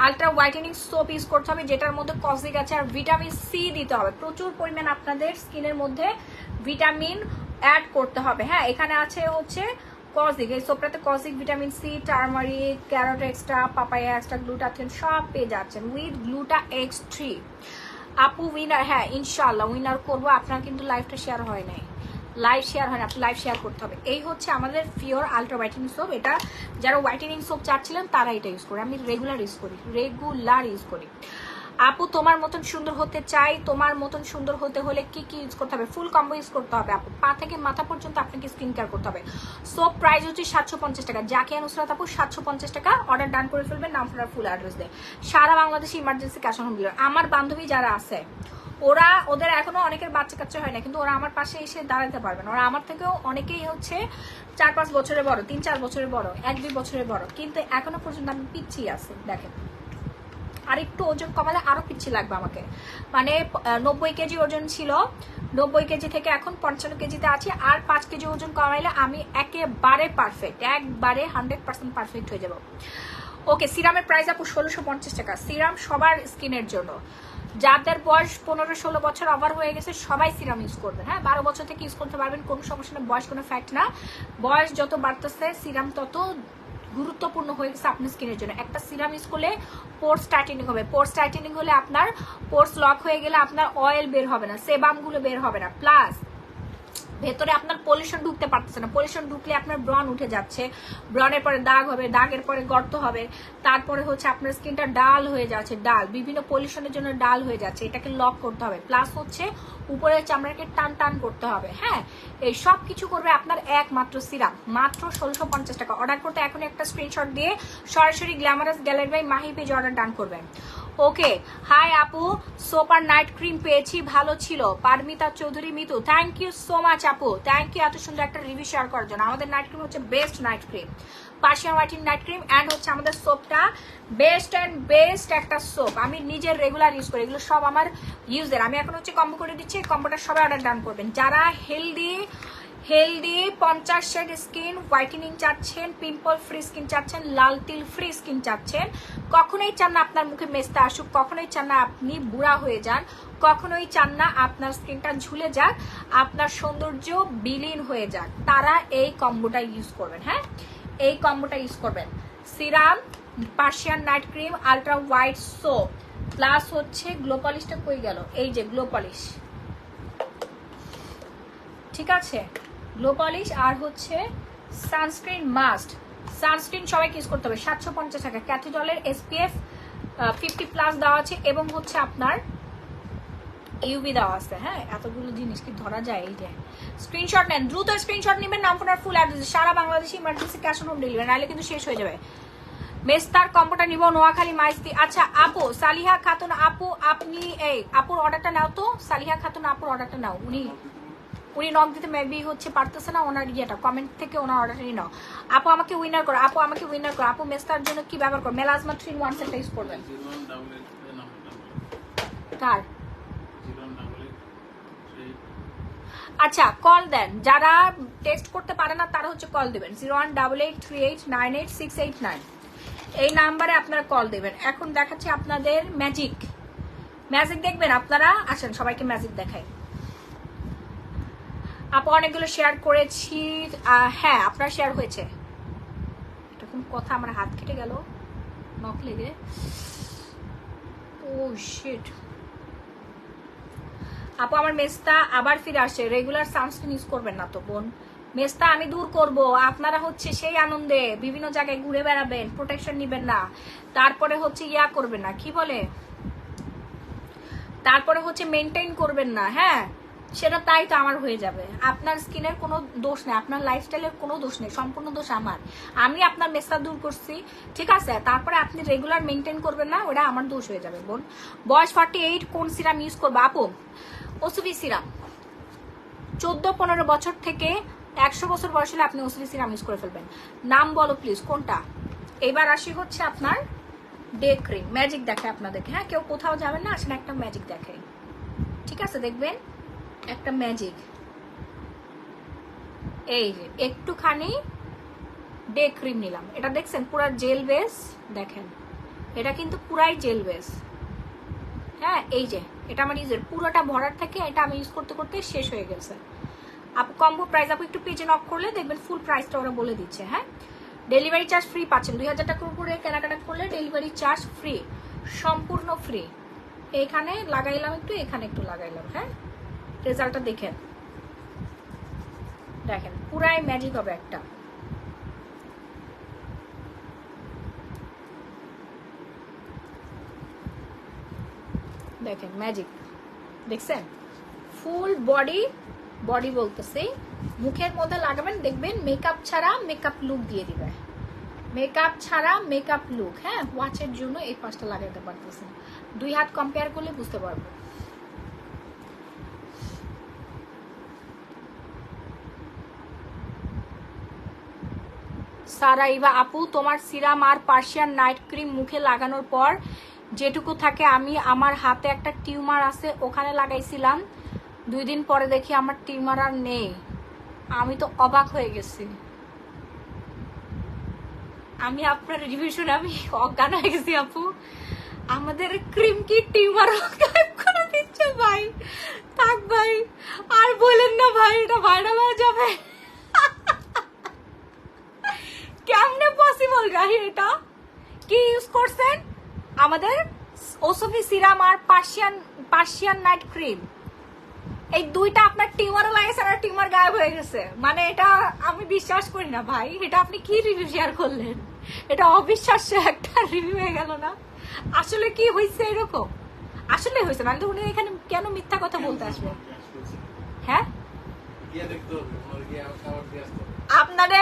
ultra whitening soap use করতে হবে, যেটার মধ্যে কজিক আছে, আর ভিটামিন সি দিতে হবে প্রচুর পরিমাণ। আপনাদের স্কিনের মধ্যে ভিটামিন অ্যাড করতে হবে। হ্যাঁ, এখানে আছে হচ্ছে কজিক, এই সোপটাতে kojic, vitamin C, turmeric, carrot extra, papaya extra, glutathione সব পেয়ে যাচ্ছেন উইথ গ্লুটা X3। আপু উইনার, হ্যাঁ ইনশাআল্লাহ উইনার করবো। আপনার কিন্তু লাইভটা শেয়ার হয় নাই, লাইভ শেয়ার হয় না, আপনি লাইভ শেয়ার করতে হবে। এই হচ্ছে আমাদের পিওর আলট্রা হোয়াইটেনিং সোপ। এটা যারা হোয়াইটেনিং সোপ চাচ্ছিলেন তারা এটা ইউজ করে, আমি রেগুলার ইউজ করি, রেগুলার ইউজ করি। আপু তোমার মতন সুন্দর হতে চাই, তোমার মতন সুন্দর হতে হলে কি কি ইউজ করতে হবে? ফুল কম্বো ইউজ করতে হবে আপু, পা থেকে মাথা পর্যন্ত আপনাকে স্কিন কেয়ার করতে হবে। সোপ প্রাইস হচ্ছে 750 টাকা। জাকিয়া নুসরাত আপু 750 টাকা, অর্ডার ডান করে ফেলবেন, নাম ফোনার ফুল অ্যাড্রেস দিয়ে। সারা বাংলাদেশে emergency cash on home delivery. আমার বান্ধবী যারা আছে ওরা, ওদের এখনো অনেকের বাচ্চা কাচ্চা হয় না, কিন্তু ওরা আমার পাশে এসে দাঁড়াতে পারবেন। ওরা আমার থেকেও অনেকেই হচ্ছে 4-5 বছরের বড়, 3-4 বছরের বড়, 1-2 বছরের বড়, কিন্তু এখনো পর্যন্ত আমি পিচ্ছি আছে। দেখেন, আর একটু ওজন কমালে আরো পিচ্ছি লাগবে আমাকে। মানে 90 কেজি ওজন ছিল, 90 কেজি থেকে এখন 55 কেজিতে আছি, আর 5 কেজি ওজন কমাইলে আমি একেবারে পারফেক্ট, একবারে 100% পারফেক্ট হয়ে যাব। ওকে, সিরামের প্রাইস আপু 1650 টাকা। সিরাম সবার স্কিনের জন্য, যাদের বয়স 15-16 বছর ওভার হয়ে গেছে সবাই সিরাম ইউজ করবেন। হ্যাঁ, 12 বছর থেকে ইউজ করতে পারবেন, কোনো সমস্যা না, বয়স কোনো ফ্যাক্ট না। বয়স যত বাড়তেছে সিরাম তত গুরুত্বপূর্ণ হয়ে গেছে আপনার স্কিনের জন্য। একটা সিরাম ইউজ করলে পোর্স টাইটেনিং হবে, পোর্স টাইটেনিং হলে আপনার পোর্স লক হয়ে গেলে আপনার অয়েল বের হবে না, সেবাম গুলো বের হবে না, প্লাস ভেতরে আপনার পলিউশন ঢুকতে পারতেছে না। পলিউশন ঢুকলে আপনার ব্রণ উঠে যাচ্ছে, ব্রণের পরে দাগ হবে, দাগের পরে গর্ত হবে, তারপরে হচ্ছে আপনার স্কিনটা ডাল হয়ে যাচ্ছে, ডাল বিভিন্ন পলিউশনের জন্য ডাল হয়ে যাচ্ছে, এটাকে লক করতে হবে। প্লাস হচ্ছে উপরের চামড়াকে টান টান করতে হবে। হ্যাঁ, এই সব কিছু করবে আপনার একমাত্র সিরাম, মাত্র 1650 টাকা। অর্ডার করতে এখনই একটা স্ক্রিনশট দিয়ে সরাসরি glamorous gallery by Mahi page order done করবেন। ওকে, হাই আপু, সোপ আর নাইট ক্রিম পেয়েছি, ভালো ছিল। Paromita Chowdhury Mitu, thank you so much আপু, থ্যাংক ইউ এত সুন্দর একটা রিভিউ শেয়ার করার জন্য। আমাদের নাইট ক্রিম হচ্ছে best night cream, Persian whitening night cream, and হচ্ছে আমাদের সোপটা বেস্ট অ্যান্ড বেস্ট একটা সোপ। আমি নিজের রেগুলার ইউজ করি, এগুলো সব আমার ইউজের। আমি এখন হচ্ছে কম্বো করে দিচ্ছি, কম্বোটা সবাই অর্ডার ডান করবেন। যারা হেলদি 50 শেড স্কিন হোয়াইটেনিং চাচ্ছেন, পিম্পল ফ্রি স্কিন চাচ্ছেন, লাল তিল ফ্রি স্কিন চাচ্ছেন, কখনোই চান না আপনার মুখে মেস্তা আসুক, কখনোই চান না আপনি বুড়া হয়ে যান, কখনোই চান না আপনার স্কিনটা ঝুলে যাক, আপনার সৌন্দর্য বিলীন হয়ে যাক, তারা এই কম্বোটা ইউজ করবেন। হ্যাঁ, এই কম্বোটা ইউজ করবেন। Serum, Persian night cream, ultra white soap, plus হচ্ছে গ্লো পলিশটা কই গেল, এই যে গ্লো পলিশ, ঠিক আছে, গ্লো পলিশ, আর হচ্ছে সানস্ক্রিন মাস্ট। সানস্ক্রিন সবাইকে ইউজ করতে হবে, 750 টাকা। ক্যাথিডলের SPF 50+ দেওয়া আছে, এবং হচ্ছে আপনার ইউভি দেওয়া আছে। হ্যাঁ, এতগুলো জিনিস কি ধরা যায়? এই যে স্ক্রিনশট নেন, দ্রুত স্ক্রিনশট নেবেন, নাম ফোনার ফুল অ্যাড্রেস। সারা বাংলাদেশে emergency cash on home delivery, নাহলে কিন্তু শেষ হয়ে যাবে। মেস্তার কম্বোটা নিব, নোয়াখালী মাইস্তি। আচ্ছা আপু, সালিহা খাতুন আপু, আপনি এই আপুর অর্ডারটা নাও তো, সালিহা খাতুন আপুর অর্ডারটা নাও। উনি নক দিতে মেবি হচ্ছে পারতেছে না, ওনার ইয়েটা কমেন্ট থেকে ওনার অর্ডারটা নিয়ে নাও। আপু আমাকে উইনার করো, আপু আমাকে উইনার করো। আপু মেস্তার জন্য কি ব্যবহার করো? মেলাজমা 3-in-1 সেটটা ইউজ করবেন। কার? আচ্ছা, কল দেন, যারা টেক্সট করতে পারে না তারা হচ্ছে কল দেবেন 018838988689, এই নাম্বারে আপনারা কল দেবেন। এখন দেখাচ্ছি আপনাদের ম্যাজিক দেখবেন আপনারা, আসেন সবাইকে ম্যাজিক দেখাই। আপু অনেকগুলো শেয়ার করেছি, হ্যাঁ আপনার শেয়ার হয়েছে। এরকম কথা, আমার হাত কেটে গেল নখ লেগে। ও শিট, আপু আমার মেস্তা আবার ফিরে আসে, রেগুলার সানস্ক্রিন ইউজ করবেন না তো বোন। মেস্তা আমি দূর করব, আপনারা হচ্ছে সেই আনন্দে বিভিন্ন জায়গায় ঘুরে বেড়াবেন, প্রোটেকশন নিবেন না, তারপরে হচ্ছে ইয়া করবেন না, কি বলে, তারপরে হচ্ছে মেনটেন করবেন না, হ্যাঁ সেটা তাই তো আমার হয়ে যাবে। আপনার স্কিনের কোনো দোষ নেই, আপনার লাইফস্টাইলের কোনো দোষ নেই, সম্পূর্ণ দোষ আমার। আমি আপনার মেসটা দূর করছি, ঠিক আছে, তারপরে আপনি রেগুলার মেনটেন করবেন না, ওটা আমার দোষ হয়ে যাবে বোন। বয়স 48, কোন সিরাম ইউজ করবো আপু? ওসুভি সিরাম। 14-15 বছর থেকে 100 বছর বয়স হলে আপনি ওসুভি সিরাম ইউজ করে ফেলবেন। নাম বলো প্লিজ কোনটা। এবার আসি হচ্ছে আপনার ডে ক্রিম। ম্যাজিক দেখে আপনাদেরকে, হ্যাঁ কেউ কোথাও যাবেন না, আসেন একটা ম্যাজিক দেখে, ঠিক আছে, দেখবেন একটা ম্যাজিক। এই যে একটুখানি ডে ক্রিম নিলাম, এটা দেখছেন পুরা জেল বেস, দেখেন এটা কিন্তু পুরাই জেল বেস, হ্যাঁ এই যে এটা আমার ইউজের পুরোটা ভরার থেকে এটা আমি ইউজ করতে করতে শেষ হয়ে গেছে। আপু কম্বো প্রাইস, আপু একটু পেজে নক করলে দেখবেন ফুল প্রাইসটা ওরা বলে দিচ্ছে। হ্যাঁ ডেলিভারি চার্জ ফ্রি পাচ্ছেন, 2000 টাকার উপরে কেনাকাটা করলে ডেলিভারি চার্জ ফ্রি, সম্পূর্ণ ফ্রি। এখানে লাগাইলাম একটু, এখানে একটু লাগাইলাম, হ্যাঁ রেজাল্টটা দেখেন, দেখেন পুরাই ম্যাজিক হবে একটা। দেখেন ম্যাজিক, দেখছেন ফুল বডি, বডি বলতেছি মুখের মধ্যে লাগাবেন, দেখবেন মেকআপ ছাড়া মেকআপ লুক দিয়ে দিবে, মেকআপ ছাড়া মেকআপ লুক। হ্যাঁ ওয়াচের জন্য এই পাঁচটা লাগাতে পারতেছেন, 2 হাত কম্পেয়ার করলে বুঝতে পারবো। সারাইবা আপু তোমার সিরাম আর পার্সিয়ান নাইট ক্রিম মুখে লাগানোর পর যেটুকু থাকে, আমি আমার হাতে একটা টিউমার আছে ওখানে লাগাইছিলাম, 2 দিন পরে দেখি আমার টিউমার আর নেই, আমি তো অবাক হয়ে গেছি। আমি আপনার রিভিউ শুনে আমি অজ্ঞান হয়ে গেছি আপু, আমাদের ক্রিম কি টিউমার গায়েব করে দিচ্ছে ভাই। থাক ভাই আর বলেন না ভাই, এটা ভাইরাল হয়ে যাবে। কেমনে পসিবল গাহি, এটা কি ইউজ করছেন? আমাদের ওসুভি সিরাম আর পার্সিয়ান নাইট ক্রিম, এই দুইটা আপনার টিউমার লাগাইছেন আর টিউমার গায়েব হয়ে গেছে, মানে এটা আমি বিশ্বাস করি না ভাই। এটা আপনি কি রিভিউ শেয়ার করলেন? এটা অবিশ্বাস্য একটা রিভিউ হয়ে গেল না। আসলে কি হয়েছে এরকম? আসলে হয়েছে, মানে উনি এখানে কেন মিথ্যা কথা বলতে আসবে? হ্যাঁ আপনারে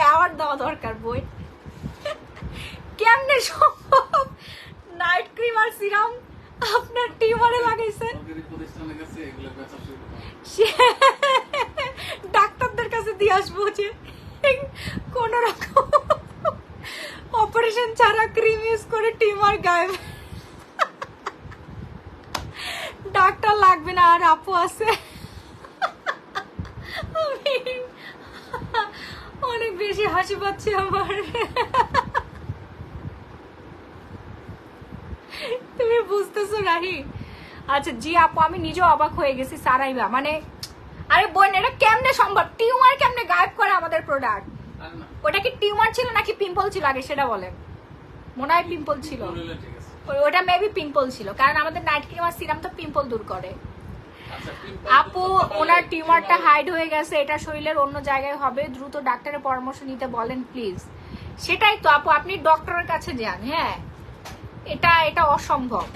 অ্যাওয়ার্ড দেওয়া দরকার বই। কেমনে সম্ভব নাইট ক্রিম আর সিরাম আপনার টিউমারে লাগাইছেন? ডাক্তারদের কাছে দিয়ে আসবো যে কোন রকম অপারেশন ছাড়া ক্রিম ইউজ করে টিউমার গায়েব। ডাক্তার লাগবে না, আর আপু আছে। অনেক বেশি হাসি পাচ্ছে আমার। তুমি বুঝতেছো রাহি? আচ্ছা জি আপু আমি নিজেও অবাক হয়ে গেছি। সারাইবা মানে আরে বোন এটা কেমনে সম্ভব? টিউমার কেমনে গায়েব করে আমাদের প্রোডাক্ট? ওটা কি টিউমার ছিল নাকি পিম্পল ছিল আগে সেটা বলেন। মনে হয় পিম্পল ছিল, ওটা মেবি পিম্পল ছিল, কারণ আমাদের নাইট ক্রিম আর সিরাম তো পিম্পল দূর করে। আপু ওনার টিউমারটা হাইড হয়ে গেছে, এটা শরীরের অন্য জায়গায় হবে, দ্রুত ডাক্তারের পরামর্শ নিতে বলেন প্লিজ। সেটাই তো আপু, আপনি ডক্টরের কাছে যান। হ্যাঁ এটা এটা অসম্ভব,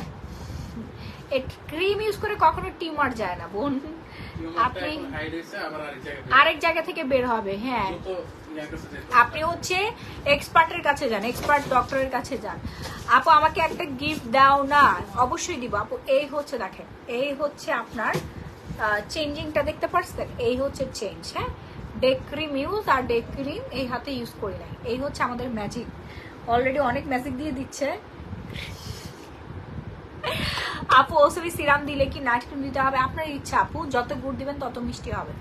ক্রিম ইউজ করে কখনো টিউমার যায় না বোন, আপনি আরেক জায়গা থেকে বের হবে। হ্যাঁ আপনি হচ্ছে এক্সপার্টের কাছে যান, এক্সপার্ট ডক্টরের কাছে যান। আপু আমাকে একটা গিফট দাও না? অবশ্যই দিব আপু। এই হচ্ছে দেখেন, এই হচ্ছে আপনার চেঞ্জিংটা দেখতে পাচ্ছেন, এই হচ্ছে চেঞ্জ। হ্যাঁ ডে ক্রিম ইউজ, আর ডে ক্রিম এই হাতে ইউজ করি নাই, এই হচ্ছে আমাদের ম্যাজিক। অলরেডি অনেক ম্যাজিক দিয়ে দিচ্ছে আপু। ওসবি সিরাম দিলে কি নাইট ক্রিম দিতে হবে? আপনার ইচ্ছা আপু, যত গুড় দিবেন তত মিষ্টি হবে।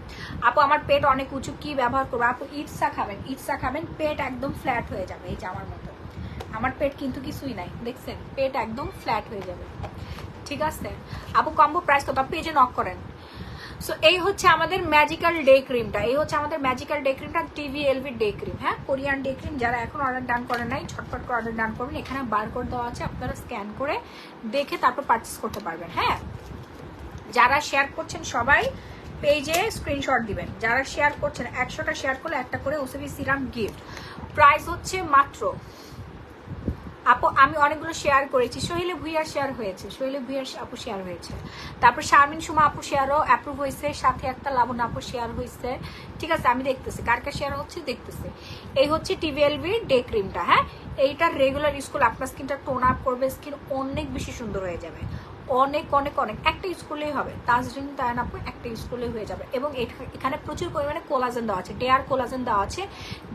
আপু আমার পেট অনেক উঁচু, কি ব্যবহার করবো? আপু ইটসা খাবেন, ইটসা খাবেন, পেট একদম ফ্ল্যাট হয়ে যাবে। এই যে আমার মতো, আমার পেট কিন্তু কিছুই নাই, দেখছেন পেট একদম ফ্ল্যাট হয়ে যাবে। ঠিক আছে আপু কম্বো প্রাইস কত? পেজে নক করেন। সো এই হচ্ছে আমাদের ম্যাজিক্যাল ডে ক্রিমটা, এই হচ্ছে আমাদের ম্যাজিক্যাল ডে ক্রিমটা, TVLV ডে ক্রিম। হ্যাঁ কোরিয়ান ডে ক্রিম, যারা এখন অর্ডার ডান করেন নাই ছটফট করে অর্ডার ডান করবেন। এখানে বারকোড দেওয়া আছে, আপনারা স্ক্যান করে দেখে তারপর পারচেস করতে পারবেন। হ্যাঁ যারা শেয়ার করছেন সবাই পেজে স্ক্রিনশট দিবেন, যারা শেয়ার করছেন 100টা শেয়ার করলে একটা করে ওসিবি সিরাম গিফট। প্রাইস হচ্ছে মাত্র, আপু আমি অনেকগুলো শেয়ার করেছি, সোহেলি ভুইয়ার শেয়ার হয়েছে, সোহেলি ভুইয়ার আপু শেয়ার হয়েছে, তারপর শারমিন সুমা আপু শেয়ারও অ্যাপ্রুভ হয়েছে, সাথে একটা লাবণ্য আপু শেয়ার হয়েছে। ঠিক আছে, আমি দেখতেছি কার কার শেয়ার হচ্ছে, দেখতেছি। এই হচ্ছে টিভিএলভি ডে ক্রিমটা, হ্যাঁ এইটার রেগুলার ইউজ করলে আপনার স্কিনটা টোন আপ করবে, স্কিন অনেক বেশি সুন্দর হয়ে যাবে, অনেক অনেক অনেক। একটা ইউজ করলেই হবে, তাজরিন তায়ান আপু একটা ইউজ করলেই হয়ে যাবে। এবং এখানে প্রচুর পরিমাণে কোলাজেন দেওয়া আছে, ডেয়ার কোলাজেন দেওয়া আছে,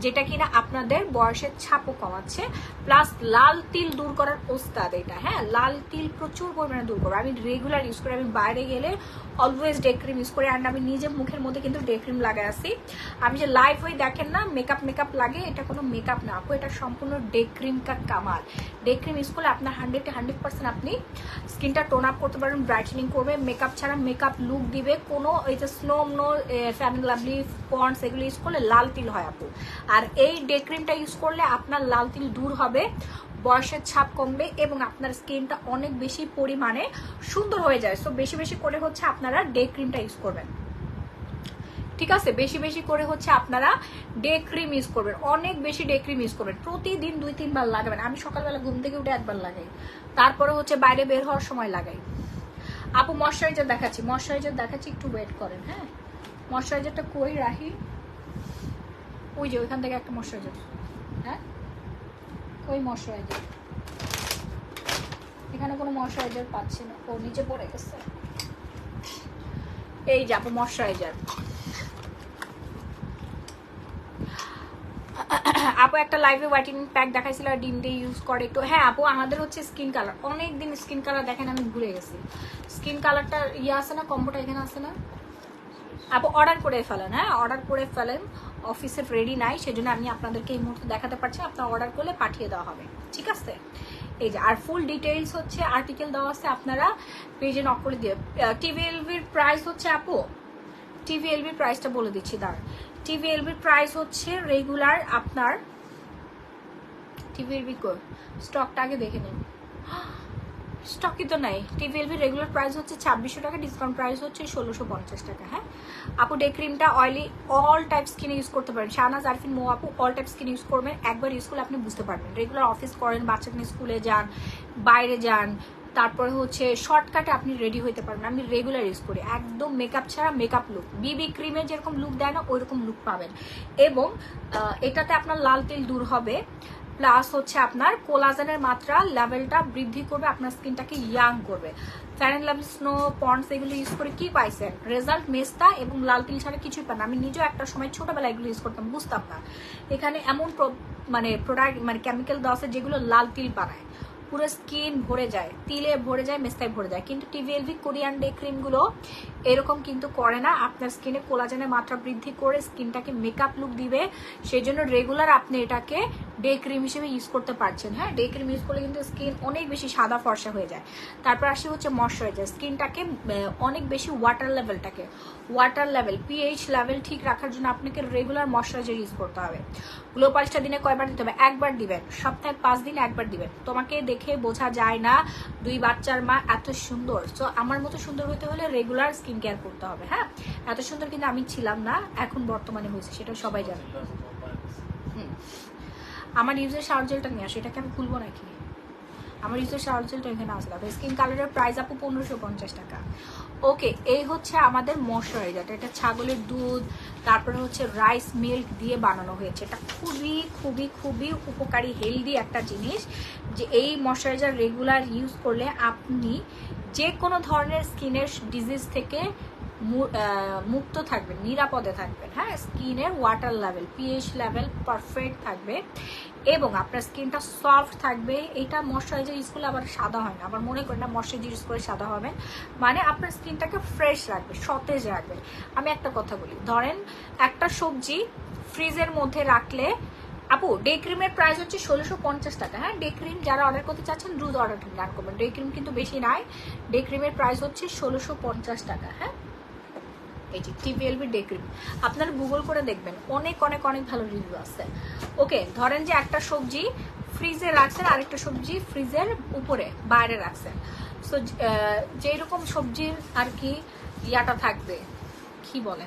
যেটা কিনা আপনাদের বয়সের ছাপও কমাচ্ছে, প্লাস লাল তিল দূর করার ওস্তাদ এটা। হ্যাঁ, লাল তিল প্রচুর পরিমাণে দূর করবে। আমি রেগুলার ইউজ করি, আমি বাইরে গেলে অলওয়েজ ডে ক্রিম ইউজ করি, অ্যান্ড আমি নিজে মুখের মধ্যে কিন্তু ডে ক্রিম লাগাই আসি। আমি যে লাইভ হয়ে দেখেন না মেকআপ লাগে, এটা কোনো মেকআপ না আপু, এটা সম্পূর্ণ ডে ক্রিম কা কামাল। ডে ক্রিম ইউজ করলে আপনার 100% আপনি স্কিনটা টোন আপ করতে পারবেন, ব্রাইটেনিং করবে, মেকআপ ছাড়া মেকআপ লুক দিবে। কোনো এই যে স্নো ফ্যান লাভলি পন্ডস এগুলো ইউজ করলে লাল তিল হয় আপু, আর এই ডে ক্রিমটা ইউজ করলে আপনার লাল তিল দূর হবে, বয়সের ছাপ কমবে এবং আপনার স্কিনটা অনেক বেশি পরিমাণে সুন্দর হয়ে যায়। সো বেশি বেশি করে হচ্ছে আপনারা ডে ক্রিমটা ইউজ করবেন, ঠিক আছে? বেশি বেশি করে হচ্ছে আপনারা ডে ক্রিম ইউজ করবেন, অনেক বেশি ডে ক্রিম ইউজ করবেন, প্রতিদিন 2-3 বার লাগাবেন। আমি সকালবেলা ঘুম থেকে উঠে একবার লাগাই, তারপরে হচ্ছে বাইরে বের হওয়ার সময় লাগাই। আপু ময়শ্চারাইজার দেখাচ্ছি, একটু ওয়েট করেন। হ্যাঁ, ময়শ্চারাইজারটা কই রাখি, ওই যে ওইখান থেকে একটা ময়শ্চারাইজার। হ্যাঁ, ওই ময়শ্চারাইজার, এখানে কোনো ময়শ্চারাইজার পাচ্ছি না, ও নিচে পড়ে গেছে। এই যে আপু ময়শ্চারাইজার, আপু একটা লাইভে হোয়াইটেনিং প্যাক দেখাইছিল, ডিম দিয়ে ইউজ করে একটু। হ্যাঁ আপু, আমাদের হচ্ছে স্কিন কালার, অনেকদিন স্কিন কালার দেখেন আমি ভুলে গেছি। স্কিন কালারটা ইয়ে আছে না, কম্বোটা এখানে আছে না আপু, অর্ডার করে ফেলেন। হ্যাঁ, অর্ডার করে ফেলেন, অফিসে রেডি নাই, সেজন্য আমি আপনাদেরকে এই মুহূর্তে দেখাতে পারছি, আপনার অর্ডার করলে পাঠিয়ে দেওয়া হবে, ঠিক আছে? এই যে, আর ফুল ডিটেইলস হচ্ছে আর্টিকেল দেওয়া আছে, আপনারা পেজে নক করে দিয়ে। টিভিএলভির প্রাইস হচ্ছে আপু, টিভিএলভির প্রাইসটা বলে দিচ্ছি, দাঁড়ান। টিভিএলভির প্রাইস হচ্ছে রেগুলার আপনার, টিভিএলভি স্টকটা আগে দেখে নিন, স্টকই তো নাই। টিভিএলভি রেগুলার প্রাইস হচ্ছে 2600 টাকা, ডিসকাউন্ট প্রাইস হচ্ছে 1650 টাকা। হ্যাঁ আপু, ডে ক্রিমটা অয়েলি অল টাইপ স্কিনে ইউজ করতে পারেন। শাহনাজ আরফিন মো আপু, অল টাইপ স্কিন ইউজ করবেন, একবার ইউজ করলে আপনি বুঝতে পারবেন। রেগুলার অফিস করেন, বাচ্চাকে নিয়ে স্কুলে যান, বাইরে যান, তারপরে হচ্ছে শর্টকাটে আপনি রেডি হইতে পারবেন। আমি রেগুলার ইউজ করি, একদম মেকআপ ছাড়া মেকআপ লুক, বিবি ক্রিমে যেরকম লুক দেয় না ওইরকম লুক পাবেন। এবং এটাতে আপনার লাল তেল দূর হবে, প্লাস হচ্ছে আপনার কোলাজেনের মাত্রা লেভেলটা বৃদ্ধি করবে, আপনার স্কিনটাকে ইয়াং করবে। Fair and lovely snow Pond's এগুলো ইউজ করে কি পাইছেন রেজাল্ট? মেস্তা এবং লাল তিল ছাড়া কিছুই পান না। আমি নিজেও একটা সময় ছোটবেলায় এগুলো ইউজ করতাম, বুঝতাম না। এখানে এমন প্রোডাক্ট কেমিক্যাল দেওয়া আছে যেগুলো লাল তিল বানায়, পুরো স্কিন ভরে যায়, তিলে ভরে যায়, মেস্তায় ভরে যায়। কিন্তু টিভিএলভি কোরিয়ান ডে ক্রিমগুলো এরকম কিন্তু করে না, আপনার স্কিনে কোলাজেনের মাত্রা বৃদ্ধি করে স্কিনটাকে মেকআপ লুক দিবে। সেই জন্য রেগুলার আপনি এটাকে ডে ক্রিম হিসেবে ইউজ করতে পারছেন। হ্যাঁ, ডে ক্রিম ইউজ করলে কিন্তু স্কিন অনেক বেশি সাদা ফর্সা হয়ে যায়। তারপর আসি হচ্ছে ময়শ্চারাইজার, স্কিনটাকে অনেক বেশি ওয়াটার লেভেল পিএইচ লেভেল ঠিক রাখার জন্য আপনাকে রেগুলার ময়শ্চারাইজার ইউজ করতে হবে। গ্লো পালিশটা দিনে কয়বার দিতে হবে? একবার দিবেন, সপ্তাহে 5 দিন একবার দিবেন। তোমাকে দেখে বোঝা যায় না 2 বাচ্চার মা এত সুন্দর, তো আমার মতো সুন্দর হতে হলে রেগুলার স্কিন কেয়ার করতে হবে। হ্যাঁ, এত সুন্দর কিন্তু আমি ছিলাম না, এখন বর্তমানে হয়েছে, সেটা সবাই জানে। আমার ইউজের শাওয়ার জেলটা নিয়ে আসো, এটাকে আমি খুলবো নাকি? আমার ইউজের শাওয়ার জেলটা এখানে আসলাম। স্কিন কালারের প্রাইস আপু 1550 টাকা। ওকে, এই হচ্ছে আমাদের ময়শ্চারাইজার, এটা ছাগলের দুধ, তারপরে হচ্ছে রাইস মিল্ক দিয়ে বানানো হয়েছে। এটা খুবই খুবই খুবই উপকারী, হেলদি একটা জিনিস, যে এই ময়শ্চারাইজার রেগুলার ইউজ করলে আপনি যে কোনো ধরনের স্কিনের ডিজিজ থেকে মুক্ত থাকবেন, নিরাপদে থাকবেন। হ্যাঁ, স্কিনের water level pH level perfect থাকবে এবং আপনার স্কিনটা সফট থাকবে। এটা ময়শ্চারাইজার ইউজ করলে আবার সাদা হয় না, আবার মনে করেন না ময়শ্চারাইজার ইউজ করে সাদা হবে, মানে আপনার স্কিনটাকে ফ্রেশ রাখবে, সতেজ রাখবে। আমি একটা কথা বলি, ধরেন একটা সবজি ফ্রিজের মধ্যে রাখলে, আপু ডে ক্রিমের প্রাইস হচ্ছে 1650 টাকা। হ্যাঁ, ডে ক্রিম যারা অর্ডার করতে চাচ্ছেন দ্রুত অর্ডার করবেন, ডে ক্রিম কিন্তু বেশি নাই, ডে ক্রিমের প্রাইস হচ্ছে 1650 টাকা। হ্যাঁ, এই যে টিভিএলভি ডে ক্রিম আপনারা গুগল করে দেখবেন, অনেক অনেক অনেক ভালো রিভিউ আছে। ওকে, ধরেন যে একটা সবজি ফ্রিজে রাখছেন, আরেকটা সবজি ফ্রিজের উপরে বাইরে রাখছেন, সো যেরকম সবজির আর কি ইয়াটা থাকবে, কি বলে,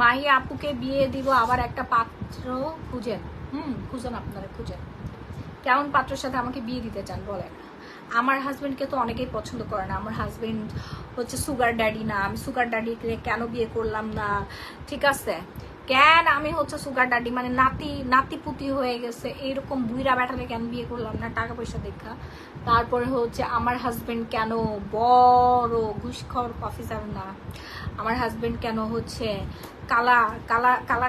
মাহি আপুকে বিয়ে দিব, আবার একটা পাত্র খুঁজেন। খুঁজেন, আপনারা খুঁজেন। কেমন পাত্রের সাথে আমাকে বিয়ে দিতে চান বলেন। আমার হাজবেন্ডকে তো অনেকেই পছন্দ করে না। আমার হাজবেন্ড হচ্ছে সুগার ড্যাডি না, আমি সুগার ড্যাডিকে কেন বিয়ে করলাম না, ঠিক আছে? কেন আমি হচ্ছে সুগার ড্যাডি মানে নাতি পুতি হয়ে গেছে এইরকম বুইরা ব্যাটালে কেন বিয়ে করলাম না টাকা পয়সা দেখা। তারপরে হচ্ছে আমার হাজবেন্ড কেন বড় ঘুষখোর অফিসার না, আমার হাজবেন্ড কেন হচ্ছে কালা কালা কালা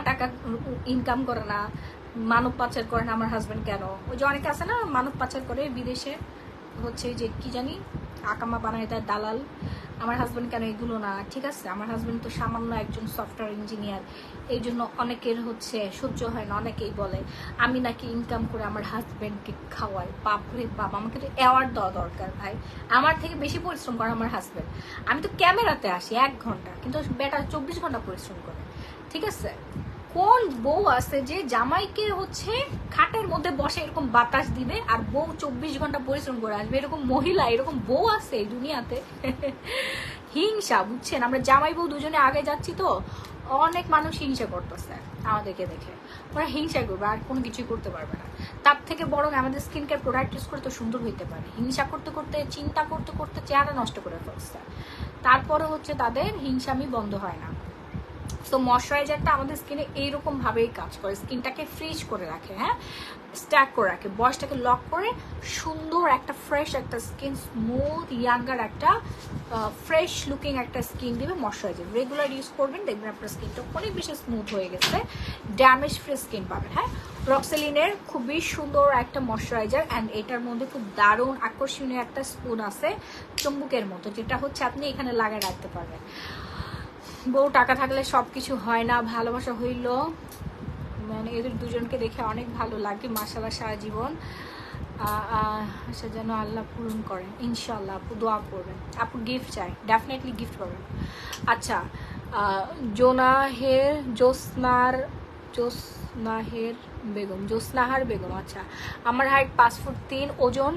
টাকার ইনকাম করে না, মানব পাচার করে না আমার হাজবেন্ড কেন। ওই যে অনেকে আছে না মানব পাচার করে বিদেশে, হচ্ছে যে কি জানি আকামা বানায় তার দালাল, আমার হাজবেন্ড কেন এগুলো না, ঠিক আছে? আমার হাজবেন্ড তো সামান্য একজন সফটওয়্যার ইঞ্জিনিয়ার, এই জন্য অনেকের হচ্ছে সহ্য হয় না, অনেকেই বলে আমি নাকি ইনকাম করে আমার হাজবেন্ডকে খাওয়াই। বাপরে বাপ, আমাকে তো অ্যাওয়ার্ড দেওয়া দরকার ভাই, আমার থেকে বেশি পরিশ্রম করে আমার হাজবেন্ড। আমি তো ক্যামেরাতে আসি 1 ঘন্টা, কিন্তু বেটা 24 ঘন্টা পরিশ্রম করে, ঠিক আছে? কোন বউ আছে যে জামাইকে হচ্ছে খাটের মধ্যে বসে এরকম বাতাস দিবে আর বউ 24 ঘন্টা পরিশ্রম করে আসবে? এরকম মহিলা, এরকম বউ আছে এই দুনিয়াতে? হিংসা, বুঝছেন? আমরা জামাই বউ দুজনে আগে যাচ্ছি তো অনেক মানুষ হিংসা করতেছে আমাদেরকে দেখে, ওরা হিংসা করবে আর কোনো কিছুই করতে পারবে না। তার থেকে বরং আমাদের স্কিন কেয়ার প্রোডাক্ট ইউজ করে তো সুন্দর হইতে পারে। হিংসা করতে করতে, চিন্তা করতে করতে চেহারা নষ্ট করে ফেলছে, তারপরে হচ্ছে তাদের হিংসামি বন্ধ হয় না। তো ময়শ্চারাইজারটা আমাদের স্কিনে এইরকম ভাবেই কাজ করে, স্কিনটাকে ফ্রিজ করে রাখে, হ্যাঁ, স্ট্যাক করে রাখে, বয়সটাকে লক করে সুন্দর একটা ফ্রেশ একটা স্কিন, স্মুথ ইয়াঙ্গার একটা ফ্রেশ লুকিং একটা স্কিন দিবে ময়শ্চারাইজার। রেগুলার ইউজ করবেন, দেখবেন আপনার স্কিনটা অনেক বেশি স্মুথ হয়ে গেছে, ড্যামেজ ফ্রি স্কিন পাবেন। হ্যাঁ, রক্সেলিনের খুবই সুন্দর একটা ময়শ্চারাইজার, অ্যান্ড এটার মধ্যে খুব দারুণ আকর্ষণীয় একটা স্পুন আছে চুম্বুকের মতো, যেটা হচ্ছে আপনি এখানে লাগিয়ে রাখতে পারবেন। বউ টাকা থাকলে সবকিছু হয় না, ভালোবাসা হইল, মানে এদের দুজনকে দেখে অনেক ভালো লাগে, মাশাআল্লাহ সারা জীবন আচ্ছা যেন আল্লাহ পূরণ করেন ইনশাআল্লাহ। আপু দোয়া করবেন, আপু গিফট চাই, ডেফিনেটলি গিফট করবেন। আচ্ছা, জ্যোৎস্নাহার বেগম, আচ্ছা আমার হাইট 5 ফুট 3, ওজন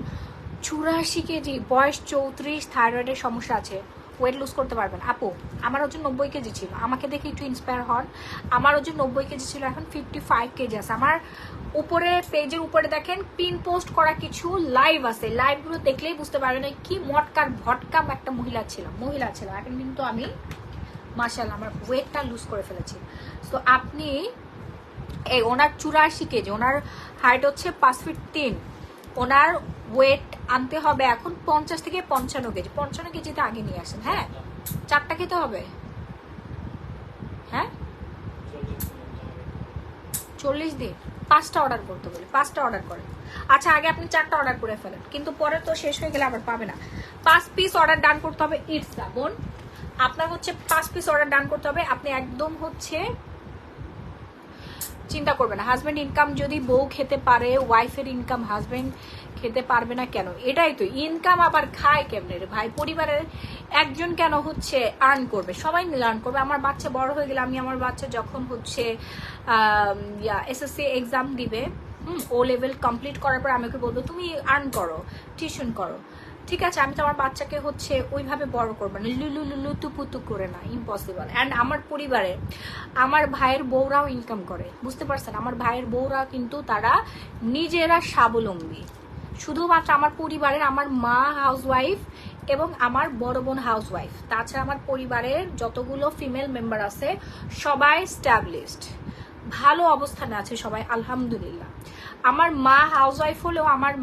84 কেজি, বয়স 34, থাইরয়েডের সমস্যা আছে, ওয়েট লুজ করতে পারবেন। আপু আমার ওজন 90 কেজি ছিল, আমাকে দেখে একটু ইন্সপায়ার হন। আমার ওজন 90 কেজি ছিল, এখন 55 কেজি আছে। আমার উপরে পেজের উপরে দেখেন পিন পোস্ট করা কিছু লাইভ আছে, লাইভগুলো দেখলেই বুঝতে পারবেন কি মটকার ভটকাম একটা মহিলা ছিলাম, এখন কিন্তু আমি মাশাআল্লাহ আমার ওয়েটটা লুজ করে ফেলেছি। তো আপনি এই ওনার 84 কেজি, ওনার হাইট হচ্ছে 5 ফিট 3, ওনার ওয়েট আনতে হবে এখন 50 থেকে 55 কেজি। 55 কেজিতে আগে নিয়ে আসেন। হ্যাঁ, 4টা খেতে হবে। হ্যাঁ, 40 দিন 5টা অর্ডার করতে বলে, 5টা অর্ডার করেন। আচ্ছা আগে আপনি 4টা অর্ডার করে ফেলেন, কিন্তু পরে তো শেষ হয়ে গেলে আবার পাবে না। 5 পিস অর্ডার ডান করতে হবে। ইটস দা বোন, আপনার হচ্ছে 5 পিস অর্ডার ডান করতে হবে। আপনি একদম হচ্ছে চিন্তা করবেন না, হাজব্যান্ড ইনকাম যদি বউ খেতে পারে, ওয়াইফের ইনকাম হাজব্যান্ড খেতে পারবে না কেন? এটাই তো ইনকাম, আবার খায় কেমনে রে ভাই? পরিবারের একজন কেন হচ্ছে আর্ন করবে? সবাই মিলে আর্ন করবে। আমার বাচ্চা বড় হয়ে গেলে, আমি আমার বাচ্চা যখন হচ্ছে এসএসসি এক্সাম দিবে, ও লেভেল কমপ্লিট করার পর আমাকে বলবো তুমি আর্ন করো, টিউশন করো, ঠিক আছে? আমি তো আমার বাচ্চাকে হচ্ছে ওইভাবে বড় করবো না, লুতুপুতু করে না, ইম্পসিবল। অ্যান্ড আমার পরিবারে আমার ভাইয়ের বউরাও ইনকাম করে, বুঝতে পারছেন? আমার ভাইয়ের বউরাও কিন্তু তারা নিজেরা স্বাবলম্বী। শুধুমাত্র আমার পরিবারের, আমার মা হাউসওয়াইফ এবং আমার বড় বোন হাউসওয়াইফ, তাছাড়া আমার পরিবারের যতগুলো ফিমেল মেম্বার আছে সবাই স্ট্যাবলিশড, ভালো অবস্থানে আছে সবাই আলহামদুলিল্লাহ। আমার মা হাউসওয়াইফ হলেও আমার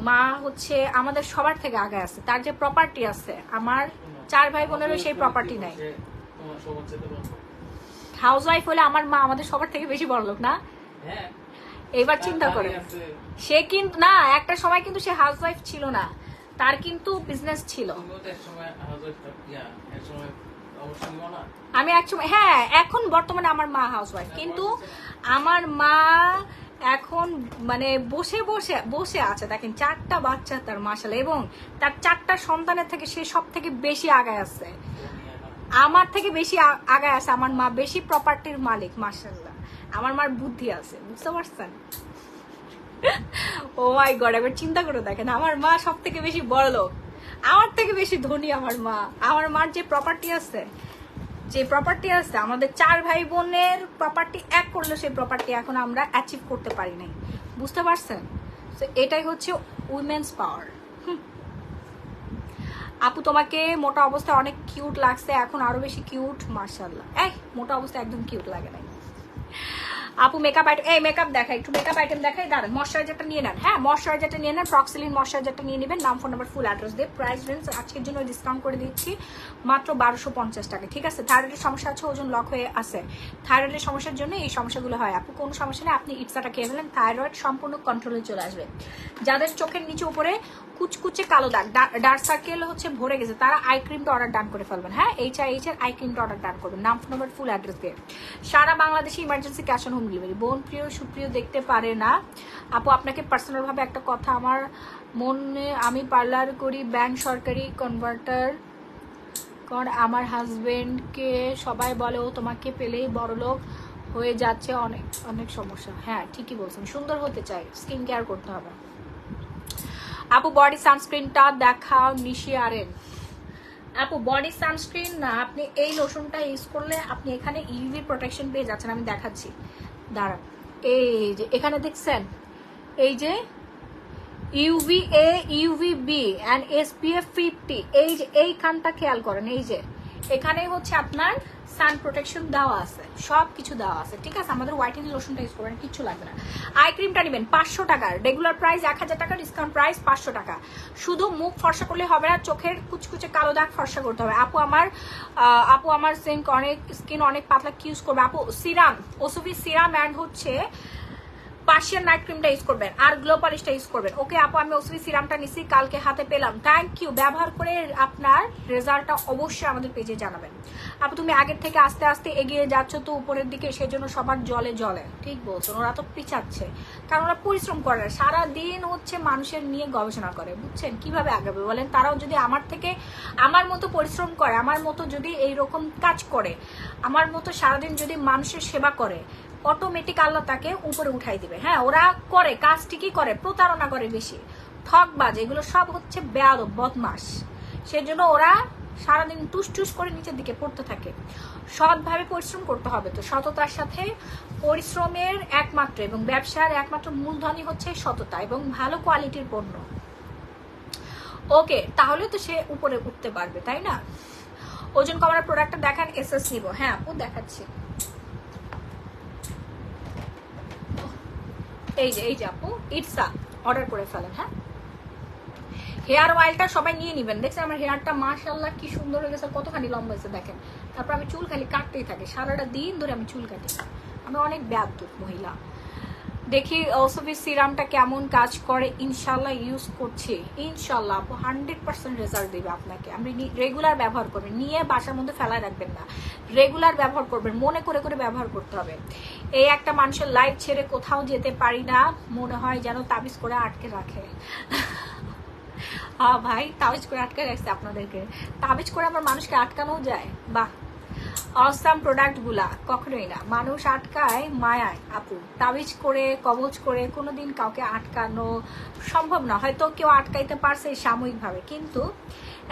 মা হচ্ছে আমাদের সবার থেকে আগে আছে, তার যে প্রপার্টি আছে, আমার 4 ভাই বোনেরও সেই প্রপার্টি নাই। হাউসওয়াইফ হলে আমার মা আমাদের সবার থেকে বেশি বড়লোক না? এবার চিন্তা করে, সে কিন্তু না, একটা সময় কিন্তু সে হাউসওয়াইফ ছিল না, তার কিন্তু বিজনেস ছিল। আমি একসময়, হ্যাঁ এখন বর্তমানে আমার মা হাউসওয়াইফ, কিন্তু আমার মা এখন মানে বসে আছে। দেখেন 4টা বাচ্চা তার, মাশাআল্লাহ, এবং তার 4টা সন্তানের থেকে সে সব থেকে বেশি আগায় আছে, আমার থেকে বেশি আগায় আছে। আমার মা বেশি প্রপার্টির মালিক, মাশাআল্লাহ। আমার মার বুদ্ধি আছে, বুঝতে পারছেন? ও মাই গড, একবার চিন্তা করে দেখেন, আমার মা সব থেকে বেশি বড় লোক, আমার থেকে বেশি ধনী আমার মা। আমার মার যে প্রপার্টি আছে, আমাদের 4 ভাই বোনের প্রপার্টি এক করলে সেই প্রপার্টি এখন আমরা অ্যাচিভ করতে পারি নাই, বুঝতে পারছেন? তো এটাই হচ্ছে উইমেন্স পাওয়ার। আপু তোমাকে মোটা অবস্থায় অনেক কিউট লাগছে, এখন আরো বেশি কিউট, মার্শাল্লাহ। এই মোটা অবস্থায় একদম কিউট লাগে নাই। আপু মেকআপ আইটেম, এই মেকআপ দেখাই, একটু মেকআপ আইটেম দেখাই, দাঁড়ান। ময়শ্চারাইজারটা নিয়ে নেন, হ্যাঁ ময়শ্চারাইজারটা নিয়ে নেন, প্রক্সিলিন ময়শ্চারাইজারটা নিয়ে নেবেন, নাম, ফোন নাম্বার, ফুল অ্যাড্রেস দিয়ে। প্রাইস রেঞ্জ আজকের জন্য ডিসকাউন্ট করে দিচ্ছি মাত্র 1250 টাকা, ঠিক আছে? থাইরয়েডের সমস্যা আছে, ওজন লক হয়ে আছে, থাইরয়েডের সমস্যার জন্য এই সমস্যাগুলো হয়। আপু কোনো সমস্যা নেই, আপনি ইটসাটা খেয়ে ফেলেন, থাইরয়েড সম্পূর্ণ কন্ট্রোলে চলে আসবে। যাদের চোখের নিচে উপরে কুচকুচে কালো দাগ, ডার্ক সার্কেল হচ্ছে ভরে গেছে, তারা আই ক্রিমটা অর্ডার ডান করে ফেলবেন, হ্যাঁ HIH এর আই ক্রিমটা অর্ডার ডান করবেন, নাম, ফোন নাম্বার, ফুল অ্যাড্রেস দিয়ে। সারা বাংলাদেশে emergency cash on home delivery. বোন প্রিয় সুপ্রিয় দেখতে পারে না আপু, আপনাকে পার্সোনাল ভাবে একটা কথা, আমার মনে, আমি পার্লার করি, ব্যাংক সরকারি কনভার্টার কর, আমার হাজবেন্ডকে সবাই বলে ও তোমাকে পেলেই বড়লোক হয়ে যাচ্ছে, অনেক অনেক সমস্যা। হ্যাঁ ঠিকই বলছেন, সুন্দর হতে চাই, স্কিন কেয়ার করতে হবে। আপু বডি সানস্ক্রিনটা দেখাও, নিশি আরেন। আপু বডি সানস্ক্রিন না, আপনি এই লোশনটা ইউজ করলে আপনি এখানে ইউভি প্রোটেকশন পেয়ে যাচ্ছেন, আমি দেখাচ্ছি দাঁড়ান। এই যে এখানে দেখছেন, এই যে UVA UVB অ্যান্ড SPF 50, এই যে এইখানটা খেয়াল করেন, এই যে এখানে হচ্ছে আপনার সান প্রোটেকশন দেওয়া আছে, সব কিছু দেওয়া আছে, ঠিক আছে? আমাদের হোয়াইটেনিং লোশনটা ইউজ করবেন, কিছু লাগবে না। আই ক্রিমটা নেবেন 500 টাকার, রেগুলার প্রাইস 1000 টাকা, ডিসকাউন্ট প্রাইস 500 টাকা। শুধু মুখ ফর্সা করলে হবে না, চোখের কুচকুচে কালো দাগ ফর্সা করতে হবে। আপু আমার স্কিন অনেক পাতলা, কি ইউজ করবে? আপু সিরাম, ওসুভি সিরাম অ্যান্ড হচ্ছে পার্সিয়ান নাইট ক্রিমটা ইউজ করবেন, আর গ্লো পলিশটা ইউজ করবেন। ওকে আপু, আমি ওসুভি সিরামটা নিছি, কালকে হাতে পেলাম, থ্যাংক ইউ। ব্যবহার করে আপনার রেজাল্টটা অবশ্যই আমাদের পেজে জানাবেন। আপু তুমি আগের থেকে আস্তে আস্তে এগিয়ে যাচ্ছ তো উপরের দিকে, সেজন্য সবার জলে জলে, ঠিক বলছেন। ওরা তো পিছাচ্ছে, কারণ ওরা পরিশ্রম করে, সারাদিন হচ্ছে মানুষের নিয়ে গবেষণা করে, বুঝছেন? কিভাবে আগাবে বলেন? তারাও যদি আমার মতো পরিশ্রম করে, আমার মতো যদি এইরকম কাজ করে, আমার মতো সারাদিন যদি মানুষের সেবা করে, অটোমেটিক আল্লাহ তাকে উপরে উঠাই দিবে। হ্যাঁ ওরা করে কাজ, ঠিকই করে, প্রতারণা করে বেশি, ঠকবাজ, এগুলো সব হচ্ছে বেয়াদব, বদমাস। সেজন্য ওরা সারাদিন টুস টুস করে নিচের দিকে পড়তে থাকে। সৎভাবে পরিশ্রম করতে হবে, তো সততার সাথে পরিশ্রমের একমাত্র এবং ব্যবসার একমাত্র মূলধনই হচ্ছে সততা এবং ভালো কোয়ালিটির পণ্য। ওকে, তাহলে তো সে উপরে উঠতে পারবে, তাই না? ওজন কমানোর প্রোডাক্টটা দেখান, SS নিব। হ্যাঁ আপু দেখাচ্ছি, এই যে আপু ইটসা অর্ডার করে ফেলেন। হ্যাঁ হেয়ার অয়েলটা সবাই নিয়ে নিবেন। দেখছেন আমার হেয়ারটা মাশাআল্লাহ কি সুন্দর হয়ে গেছে, কতখানি লম্বা হয়েছে দেখেন। তারপর আমি চুল খালি কাটতেই থাকি, সারাটা দিন ধরে আমি চুল কাটি, আমি অনেক ব্যাধ মহিলা। দেখি ওসুভি সিরামটা কেমন কাজ করে, ইনশাল্লাহ ইউজ করছি, ইনশাল্লাহ আপু 100% রেজাল্ট দেবে আপনাকে। আপনি রেগুলার ব্যবহার করবেন, নিয়ে বাসার মধ্যে ফেলায় রাখবেন না, রেগুলার ব্যবহার করবেন, মনে করে করে ব্যবহার করতে হবে। এই একটা মানুষের লাইফ ছেড়ে কোথাও যেতে পারি না, মনে হয় যেন তাবিজ করে আটকে রাখে। হ্যাঁ ভাই, তাবিজ করে আটকে রাখছে আপনাদেরকে, তাবিজ করে আবার মানুষকে আটকানো যায়, বাহ। অসাম প্রোডাক্ট গুলা কখনোই না, মানুষ আটকায় মায়ায় আপু, তাবিজ করে কবজ করে কোনোদিন কাউকে আটকানো সম্ভব না। হয়তো কেউ আটকাইতে পারছে সাময়িকভাবে, কিন্তু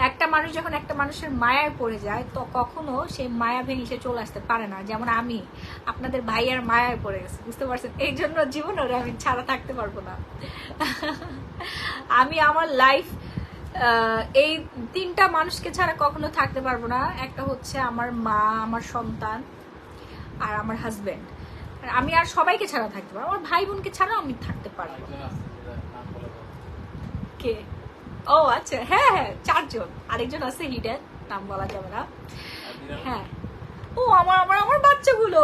একটা মানুষ যখন একটা মানুষের মায়ায় পড়ে যায় তো কখনো সেই মায়া ভেঙে সে চলে আসতে পারে না। যেমন আমি আপনাদের ভাইয়ার মায়ায় পড়ে গেছি, বুঝতে পারছেন? এই জন্য জীবনে আমি ছাড়া থাকতে পারবো না। আমি আমার লাইফ এই 3টা মানুষকে ছাড়া কখনো থাকতে পারবো না। একটা হচ্ছে আমার মা, আমার সন্তান আর আমার হাজবেন্ড। আমি আর সবাইকে ছাড়া থাকতে পারবো, আমার ভাই বোনকে ছাড়া আমি থাকতে পারবো। কে? ও আচ্ছা, হ্যাঁ হ্যাঁ 4 জন, আরেকজন আছে হিডেন, নাম বলা যাবে না। হ্যাঁ ও আমার বাচ্চাগুলো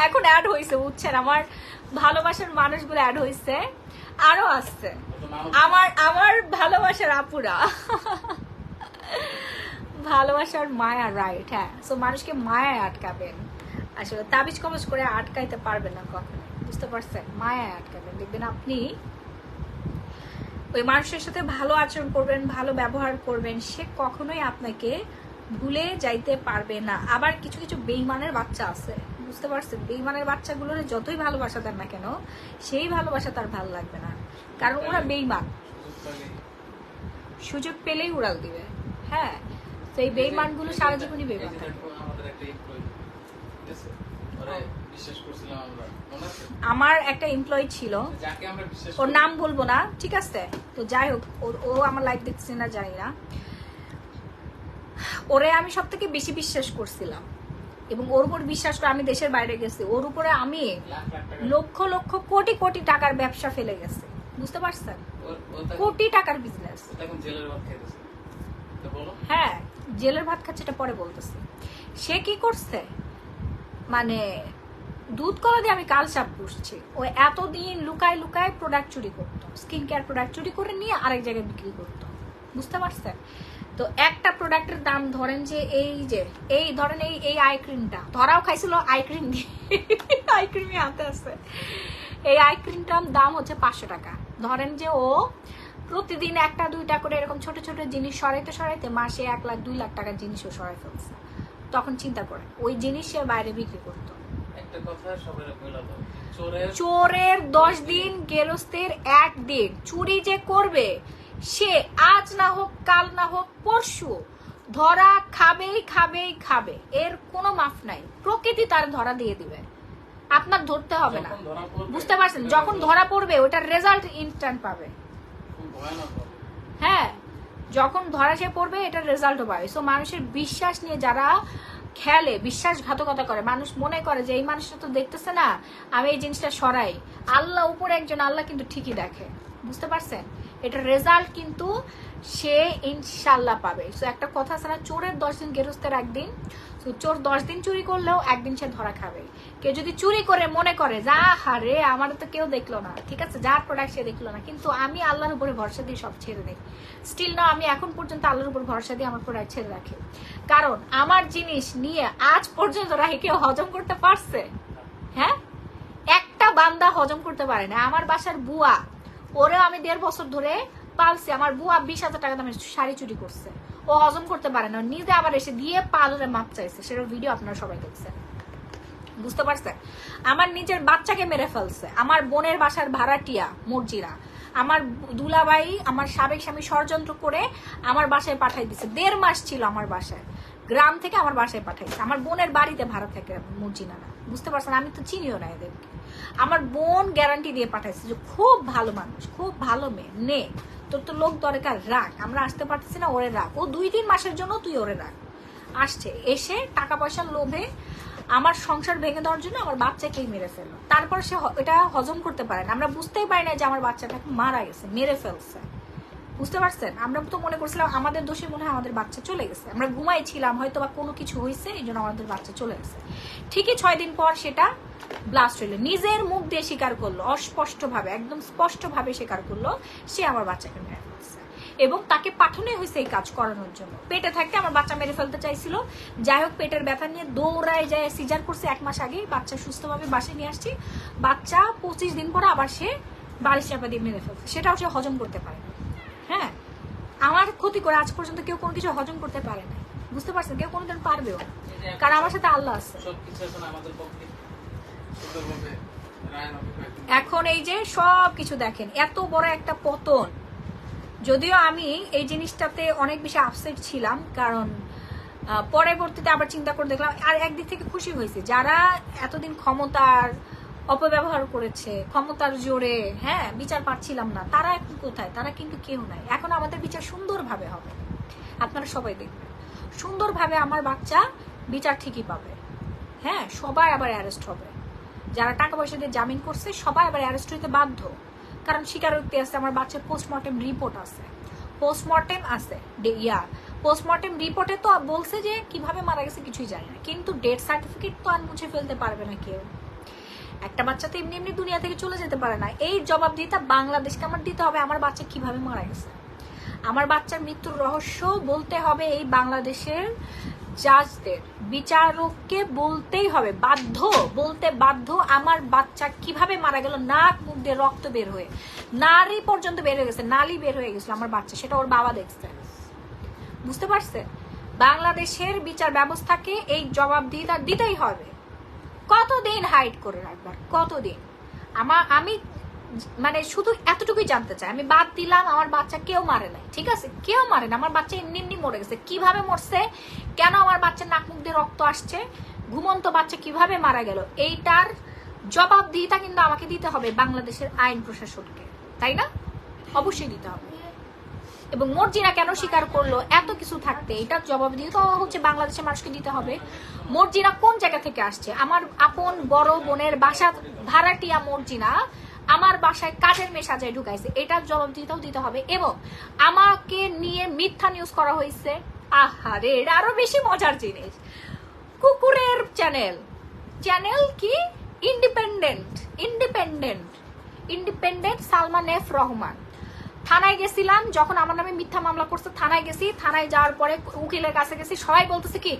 এখন অ্যাড হয়েছে, বুঝছেন? আমার ভালোবাসার মানুষগুলো অ্যাড হয়েছে, আরো আসছে আমার ভালোবাসার আপুরা। ভালোবাসার মায়া, রাইট? হ্যাঁ, সো মানুষকে মায়ায় আটকাবেন, আসলে তাবিজ কবজ করে আটকাইতে পারবেন না কখনো, বুঝতে পারছেন? মায়ায় আটকাবেন, দেখবেন আপনি ওই মানুষের সাথে ভালো আচরণ করবেন, ভালো ব্যবহার করবেন, সে কখনোই আপনাকে ভুলে যাইতে পারবে না। আবার কিছু কিছু বেঈমানের বাচ্চা আছে, বুঝতে পারছেন? বেইমানের বাচ্চাগুলোর যতই ভালোবাসা দেন না কেন, সেই ভালোবাসা তার ভালো লাগবে না, কারণ ওরা বেইমান। সুযোগ পেলেই উড়াল দিবে। হ্যাঁ, তো এই বেইমানগুলো সারা জীবনই বেইমান থাকবে। আমাদের একটা এমপ্লয়ি, ঠিক আছে, ওরে বিশ্বাস করছিলাম আমরা, মনে আছে? আমার একটা এমপ্লয়ি ছিল, যাকে আমরা বিশ্বাস ওর নাম বলবো না, ঠিক আছে? তো যাই হোক, ও আমার লাইফ দেখছে না জানি না, ওরে আমি সব থেকে বেশি বিশ্বাস করছিলাম এবং ওর উপর বিশ্বাস করে আমি দেশের বাইরে গেছি, ওর উপরে আমি লাখ লাখ টাকা লক্ষ লক্ষ কোটি কোটি টাকার ব্যবসা ফেলে গেছে, বুঝতে পারছেন? কোটি টাকার বিজনেস। এখন জেলের ভাত খাইতেছে, তো বলো। হ্যাঁ, জেলের ভাত খাচ্ছে, এটা পরে বলতেছি। সে কি করছে, মানে দুধ কলা দিয়ে আমি কাল সাপ পুষছি। ও এতদিন লুকায় লুকায় প্রোডাক্ট চুরি করতো, স্কিন কেয়ার প্রোডাক্ট চুরি করে নিয়ে আরেক জায়গায় বিক্রি করতো, বুঝতে পারছেন? তো একটা প্রোডাক্টের দাম ধরেন যে এই ধরেন এই আই ক্রিমটা ধরাও খাইছিল, আই ক্রিম দিয়ে, আই ক্রিমই হাতে আছে, এই আই ক্রিমটার দাম হচ্ছে 500 টাকা। ধরেন যে ও প্রতিদিন 1-2টা করে এরকম ছোট ছোট জিনিস সরাইতে সরাইতে মাসে 1 লাখ 2 লাখ টাকার জিনিসও সরাই ফেলছে। তখন চিন্তা করে ওই জিনিস সে বাইরে বিক্রি করতো। একটা কথা সবাই বলে দাও, চোরের 10 দিন, গেরস্তের 1 দিন। চুরি যে করবে সে আজ না হোক কাল না হোক পরশু ধরা খাবেই খাবেই খাবে, এর কোনো মাফ নাই। প্রকৃতি তার ধরা দিয়ে দিবে, আপনার ধরতে হবে না, বুঝতে পারছেন? যখন ধরা পড়বে ওটার রেজাল্ট ইনস্ট্যান্ট পাবে। খুব ভয়ানক হবে। হ্যাঁ, যখন ধরা সে পড়বে এটার রেজাল্টও পাবে। সো মানুষের বিশ্বাস নিয়ে যারা খেলে, বিশ্বাসঘাতকতা করে, মানুষ মনে করে যে এই মানুষটা তো দেখতেছে না, আমি এই জিনিসটা সরাই, আল্লাহ উপরে একজন, আল্লাহ কিন্তু ঠিকই দেখে, বুঝতে পারছেন? এটার রেজাল্ট কিন্তু সে ইনশাল্লাহ পাবে। সো একটা কথা আছে না, চোরের 10 দিন, গেরস্তের 1 দিন। তো চোর 10 দিন চুরি করলেও 1 দিন সে ধরা খাবে। কেউ যদি চুরি করে মনে করে যা হারে আমার তো কেউ দেখলো না, ঠিক আছে, যার প্রোডাক্ট সে দেখলো না, কিন্তু আমি আল্লাহর উপরে ভরসা দিয়ে সব ছেড়ে দিই। স্টিল না, আমি এখন পর্যন্ত আল্লাহর উপর ভরসা দিয়ে আমার প্রোডাক্ট ছেড়ে রাখি, কারণ আমার জিনিস নিয়ে আজ পর্যন্ত রাখি কেউ হজম করতে পারছে? হ্যাঁ, একটা বান্দা হজম করতে পারে না। আমার বাসার বুয়া, ওরেও আমি 1.5 বছর ধরে পালছি। আমার বুয়া 20,000 টাকা দামের শাড়ি চুরি করছে, ও হজম করতে পারে না, নিজে আবার এসে দিয়ে পালরে মাপ চাইছে, সেটার ভিডিও আপনারা সবাই দেখছেন, বুঝতে পারছেন? আমার নিজের বাচ্চাকে মেরে ফেলছে, আমার বোনের বাসার ভাড়াটিয়া মর্জিরা, আমার দুলাভাই, আমার সাবেক স্বামী ষড়যন্ত্র করে আমার বাসায় পাঠাই দিছে। 1.5 মাস ছিল আমার বাসায়, গ্রাম থেকে আমার বাসায় পাঠাইছে, আমার বোনের বাড়িতে ভাড়া থাকে মর্জিনা না, বুঝতে পারছেন? আমি তো চিনিও না এদেরকে। আমার বোন গ্যারান্টি দিয়ে পাঠাইছে যে খুব ভালো মানুষ, খুব ভালো মেয়ে, নে তোর তো লোক দরকার, রাখ, আমরা আসতে পারতেছি না, ওরে রাখ, ও 2-3 মাসের জন্য তুই ওরে রাখ। আসছে, এসে টাকা পয়সার লোভে আমার সংসার ভেঙে দেওয়ার জন্য আমার বাচ্চাকেই মেরে ফেললো। তারপর সে এটা হজম করতে পারে না, আমরা বুঝতেই পারি না যে আমার বাচ্চাটা মারা গেছে, মেরে ফেলছে, বুঝতে পারছেন? আমরা তো মনে করছিলাম আমাদের দোষে মনে হয় আমাদের বাচ্চা চলে গেছে, আমরা ঘুমাইছিলাম, হয়তো বা কোনো কিছু হয়েছে এই জন্য আমাদের বাচ্চা চলে গেছে। ঠিকই 6 দিন পর সেটা ব্লাস্ট হইলো, নিজের মুখ দিয়ে স্বীকার করলো, অস্পষ্ট ভাবে, একদম স্পষ্ট ভাবে স্বীকার করলো সে আমার বাচ্চাকে মেরে ফেলছে, এবং তাকে পাঠানোই হয়েছে এই কাজ করানোর জন্য। পেটে থাকতে আমার বাচ্চা মেরে ফেলতে চাইছিল, যাই হোক পেটের ব্যথা নিয়ে দৌড়ায় যায়, সিজার করছে 1 মাস আগে, বাচ্চা সুস্থভাবে বাসায় নিয়ে আসছি, বাচ্চা 25 দিন পরে আবার সে বালিশ চাপা দিয়ে মেরে ফেলছে, সেটাও সে হজম করতে পারে না। হ্যাঁ, আমার ক্ষতি করে আজ পর্যন্ত কেউ কোনো কিছু হজম করতে পারে না, বুঝতে পারছেন? কেউ কোনোদিন পারবেও না, কারণ আমার সাথে আল্লাহ আছে। সবকিছু এখন আমাদের পক্ষে সুন্দরভাবে রায় নবী। এখন এই যে সব কিছু দেখেন, এত বড় একটা পতন, যদিও আমি এই জিনিসটাতে অনেক বেশি আপসেট ছিলাম, কারণ পরবর্তীতে আবার চিন্তা করে দেখলাম, আর একদিক থেকে খুশি হয়েছে যারা এতদিন ক্ষমতার অপব্যবহার করেছে, ক্ষমতার জোরে, হ্যাঁ, বিচার পাচ্ছিলাম না, তারা এখন কোথায়? তারা কিন্তু কেউ নাই। এখন আমাদের বিচার সুন্দরভাবে হবে, আপনারা সবাই দেখবেন, সুন্দরভাবে আমার বাচ্চা বিচার ঠিকই পাবে। হ্যাঁ, সবাই আবার অ্যারেস্ট হবে, যারা টাকা পয়সা দিয়ে জামিন করছে সবাই আবার অ্যারেস্ট হইতে বাধ্য, কারণ স্বীকারোক্তি আছে, আমার বাচ্চার পোস্টমর্টেম রিপোর্ট আছে, পোস্টমর্টেম আছে, পোস্টমর্টেম রিপোর্টে তো বলছে যে কিভাবে মারা গেছে কিছুই জানি না, কিন্তু ডেথ সার্টিফিকেট তো আর মুছে ফেলতে পারবে না কেউ। একটা বাচ্চা তো এমনি এমনি দুনিয়া থেকে চলে যেতে পারে না, এই জবাবদিহিতা বাংলাদেশকে আমার দিতে হবে, আমার বাচ্চা কিভাবে মারা গেছে, আমার বাচ্চার মৃত্যুর রহস্য বলতে হবে এই বাংলাদেশের জাজদের, বিচারককে বলতেই হবে, বাধ্য, বলতে বাধ্য, আমার বাচ্চা কিভাবে মারা গেল, নাক মুখ দিয়ে রক্ত বের হয়ে, নালী পর্যন্ত বের হয়ে গেছে, নালী বের হয়ে গেছিল আমার বাচ্চা, সেটা ওর বাবা দেখছে, বুঝতে পারছে? বাংলাদেশের বিচার ব্যবস্থাকে এই জবাবদিহিতা দিতেই হবে, কতদিন হাইড করে রাখবার, কতদিন? আমি মানে শুধু এতটুকুই জানতে চাই, আমি বাদ দিলাম আমার বাচ্চা কেউ মারে নাই, ঠিক আছে, কেউ মারে না, আমার বাচ্চা এমনি এমনি মরে গেছে। কিভাবে মরছে, কেন আমার বাচ্চার নাক মুখ দিয়ে রক্ত আসছে, ঘুমন্ত বাচ্চা কিভাবে মারা গেল, এইটার জবাবদিহিতা কিন্তু আমাকে দিতে হবে বাংলাদেশের আইন প্রশাসনকে, তাই না? অবশ্যই দিতে হবে। এবং মর্জিনা কেন স্বীকার করলো এত কিছু থাকতে, এটার জবাবদিহিতা হচ্ছে বাংলাদেশের মানুষকে দিতে হবে। মর্জিনা কোন জায়গা থেকে আসছে, আমার আপন বড় বোনের বাসা ভাড়াটিয়া মর্জিনা আমার বাসায় কাজের মেয়ে সাজায় ঢুকাইছে, এটার জবাবদিহিতাও দিতে হবে। এবং আমাকে নিয়ে মিথ্যা নিউজ করা হয়েছে। আহারে, এটা আরো বেশি মজার জিনিস। কুকুরের চ্যানেল কি ইন্ডিপেন্ডেন্ট সালমান এফ রহমান। থানায় গেছিলাম, যখন আমার নামে মিথ্যা মামলা করছে থানায় গেছি, থানায় যাওয়ার পরে উকিলের কাছে গেছি, সবাই বলতেছে কি,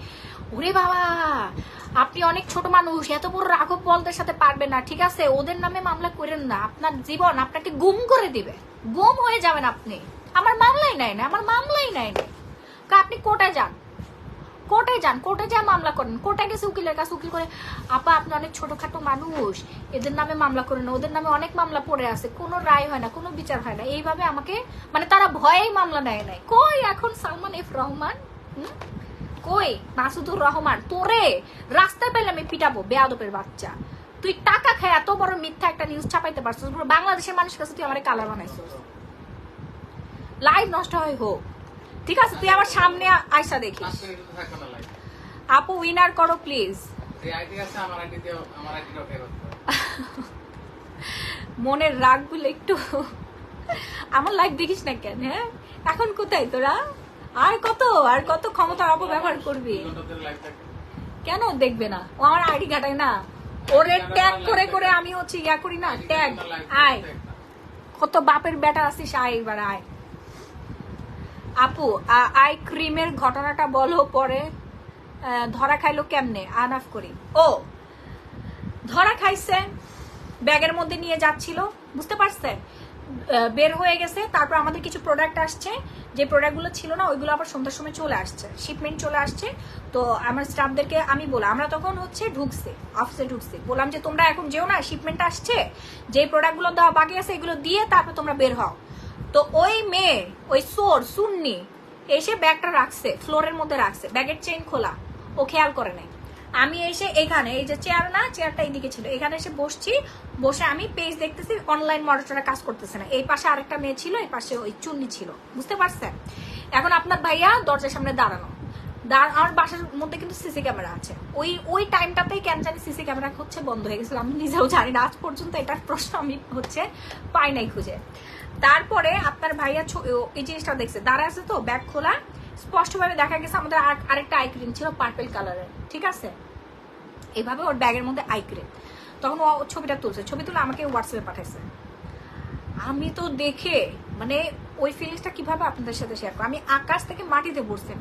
ওরে বাবা আপনি অনেক ছোট মানুষ, এত বড় রাঘব বলদের সাথে পারবেন না, ঠিক আছে ওদের নামে মামলা করেন না, আপনার জীবন আপনাকে গুম করে দিবে, গুম হয়ে যাবেন আপনি। আমার মামলাই নাই না, আপনি কোর্টে যান, কোর্টে যা মামলা করেন। কোর্টে গেছে উকিলের কাছে, উকিল করে, আপা আপনি অনেক ছোটখাটো মানুষ, এদের নামে মামলা করেন, ওদের নামে অনেক মামলা পড়ে আছে, কোনো রায় হয় না, কোনো বিচার হয় না, এইভাবে আমাকে মানে তারা ভয়েই মামলা নেয় নাই। কই এখন সালমান এফ রহমান, কই মাসুদুর রহমান, তোরে রাস্তায় পেলে আমি পিটাবো, বেয়াদবের বাচ্চা। তুই টাকা খায় এত বড় মিথ্যা একটা নিউজ ছাপাইতে পারছিস, পুরো বাংলাদেশের মানুষের কাছে তুই আমার কালার বানাইছিস। লাইভ নষ্ট হয় হোক, ঠিক আছে, তুই আমার সামনে আয়সা দেখিস। আপু উইনার করো প্লিজ। মনের রাগ গুলো একটু, আমার লাইভ দেখিস না কেন? হ্যাঁ, এখন কোথায় তোরা? আর কত ক্ষমতা অপব্যবহার করবি? কেন দেখবে না? ও আমার আইডি ঘাটায় না, ওরে ট্যাগ করে আমি হচ্ছে ইয়া করি না, ট্যাগ। আয়, কত বাপের বেটা আছিস, আয় এবার আয়। আপু আই ক্রিমের ঘটনাটা বলো, পরে ধরা খাইলো কেমনে? আনাফ করি। ও ধরা খাইছে, ব্যাগের মধ্যে নিয়ে যাচ্ছিল, বুঝতে পারছেন, বের হয়ে গেছে। তারপর আমাদের কিছু প্রোডাক্ট আসছে, যে প্রোডাক্টগুলো ছিল না ওইগুলো আবার সন্ধ্যার সময় চলে আসছে, শিপমেন্ট চলে আসছে। তো আমার স্টাফদেরকে আমি বললাম, আমরা তখন হচ্ছে ঢুকছি, অফিসে ঢুকছি, বললাম যে তোমরা এখন যেও না, শিপমেন্ট আসছে, যে প্রোডাক্টগুলো দেওয়া বাকি আছে এগুলো দিয়ে তারপর তোমরা বের হও। তো ওই মেয়ে, ওই সুন্নি এসে ব্যাগটা রাখছে, ফ্লোরের মধ্যে রাখছে, ব্যাগের চেইন খোলা, ও খেয়াল করে নাই। আমি এসে এখানে, এই যে চেয়ার না, চেয়ারটা এইদিকে ছিল, এখানে এসে বসছি, বসে আমি পেজ দেখতেছি, অনলাইন মনিটরে কাজ করতেছে না। এই পাশে আরেকটা মেয়ে ছিল, এই পাশে ওই চুন্নি ছিল, বুঝতে পারছেন? এখন আপনার ভাইয়া দরজার সামনে দাঁড়ানো, আমার বাসার মধ্যে কিন্তু সিসি ক্যামেরা আছে। ওই টাইমটাতেই কেন জানি সিসি ক্যামেরা হচ্ছে বন্ধ হয়ে গেছিল, আমি নিজেও জানি না, আজ পর্যন্ত এটার প্রশ্ন আমি হচ্ছে পাই নাই খুঁজে। তারপরে আপনার ভাইয়া এই জিনিসটা দেখছে, দাঁড়ায় আছে তো, ব্যাগ খোলা, স্পষ্টভাবে দেখা গেছে আমাদের আরেকটা আই ক্রিম ছিল পার্পল কালারের, ঠিক আছে, এইভাবে ওর ব্যাগের মধ্যে আই ক্রিম। তখন ও ছবিটা তুলছে, ছবি তুলে আমাকে হোয়াটসঅ্যাপে পাঠাইছে। আমি তো দেখে মানে ওই ফিলিংসটা কিভাবে আপনাদের সাথে শেয়ার করবো, আমি আকাশ থেকে মাটিতে পড়ছি,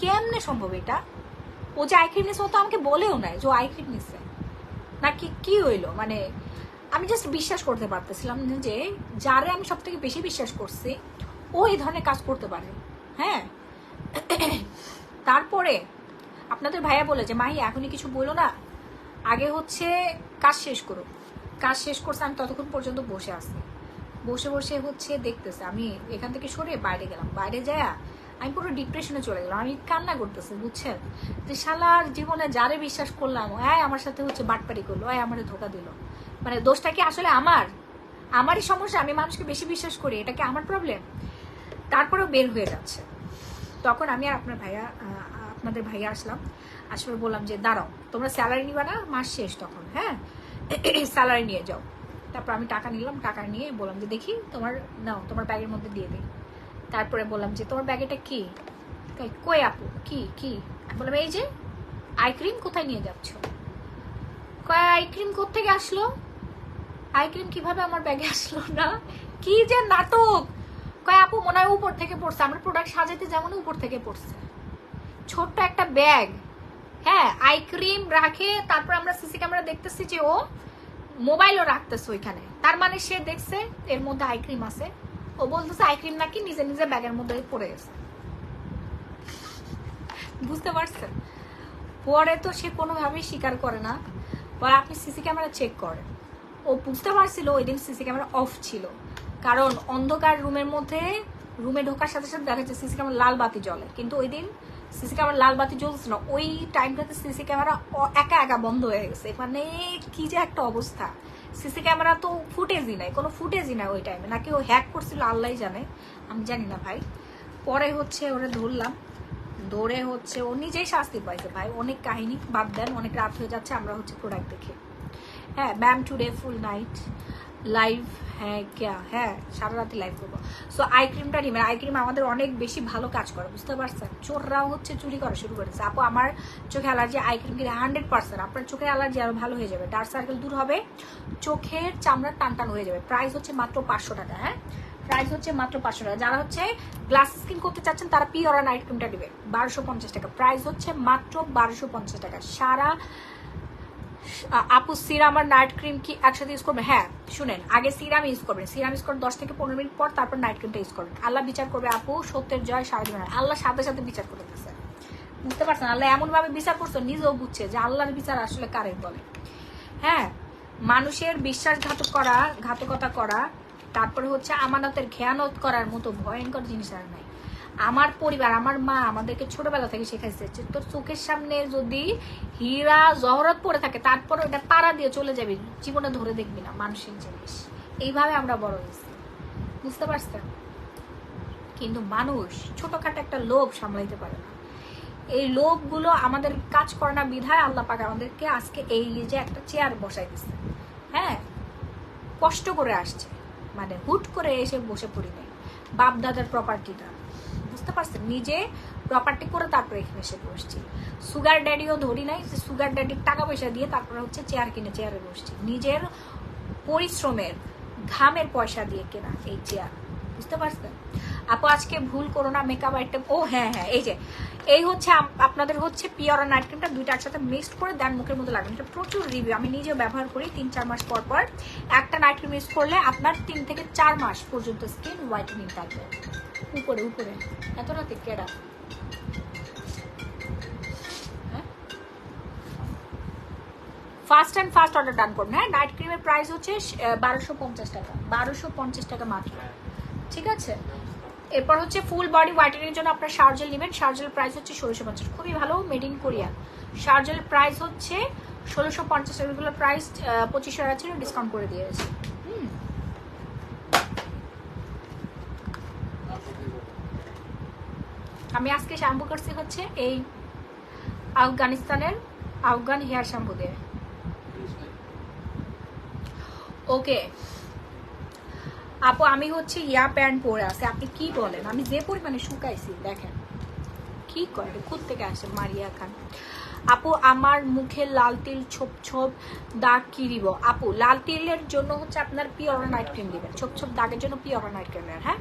কেমনে সম্ভব এটা? ও যে আই ক্রিম নিচ্ছে, ও তো আমাকে বলেও নাই যে ও আই ক্রিম নিচ্ছে নাকি, কি হইলো? মানে আমি জাস্ট বিশ্বাস করতে পারতেছিলাম যে যারে আমি সব থেকে বেশি বিশ্বাস করছি ও এই ধরনের কাজ করতে পারে। হ্যাঁ, তারপরে আপনাদের ভাইয়া বলে যে মাহি এখনই কিছু বলো না, আগে হচ্ছে কাজ শেষ করো। কাজ শেষ করছে, আমি ততক্ষণ পর্যন্ত বসে আছি, বসে হচ্ছে দেখতেছে। আমি এখান থেকে সরে বাইরে গেলাম, বাইরে যায় আমি পুরো ডিপ্রেশনে চলে গেলাম, আমি কান্না করতেছি, বুঝছেন, যে শালার জীবনে যারে বিশ্বাস করলাম আমার সাথে হচ্ছে বাটপারি করলো, আমারে ধোকা দিল। মানে দোষটা কি আসলে আমারই সমস্যা? আমি মানুষকে বেশি বিশ্বাস করি, এটা কি আমার প্রবলেম? তারপরেও বের হয়ে যাচ্ছে। তখন আমি আর আপনাদের ভাইয়া আসলাম, আসলে বললাম যে দাঁড়াও, তোমরা স্যালারি নিবা না, মাস শেষ তখন, হ্যাঁ স্যালারি নিয়ে যাও। তারপর আমি টাকা নিলাম, টাকা নিয়ে বললাম যে দেখি নাও, তোমার ব্যাগের মধ্যে দিয়ে দিই। তারপরে বললাম যে তোমার ব্যাগেটা কি? কই আপু, কি? বললাম এই যে আই ক্রিম, কোথায় নিয়ে যাচ্ছ? আই ক্রিম কোত্থেকে আসলো? আই ক্রিম কিভাবে আমার ব্যাগে আসলো না? কি যে নাটক! আপু মনে হয় উপর থেকে পড়ছে, আমরা প্রোডাক্ট সাজাইতে যেমন উপর থেকে পড়ছে, ছোট্ট একটা ব্যাগ, হ্যাঁ আই ক্রিম রাখে। তারপর আমরা সিসি ক্যামেরা দেখতেছি যে ও মোবাইলও রাখতেছে ওইখানে, তার মানে সে দেখছে এর মধ্যে আই ক্রিম আছে। ও বলতেছে আই ক্রিম নাকি নিজে ব্যাগের মধ্যে পড়ে গেছে, বুঝতে পারছেন? পরে তো সে কোনোভাবেই স্বীকার করে না, বলে আপনি সিসি ক্যামেরা চেক করেন। ও বুঝতে পারছিল ওই দিন সিসি ক্যামেরা অফ ছিল, কারণ অন্ধকার রুমের মধ্যে রুমে ঢোকার সাথে সাথে দেখা যাচ্ছে সিসি ক্যামেরা লাল বাতি জ্বলে, কিন্তু ওই দিন সিসি ক্যামেরা লাল বাতি জ্বলছে না, ওই টাইমটাতে সিসি ক্যামেরা একা একা বন্ধ হয়ে গেছে। মানে কি যে একটা অবস্থা, সিসি ক্যামেরা তো ফুটেজই নাই, কোনো ফুটেজই নাই ওই টাইমে, নাকি ও হ্যাক করছিল আল্লাহ জানে, আমি জানি না ভাই। পরে হচ্ছে ওরা ধরলাম, ধরে হচ্ছে ও নিজেই শাস্তি পাইছে ভাই। অনেক কাহিনী, বাদ দেন, অনেক রাত হয়ে যাচ্ছে, আমরা হচ্ছে প্রোডাক্ট দেখি। হ্যাঁ ম্যাম টুডে ফুল নাইট লাইভ, হ্যাঁ ক্যা, হ্যাঁ সারা রাতে লাইভ করবো। সো আই ক্রিমটা নিবেন, আই ক্রিম আমাদের অনেক বেশি ভালো কাজ করে, বুঝতে পারছেন। চোররাও হচ্ছে চুরি করা শুরু করেছে। আপু আমার চোখে অ্যালার্জি, আই ক্রিম কিনে 100%। আপনার চোখের অ্যালার্জি আরো ভালো হয়ে যাবে, ডার্ক সার্কেল দূর হবে, চোখের চামড়া টান টান হয়ে যাবে। প্রাইস হচ্ছে মাত্র 500 টাকা। হ্যাঁ প্রাইস হচ্ছে মাত্র 500 টাকা। যারা হচ্ছে গ্লাস স্কিন করতে চাচ্ছেন তারা পিওরা নাইট ক্রিমটা দিবে 1250 টাকা। প্রাইস হচ্ছে মাত্র 1250 টাকা। সারা আপু সিরাম আর নাইট ক্রিম কি একসাথে ইউজ করবেন? হ্যাঁ শুনেন, আগে সিরাম ইউজ করবেন, সিরাম ইউজ করেন 10 থেকে 15 মিনিট পর, তারপর নাইট ক্রিমটা ইউজ করবেন। আল্লাহ বিচার করবে আপু, সত্যের জয় সারা জীবন। আল্লাহ সাথে সাথে বিচার করে দিচ্ছে, বুঝতে পারছেন। আল্লাহ এমন ভাবে বিচার করছে, নিজেও বুঝছে যে আল্লাহর বিচার আসলে কারে বলে। হ্যাঁ মানুষের বিশ্বাসঘাতকতা করা, তারপরে হচ্ছে আমানতের খেয়ানত করার মতো ভয়ঙ্কর জিনিস আর নাই। আমার পরিবার, আমার মা আমাদেরকে ছোটবেলা থেকে শেখাইছে যে তোর চোখের সামনে যদি হীরা জহরত পড়ে থাকে তারপর ওটা পাড়া দিয়ে চলে যাবি, জীবনে ধরে দেখবি না মানুষের জিনিস। এইভাবে আমরা বড় হয়েছি, বুঝতে পারছেন। কিন্তু মানুষ ছোটখাটো একটা লোভ সামলাইতে পারে না। এই লোভগুলো আমাদের কাজ করে না বিধায় আল্লাহ পাক আমাদেরকে আজকে এই যে একটা চেয়ার বসাই দিচ্ছে। হ্যাঁ কষ্ট করে আসছে, মানে হুট করে এসে বসে পড়ি নাই। বাপ দাদার প্রপার্টিটা, বুঝতে পারছেন, নিজে প্রপার্টি করে তারপরে এখানে এসে বসছি। সুগার ড্যাডিও ধরি নাই যে সুগার ড্যাডির টাকা পয়সা দিয়ে তারপরে হচ্ছে চেয়ার কিনে চেয়ারে বসছি। নিজের পরিশ্রমের ঘামের পয়সা দিয়ে কেনা এই চেয়ার, বুঝতে পারছেন। আপু আজকে ভুল করো না, মেকআপ আইটেম। ও হ্যাঁ হ্যাঁ, এই যে এই হচ্ছে আপনাদের হচ্ছে পিওর নাইট ক্রিমটা, দুইটা একসাথে মিক্সড করে দেন মুখের মধ্যে লাগান। এটা প্রচুর রিভিউ, আমি নিজে ব্যবহার করি 3-4 মাস পর পর। একটা নাইট ক্রিম ইউজ করলে আপনার 3 থেকে 4 মাস পর্যন্ত স্কিন হোয়াইটেনিং থাকবে। উপরে উপরে এত রাতে কেডা ফাস্ট অ্যান্ড ফাস্ট অর্ডার ডান করুন। হ্যাঁ নাইট ক্রিমের প্রাইস হচ্ছে 1250 টাকা, 1250 টাকা মাত্র, ঠিক আছে। এরপর হচ্ছে ফুল বডি হোয়াইটেনিং এর জন্য আপনার শার্জেল নেবেন। শার্জেল প্রাইস হচ্ছে 1650, খুবই ভালো, মেড ইন কোরিয়া। শার্জেল প্রাইস হচ্ছে 1650, এগুলোর প্রাইস 2500 টাকা ছিল, ডিসকাউন্ট করে দিয়েছে। আমি আজকে শ্যাম্পু করছি হচ্ছে এই আফগানিস্তানের আফগান হেয়ার শ্যাম্পু দিয়ে। ওকে আপু আমি হচ্ছে ইয়া প্যান্ট পরে আছে, আপনি কি বলেন? আমি যে পরিমাণে শুকাইছি দেখেন, কি করে খুদ থেকে আসে মারিয়া খান। আপু আমার মুখে লাল তিল ছোপ ছোপ দাগ কি দিব? আপু লাল তিলের জন্য হচ্ছে আপনার পিওরা নাইট ক্রিম দিবেন, ছোপ ছোপ দাগের জন্য পিওরা নাইট ক্রিম। হ্যাঁ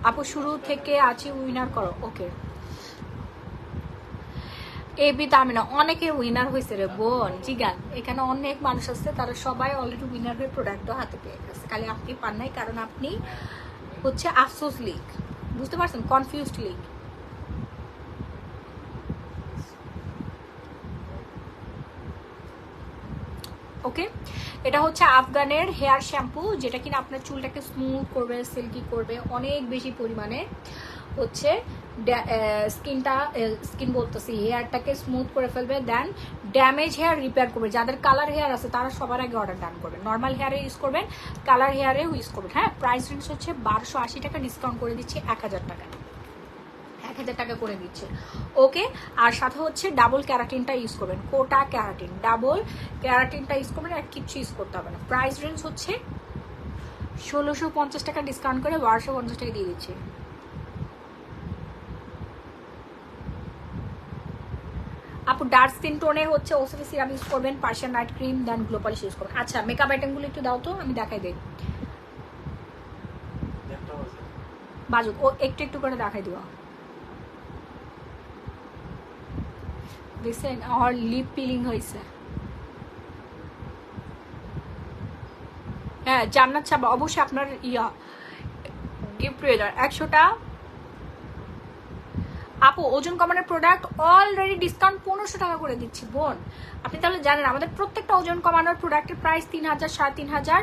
আপু শুরু থেকে আছি উইনার করো। ওকে এবি তামিনা অনেকে উইনার হয়েছে রে বোন, জিগান এখানে অনেক মানুষ আছে, তারা সবাই অলরেডি উইনার হয়ে প্রোডাক্টও হাতে পেয়ে গেছে, খালি আপনি পান নাই, কারণ আপনি হচ্ছে আফসোস লিগ, বুঝতে পারছেন, কনফিউজড লিগ। ওকে এটা হচ্ছে আফগানের হেয়ার শ্যাম্পু, যেটা কিনা আপনার চুলটাকে স্মুথ করবে, সিল্কি করবে, অনেক বেশি পরিমাণে হচ্ছে স্কিন বলতেছি হেয়ারটাকে স্মুথ করে ফেলবে, দেন ড্যামেজ হেয়ার রিপেয়ার করবে। যাদের কালার হেয়ার আছে তারা সবার আগে অর্ডার ডান করবেন, নর্মাল হেয়ারে ইউজ করবেন, কালার হেয়ারেও ইউজ করবেন। হ্যাঁ প্রাইস রেঞ্জ হচ্ছে 1280 টাকা, ডিসকাউন্ট করে দিচ্ছি 1000 টাকা, 1000 টাকা করে দিচ্ছে। ওকে আর সাথে হচ্ছে ডাবল ক্যারাটিনটা ইউজ করবেন, কোটা ক্যারাটিন, ডাবল ক্যারাটিনটা ইউজ করবেন, আর কিচ্ছু ইউজ করতে হবে না। প্রাইস রেঞ্জ হচ্ছে 1650 টাকা, ডিসকাউন্ট করে 1250 টাকা দিয়ে দিচ্ছি। আপু ডার্ক স্কিন টোনের হচ্ছে ওসিপি সিরাম ইউজ করবেন, পার্সিয়ান নাইট ক্রিম, দেন গ্লো পলিশ ইউজ করবেন। আচ্ছা মেকআপ আইটেমগুলো একটু দাও তো, আমি দেখাই দিই। বাজুক ও একটু একটু করে দেখাই দিও। দেখছেন আমার লিপ পিলিং হয়েছে। হ্যাঁ জান্নাত সাবা অবশ্যই আপনার গিফট পেয়ে যান 100টা। আপু ওজন কমানোর প্রোডাক্ট অলরেডি ডিসকাউন্ট 1500 টাকা করে দিচ্ছি বোন। আপনি তাহলে জানেন আমাদের প্রত্যেকটা ওজন কমানোর প্রোডাক্টের প্রাইস 3000, 3500,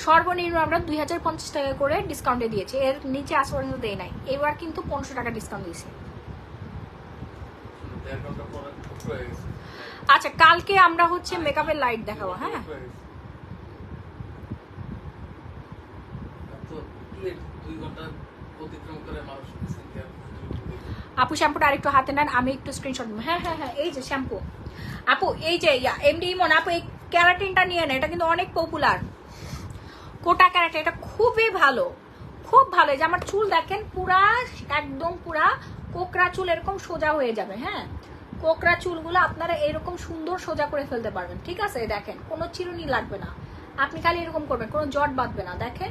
সর্বনিম্ন আমরা 2050 টাকা করে ডিসকাউন্টে দিয়েছি, এর নিচে আজ পর্যন্ত দেই নাই। এবার কিন্তু 1500 টাকা ডিসকাউন্ট দিয়েছি। 1.5 ঘন্টা পরে হয়ে গেছে। আচ্ছা কালকে আমরা হচ্ছে মেকআপের লাইট দেখাবো। হ্যাঁ তো 2 ঘন্টা অতিক্রম করে মানুষ স্কিনকেয়ার। আপু শ্যাম্পুটা আরেকটু হাতে নেন, আমি একটু স্ক্রিনশট নেব। হ্যাঁ হ্যাঁ হ্যাঁ এই যে শ্যাম্পু আপু, এই যে এমডি ইমন আপু এই ক্যারাটিনটা নিয়ে নেন, এটা কিন্তু অনেক পপুলার। কোটা ক্যারাটিন এটা খুবই ভালো, খুব ভালো। এই যে আমার চুল দেখেন পুরা একদম পুরা কোকড়া চুল এরকম সোজা হয়ে যাবে। হ্যাঁ কোকড়া চুলগুলো আপনারা এরকম সুন্দর সোজা করে ফেলতে পারবেন। ঠিক আছে দেখেন কোনো চিরুনি লাগবে না, আপনি খালি এরকম করবেন, কোনো জট বাঁধবে না। দেখেন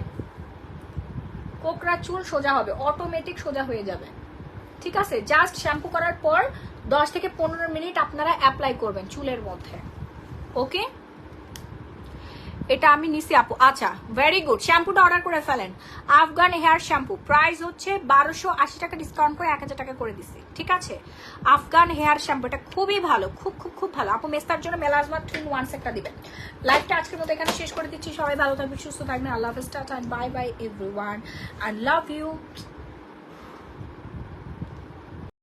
কোকড়া চুল সোজা হবে, অটোমেটিক সোজা হয়ে যাবে। ঠিক আছে জাস্ট শ্যাম্পু করার পর 10 থেকে 15 মিনিট আপনারা অ্যাপ্লাই করবেন চুলের মধ্যে। ওকে এটা আমি নিছি আপু। আচ্ছা ভেরি গুড, শ্যাম্পুটা অর্ডার করে ফেলেন। আফগান হেয়ার শ্যাম্পু প্রাইস হচ্ছে 1280 টাকা ডিসকাউন্ট করে 1000 টাকা করে দিছি। ঠিক আছে আফগান হেয়ার শ্যাম্পু এটা খুবই ভালো, খুব খুব খুব ভালো। আপু মেস্তার জন্য মেলাজমা 3-in-1 একটা দিবেন। লাইভটা আজকের মতো এখানে শেষ করে দিচ্ছি। সবাই ভালো থাকবেন, সুস্থ থাকবেন। আল্লাহ হাফেজ, tata, bye bye everyone, I love you.